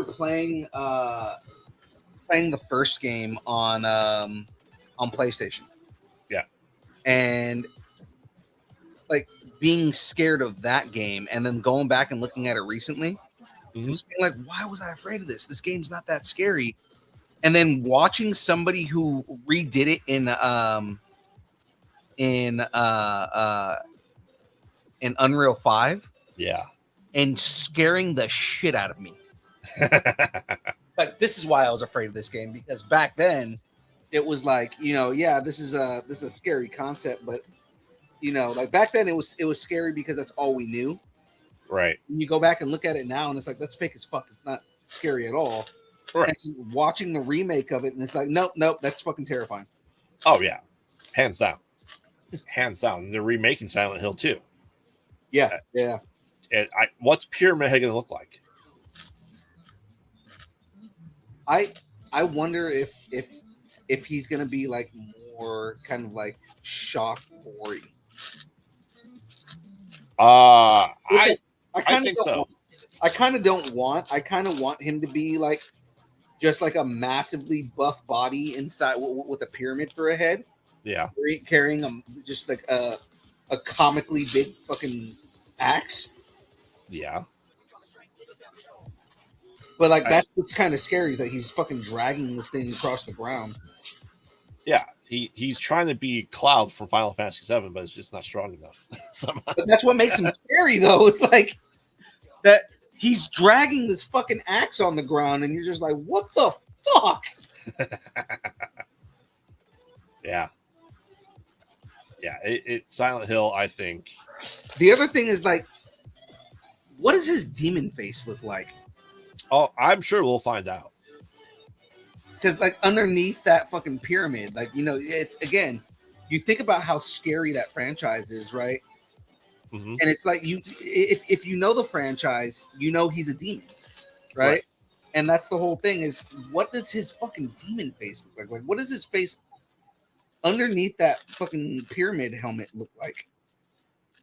playing the first game on PlayStation. Yeah. And like being scared of that game and then going back and looking at it recently, just being like, why was I afraid of this? This game's not that scary. And then watching somebody who redid it in Unreal 5. Yeah. And scaring the shit out of me. Like, this is why I was afraid of this game, because back then it was like, this is a scary concept, but like back then it was scary because that's all we knew. Right. And you go back and look at it now and it's like, that's fake as fuck. It's not scary at all. Right. And watching the remake of it and it's like, nope, that's fucking terrifying. Oh yeah. Hands down. And they're remaking Silent Hill too. Yeah. Yeah. And what's Pyramid Head gonna look like? I wonder if he's gonna be like more kind of like shock gory. I kind think of so. I kind of want him to be like just like a massively buff body inside with a pyramid for a head. Yeah. Carrying just like a comically big fucking axe. Yeah. But like that's what's kind of scary is that he's fucking dragging this thing across the ground. Yeah, he's trying to be Cloud from Final Fantasy VII, but it's just not strong enough. But that's what makes him scary, though. It's like that he's dragging this fucking axe on the ground, and you're just like, what the fuck? Yeah. It Silent Hill, I think. The other thing is like, what does his demon face look like? Oh, I'm sure we'll find out. Because like underneath that fucking pyramid, like it's again, you think about how scary that franchise is, right? Mm-hmm. And it's like if you know the franchise, he's a demon, right? And that's the whole thing is, what does his fucking demon face look like? Like, what does his face underneath that fucking pyramid helmet look like?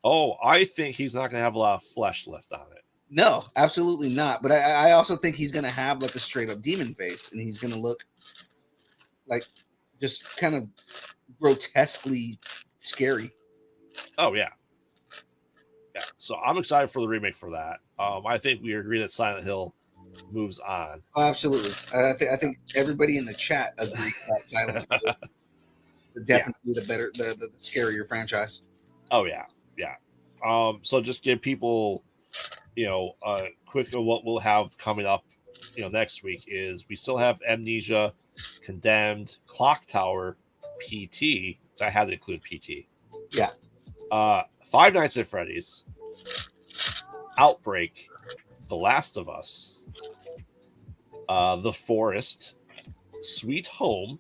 Oh, I think he's not going to have a lot of flesh left on it. No, absolutely not. But I also think he's going to have like a straight up demon face, and he's going to look like just kind of grotesquely scary. Oh, yeah. Yeah. So I'm excited for the remake for that. I think we agree that Silent Hill moves on. Oh, absolutely. I think everybody in the chat agrees that Silent Hill is definitely the scarier franchise. Oh, yeah. Yeah. So just give people quick of what we'll have coming up next week is we still have Amnesia, Condemned, Clock Tower, PT. So I had to include PT. Yeah. Five Nights at Freddy's, Outbreak, The Last of Us, The Forest, Sweet Home,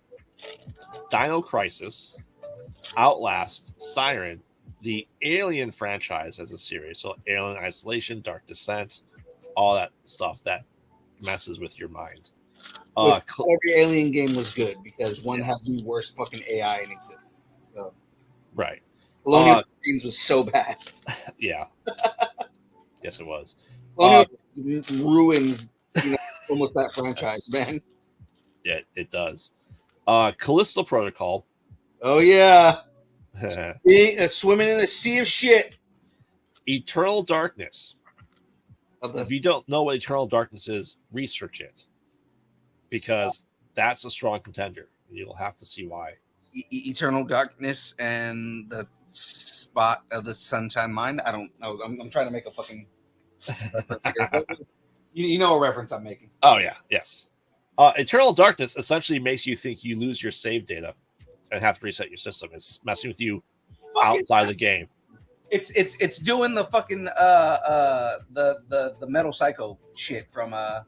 Dino Crisis, Outlast, Siren, the Alien franchise as a series. So Alien Isolation, Dark Descent, all that stuff that messes with your mind. Every Alien game was good because one had the worst fucking AI in existence. So right. Colonial Marines was so bad. Yeah. Yes, it was. Colonial ruins almost that franchise, man. Yeah, it does. Callisto Protocol. Oh yeah. Swimming in a sea of shit. Eternal Darkness. If you don't know what Eternal Darkness is, research it, because that's a strong contender. You'll have to see why. Eternal Darkness and the Spot of the Sunshine Mind. I don't know. I'm trying to make a fucking reference here. You know what reference I'm making. Oh, yeah. Yes. Eternal Darkness essentially makes you think you lose your save data and have to reset your system. It's messing with you outside the game. It's doing the fucking the Metal Psycho shit from Metal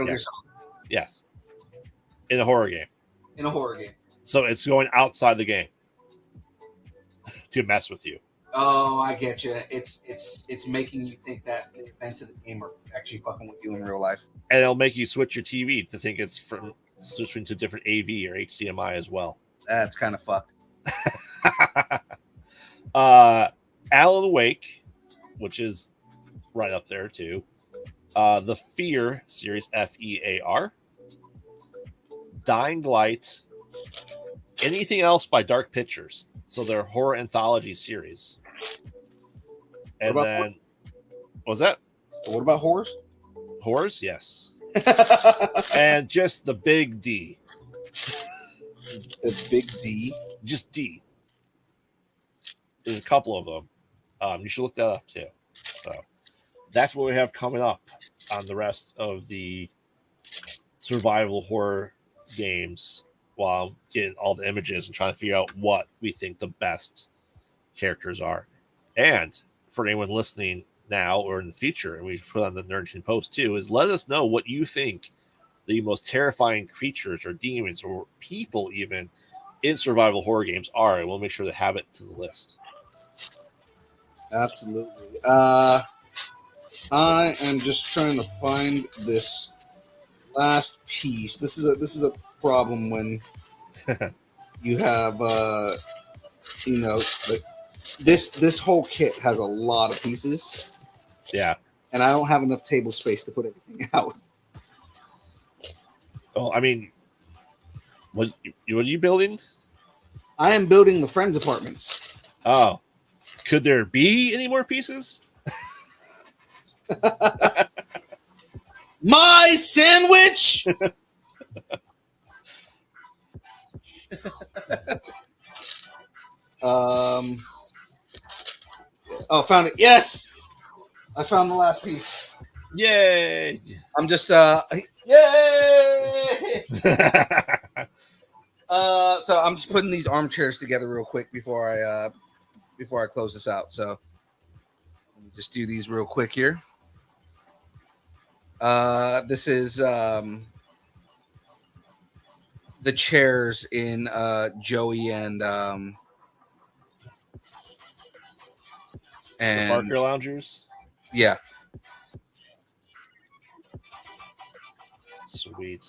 Gear Solid. Yes. In a horror game. In a horror game. So it's going outside the game to mess with you. Oh, I get you. It's making you think that the events of the game are actually fucking with you in real life. And it'll make you switch your TV to think it's from switching to different AV or HDMI as well. That's kind of fucked. Alan Wake, which is right up there too. The Fear series, FEAR. Dying Light. Anything else by Dark Pictures. So their horror anthology series. And then what was that? What about horrors? Horrors, yes. And just the big D. The big D. Just D. There's a couple of them. You should look that up too. So that's what we have coming up on the rest of the survival horror games, while I'm getting all the images and trying to figure out what we think the best characters are. And for anyone listening now or in the future, and we put on the Nerd post too, is let us know what you think the most terrifying creatures or demons or people even in survival horror games are, and we'll make sure to have it to the list. Absolutely. I am just trying to find this last piece. This is a problem when you have this whole kit has a lot of pieces. Yeah. And I don't have enough table space to put everything out. Well, I mean, what are you building? I am building the friends' apartments. Oh. Could there be any more pieces? My sandwich. Oh, found it. Yes, I found the last piece. Yay! I'm just yay. So I'm just putting these armchairs together real quick before I close this out. So let me just do these real quick here. This is the chairs in Joey and The Parker Loungers. Yeah. Sweet.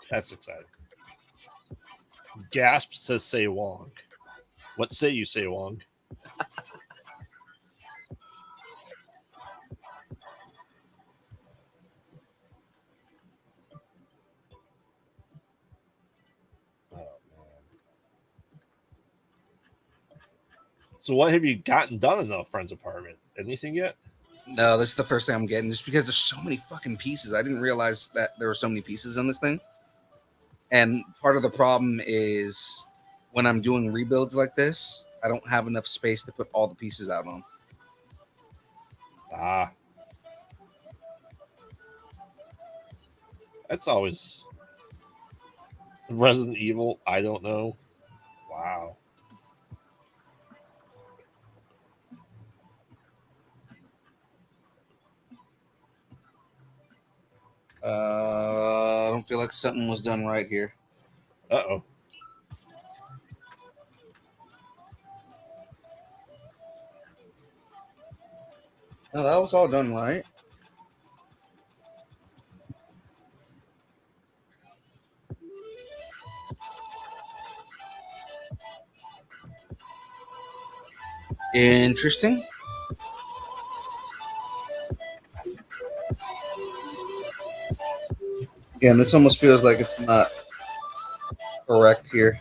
That's exciting. Gasp says Say Wong. What say you, Say Wong? Oh, man. So what have you gotten done in the friend's apartment? Anything yet? No, this is the first thing I'm getting, just because there's so many fucking pieces. I didn't realize that there were so many pieces on this thing. And part of the problem is when I'm doing rebuilds like this, I don't have enough space to put all the pieces out on. Ah. That's always Resident Evil. I don't know. Wow. I don't feel like something was done right here. Uh-oh. No, that was all done right. Interesting. Yeah, and this almost feels like it's not correct here.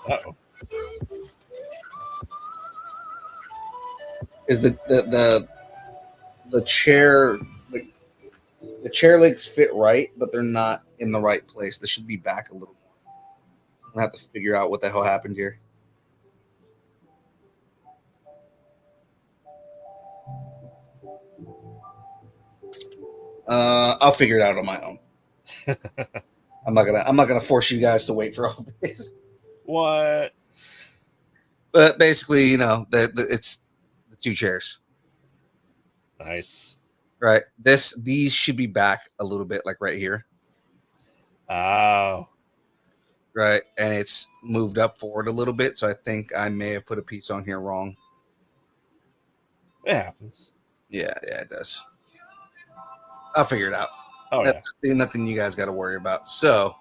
Uh-oh. Is the chair the chair legs fit right, but they're not in the right place. They should be back a little more. I'm gonna have to figure out what the hell happened here. I'll figure it out on my own. I'm not gonna force you guys to wait for all this. What? But basically, it's the two chairs, Nice. right? These should be back a little bit, like right here, Oh. right? And it's moved up forward a little bit, so I think I may have put a piece on here wrong. It happens. Yeah, it does. I'll figure it out. Oh, yeah. Nothing you guys got to worry about. So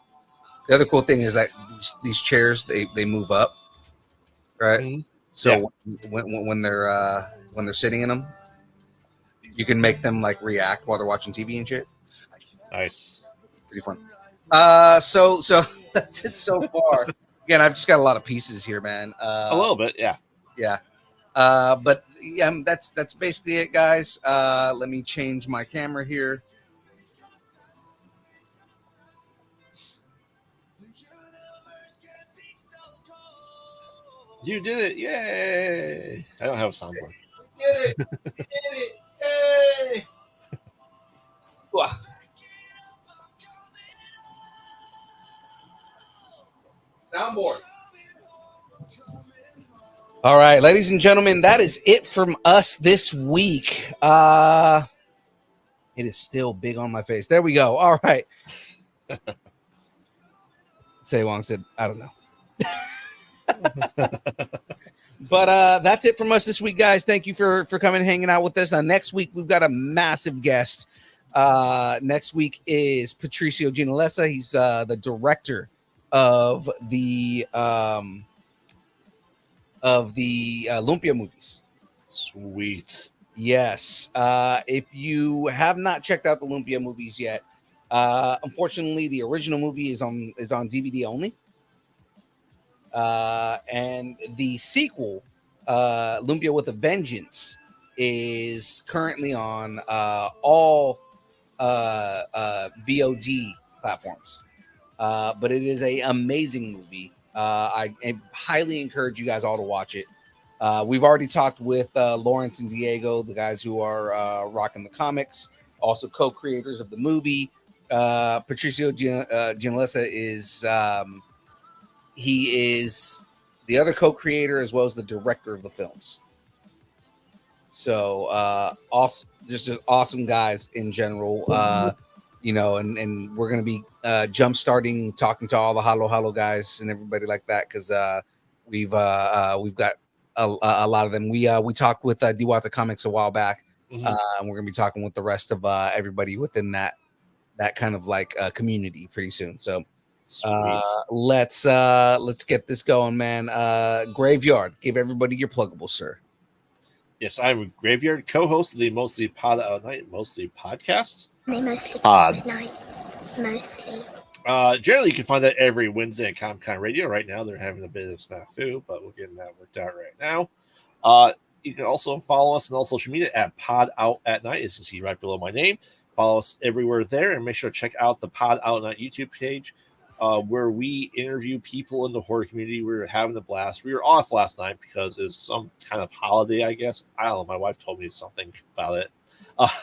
the other cool thing is that these chairs they move up, right? Mm-hmm. So when they're sitting in them, you can make them like react while they're watching TV and shit. Nice. Pretty fun. So that's it so far. Again, I've just got a lot of pieces here, man. A little bit, yeah. Yeah. But yeah, that's basically it, guys. Let me change my camera here. You did it. Yay. I don't have a soundboard. Get it. Hey. Soundboard. All right, ladies and gentlemen, that is it from us this week. It is still big on my face. There we go. All right. Say Wong said, I don't know. But that's it from us this week, guys. Thank you for coming and hanging out with us. Now, next week, we've got a massive guest. Next week is Patricio Ginalesa. He's the director of the Lumpia movies. Sweet. Yes. If you have not checked out the Lumpia movies yet, unfortunately, the original movie is on DVD only. And the sequel, Lumpia with a Vengeance, is currently on all VOD platforms. But it is an amazing movie. I highly encourage you guys all to watch it. We've already talked with Lawrence and Diego, the guys who are rocking the comics, also co-creators of the movie. Patricio Ginalesa is he is the other co-creator as well as the director of the films. So awesome, just awesome guys in general. And we're gonna be jump starting talking to all the Halo guys and everybody like that because we've got a lot of them. We talked with Diwata Comics a while back, and we're gonna be talking with the rest of everybody within that kind of like community pretty soon. So let's get this going, man. Graveyard, give everybody your pluggable, sir. Yes, I'm Graveyard, co-host of the Mostly Pod at Night, Mostly podcast. They mostly Pod. at night. Mostly. Generally, you can find that every Wednesday at ComCon Radio. Right now, they're having a bit of snafu, but we're getting that worked out right now. You can also follow us on all social media at Pod Out at Night, as you can see right below my name. Follow us everywhere there, and make sure to check out the Pod Out at Night YouTube page, where we interview people in the horror community. We were having a blast. We were off last night because it's some kind of holiday, I guess. I don't know. My wife told me something about it.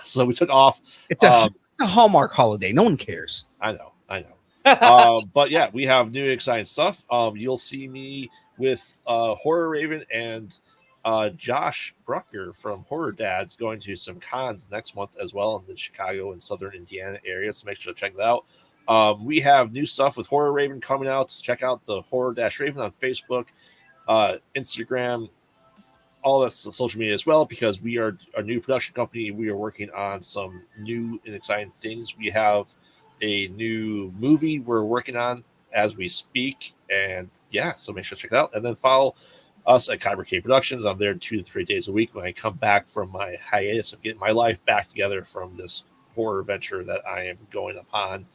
So we took off. It's a Hallmark holiday. No one cares. I know. But yeah, we have new exciting stuff. You'll see me with Horror Raven and Josh Brucker from Horror Dads going to some cons next month as well in the Chicago and Southern Indiana area. So make sure to check that out. We have new stuff with Horror Raven coming out. So check out the Horror-Raven on Facebook, Instagram, all that social media as well, because we are a new production company. We are working on some new and exciting things. We have a new movie we're working on as we speak. And yeah, so make sure to check it out. And then follow us at Kyber K Productions. I'm there 2 to 3 days a week when I come back from my hiatus of getting my life back together from this horror venture that I am going upon.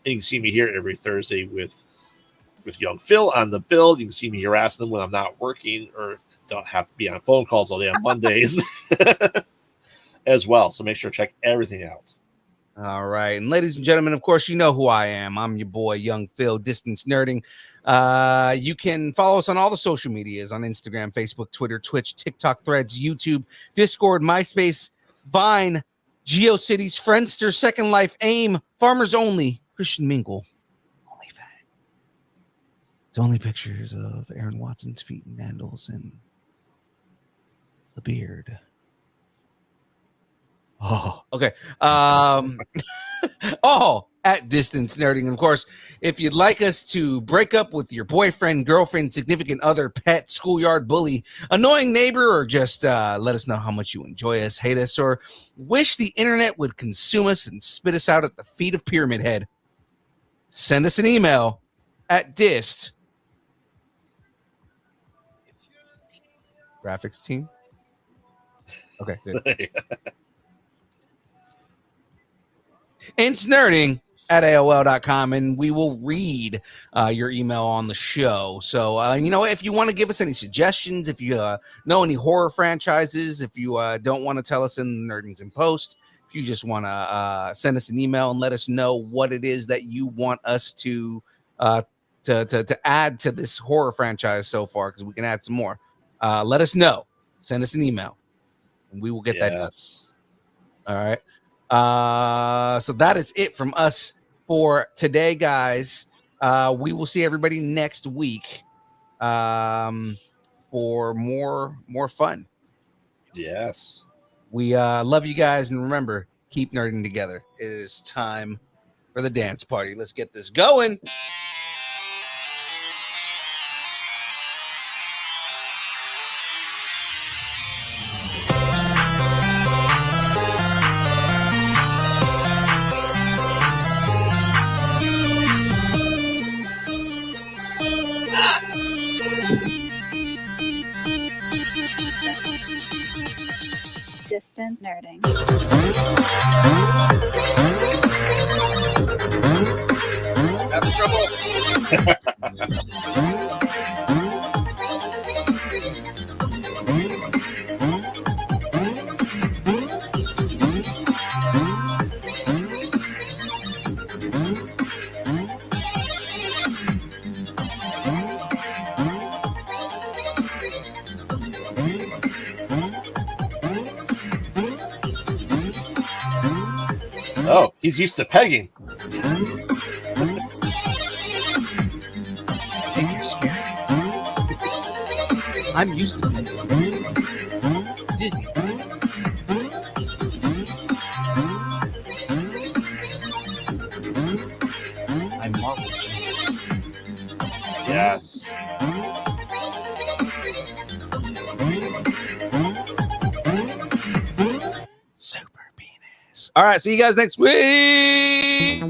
And you can see me here every Thursday with with Young Phil on the build. You can see me harassing them when I'm not working or don't have to be on phone calls all day on Mondays as well. So make sure to check everything out. All right. And ladies and gentlemen, of course, you know who I am. I'm your boy, Young Phil, Distance Nerding. You can follow us on all the social medias on Instagram, Facebook, Twitter, Twitch, TikTok, Threads, YouTube, Discord, MySpace, Vine, GeoCities, Friendster, Second Life, AIM, Farmers Only, Christian Mingle, OnlyFans. It's only pictures of Aaron Watson's feet and handles and the beard. Oh, okay. At Distance Nerding. And of course, if you'd like us to break up with your boyfriend, girlfriend, significant other, pet, schoolyard bully, annoying neighbor, or just let us know how much you enjoy us, hate us, or wish the internet would consume us and spit us out at the feet of Pyramid Head, send us an email at dist graphics team. Okay, good. Nerding at AOL.com, and we will read your email on the show. So, if you want to give us any suggestions, if you know any horror franchises, if you don't want to tell us in the Nerdings in Post, if you just want to send us an email and let us know what it is that you want us to add to this horror franchise so far, because we can add some more. Let us know. Send us an email, and we will get that done. All right. So that is it from us for today, guys. We will see everybody next week for more fun. Yes. We love you guys, and remember, keep nerding together. It is time for the dance party. Let's get this going. Distance Nerding. Having Oh, he's used to pegging. I'm used to it. Disney. I'm Marvel Jesus. Yes. Super penis. All right, see you guys next week.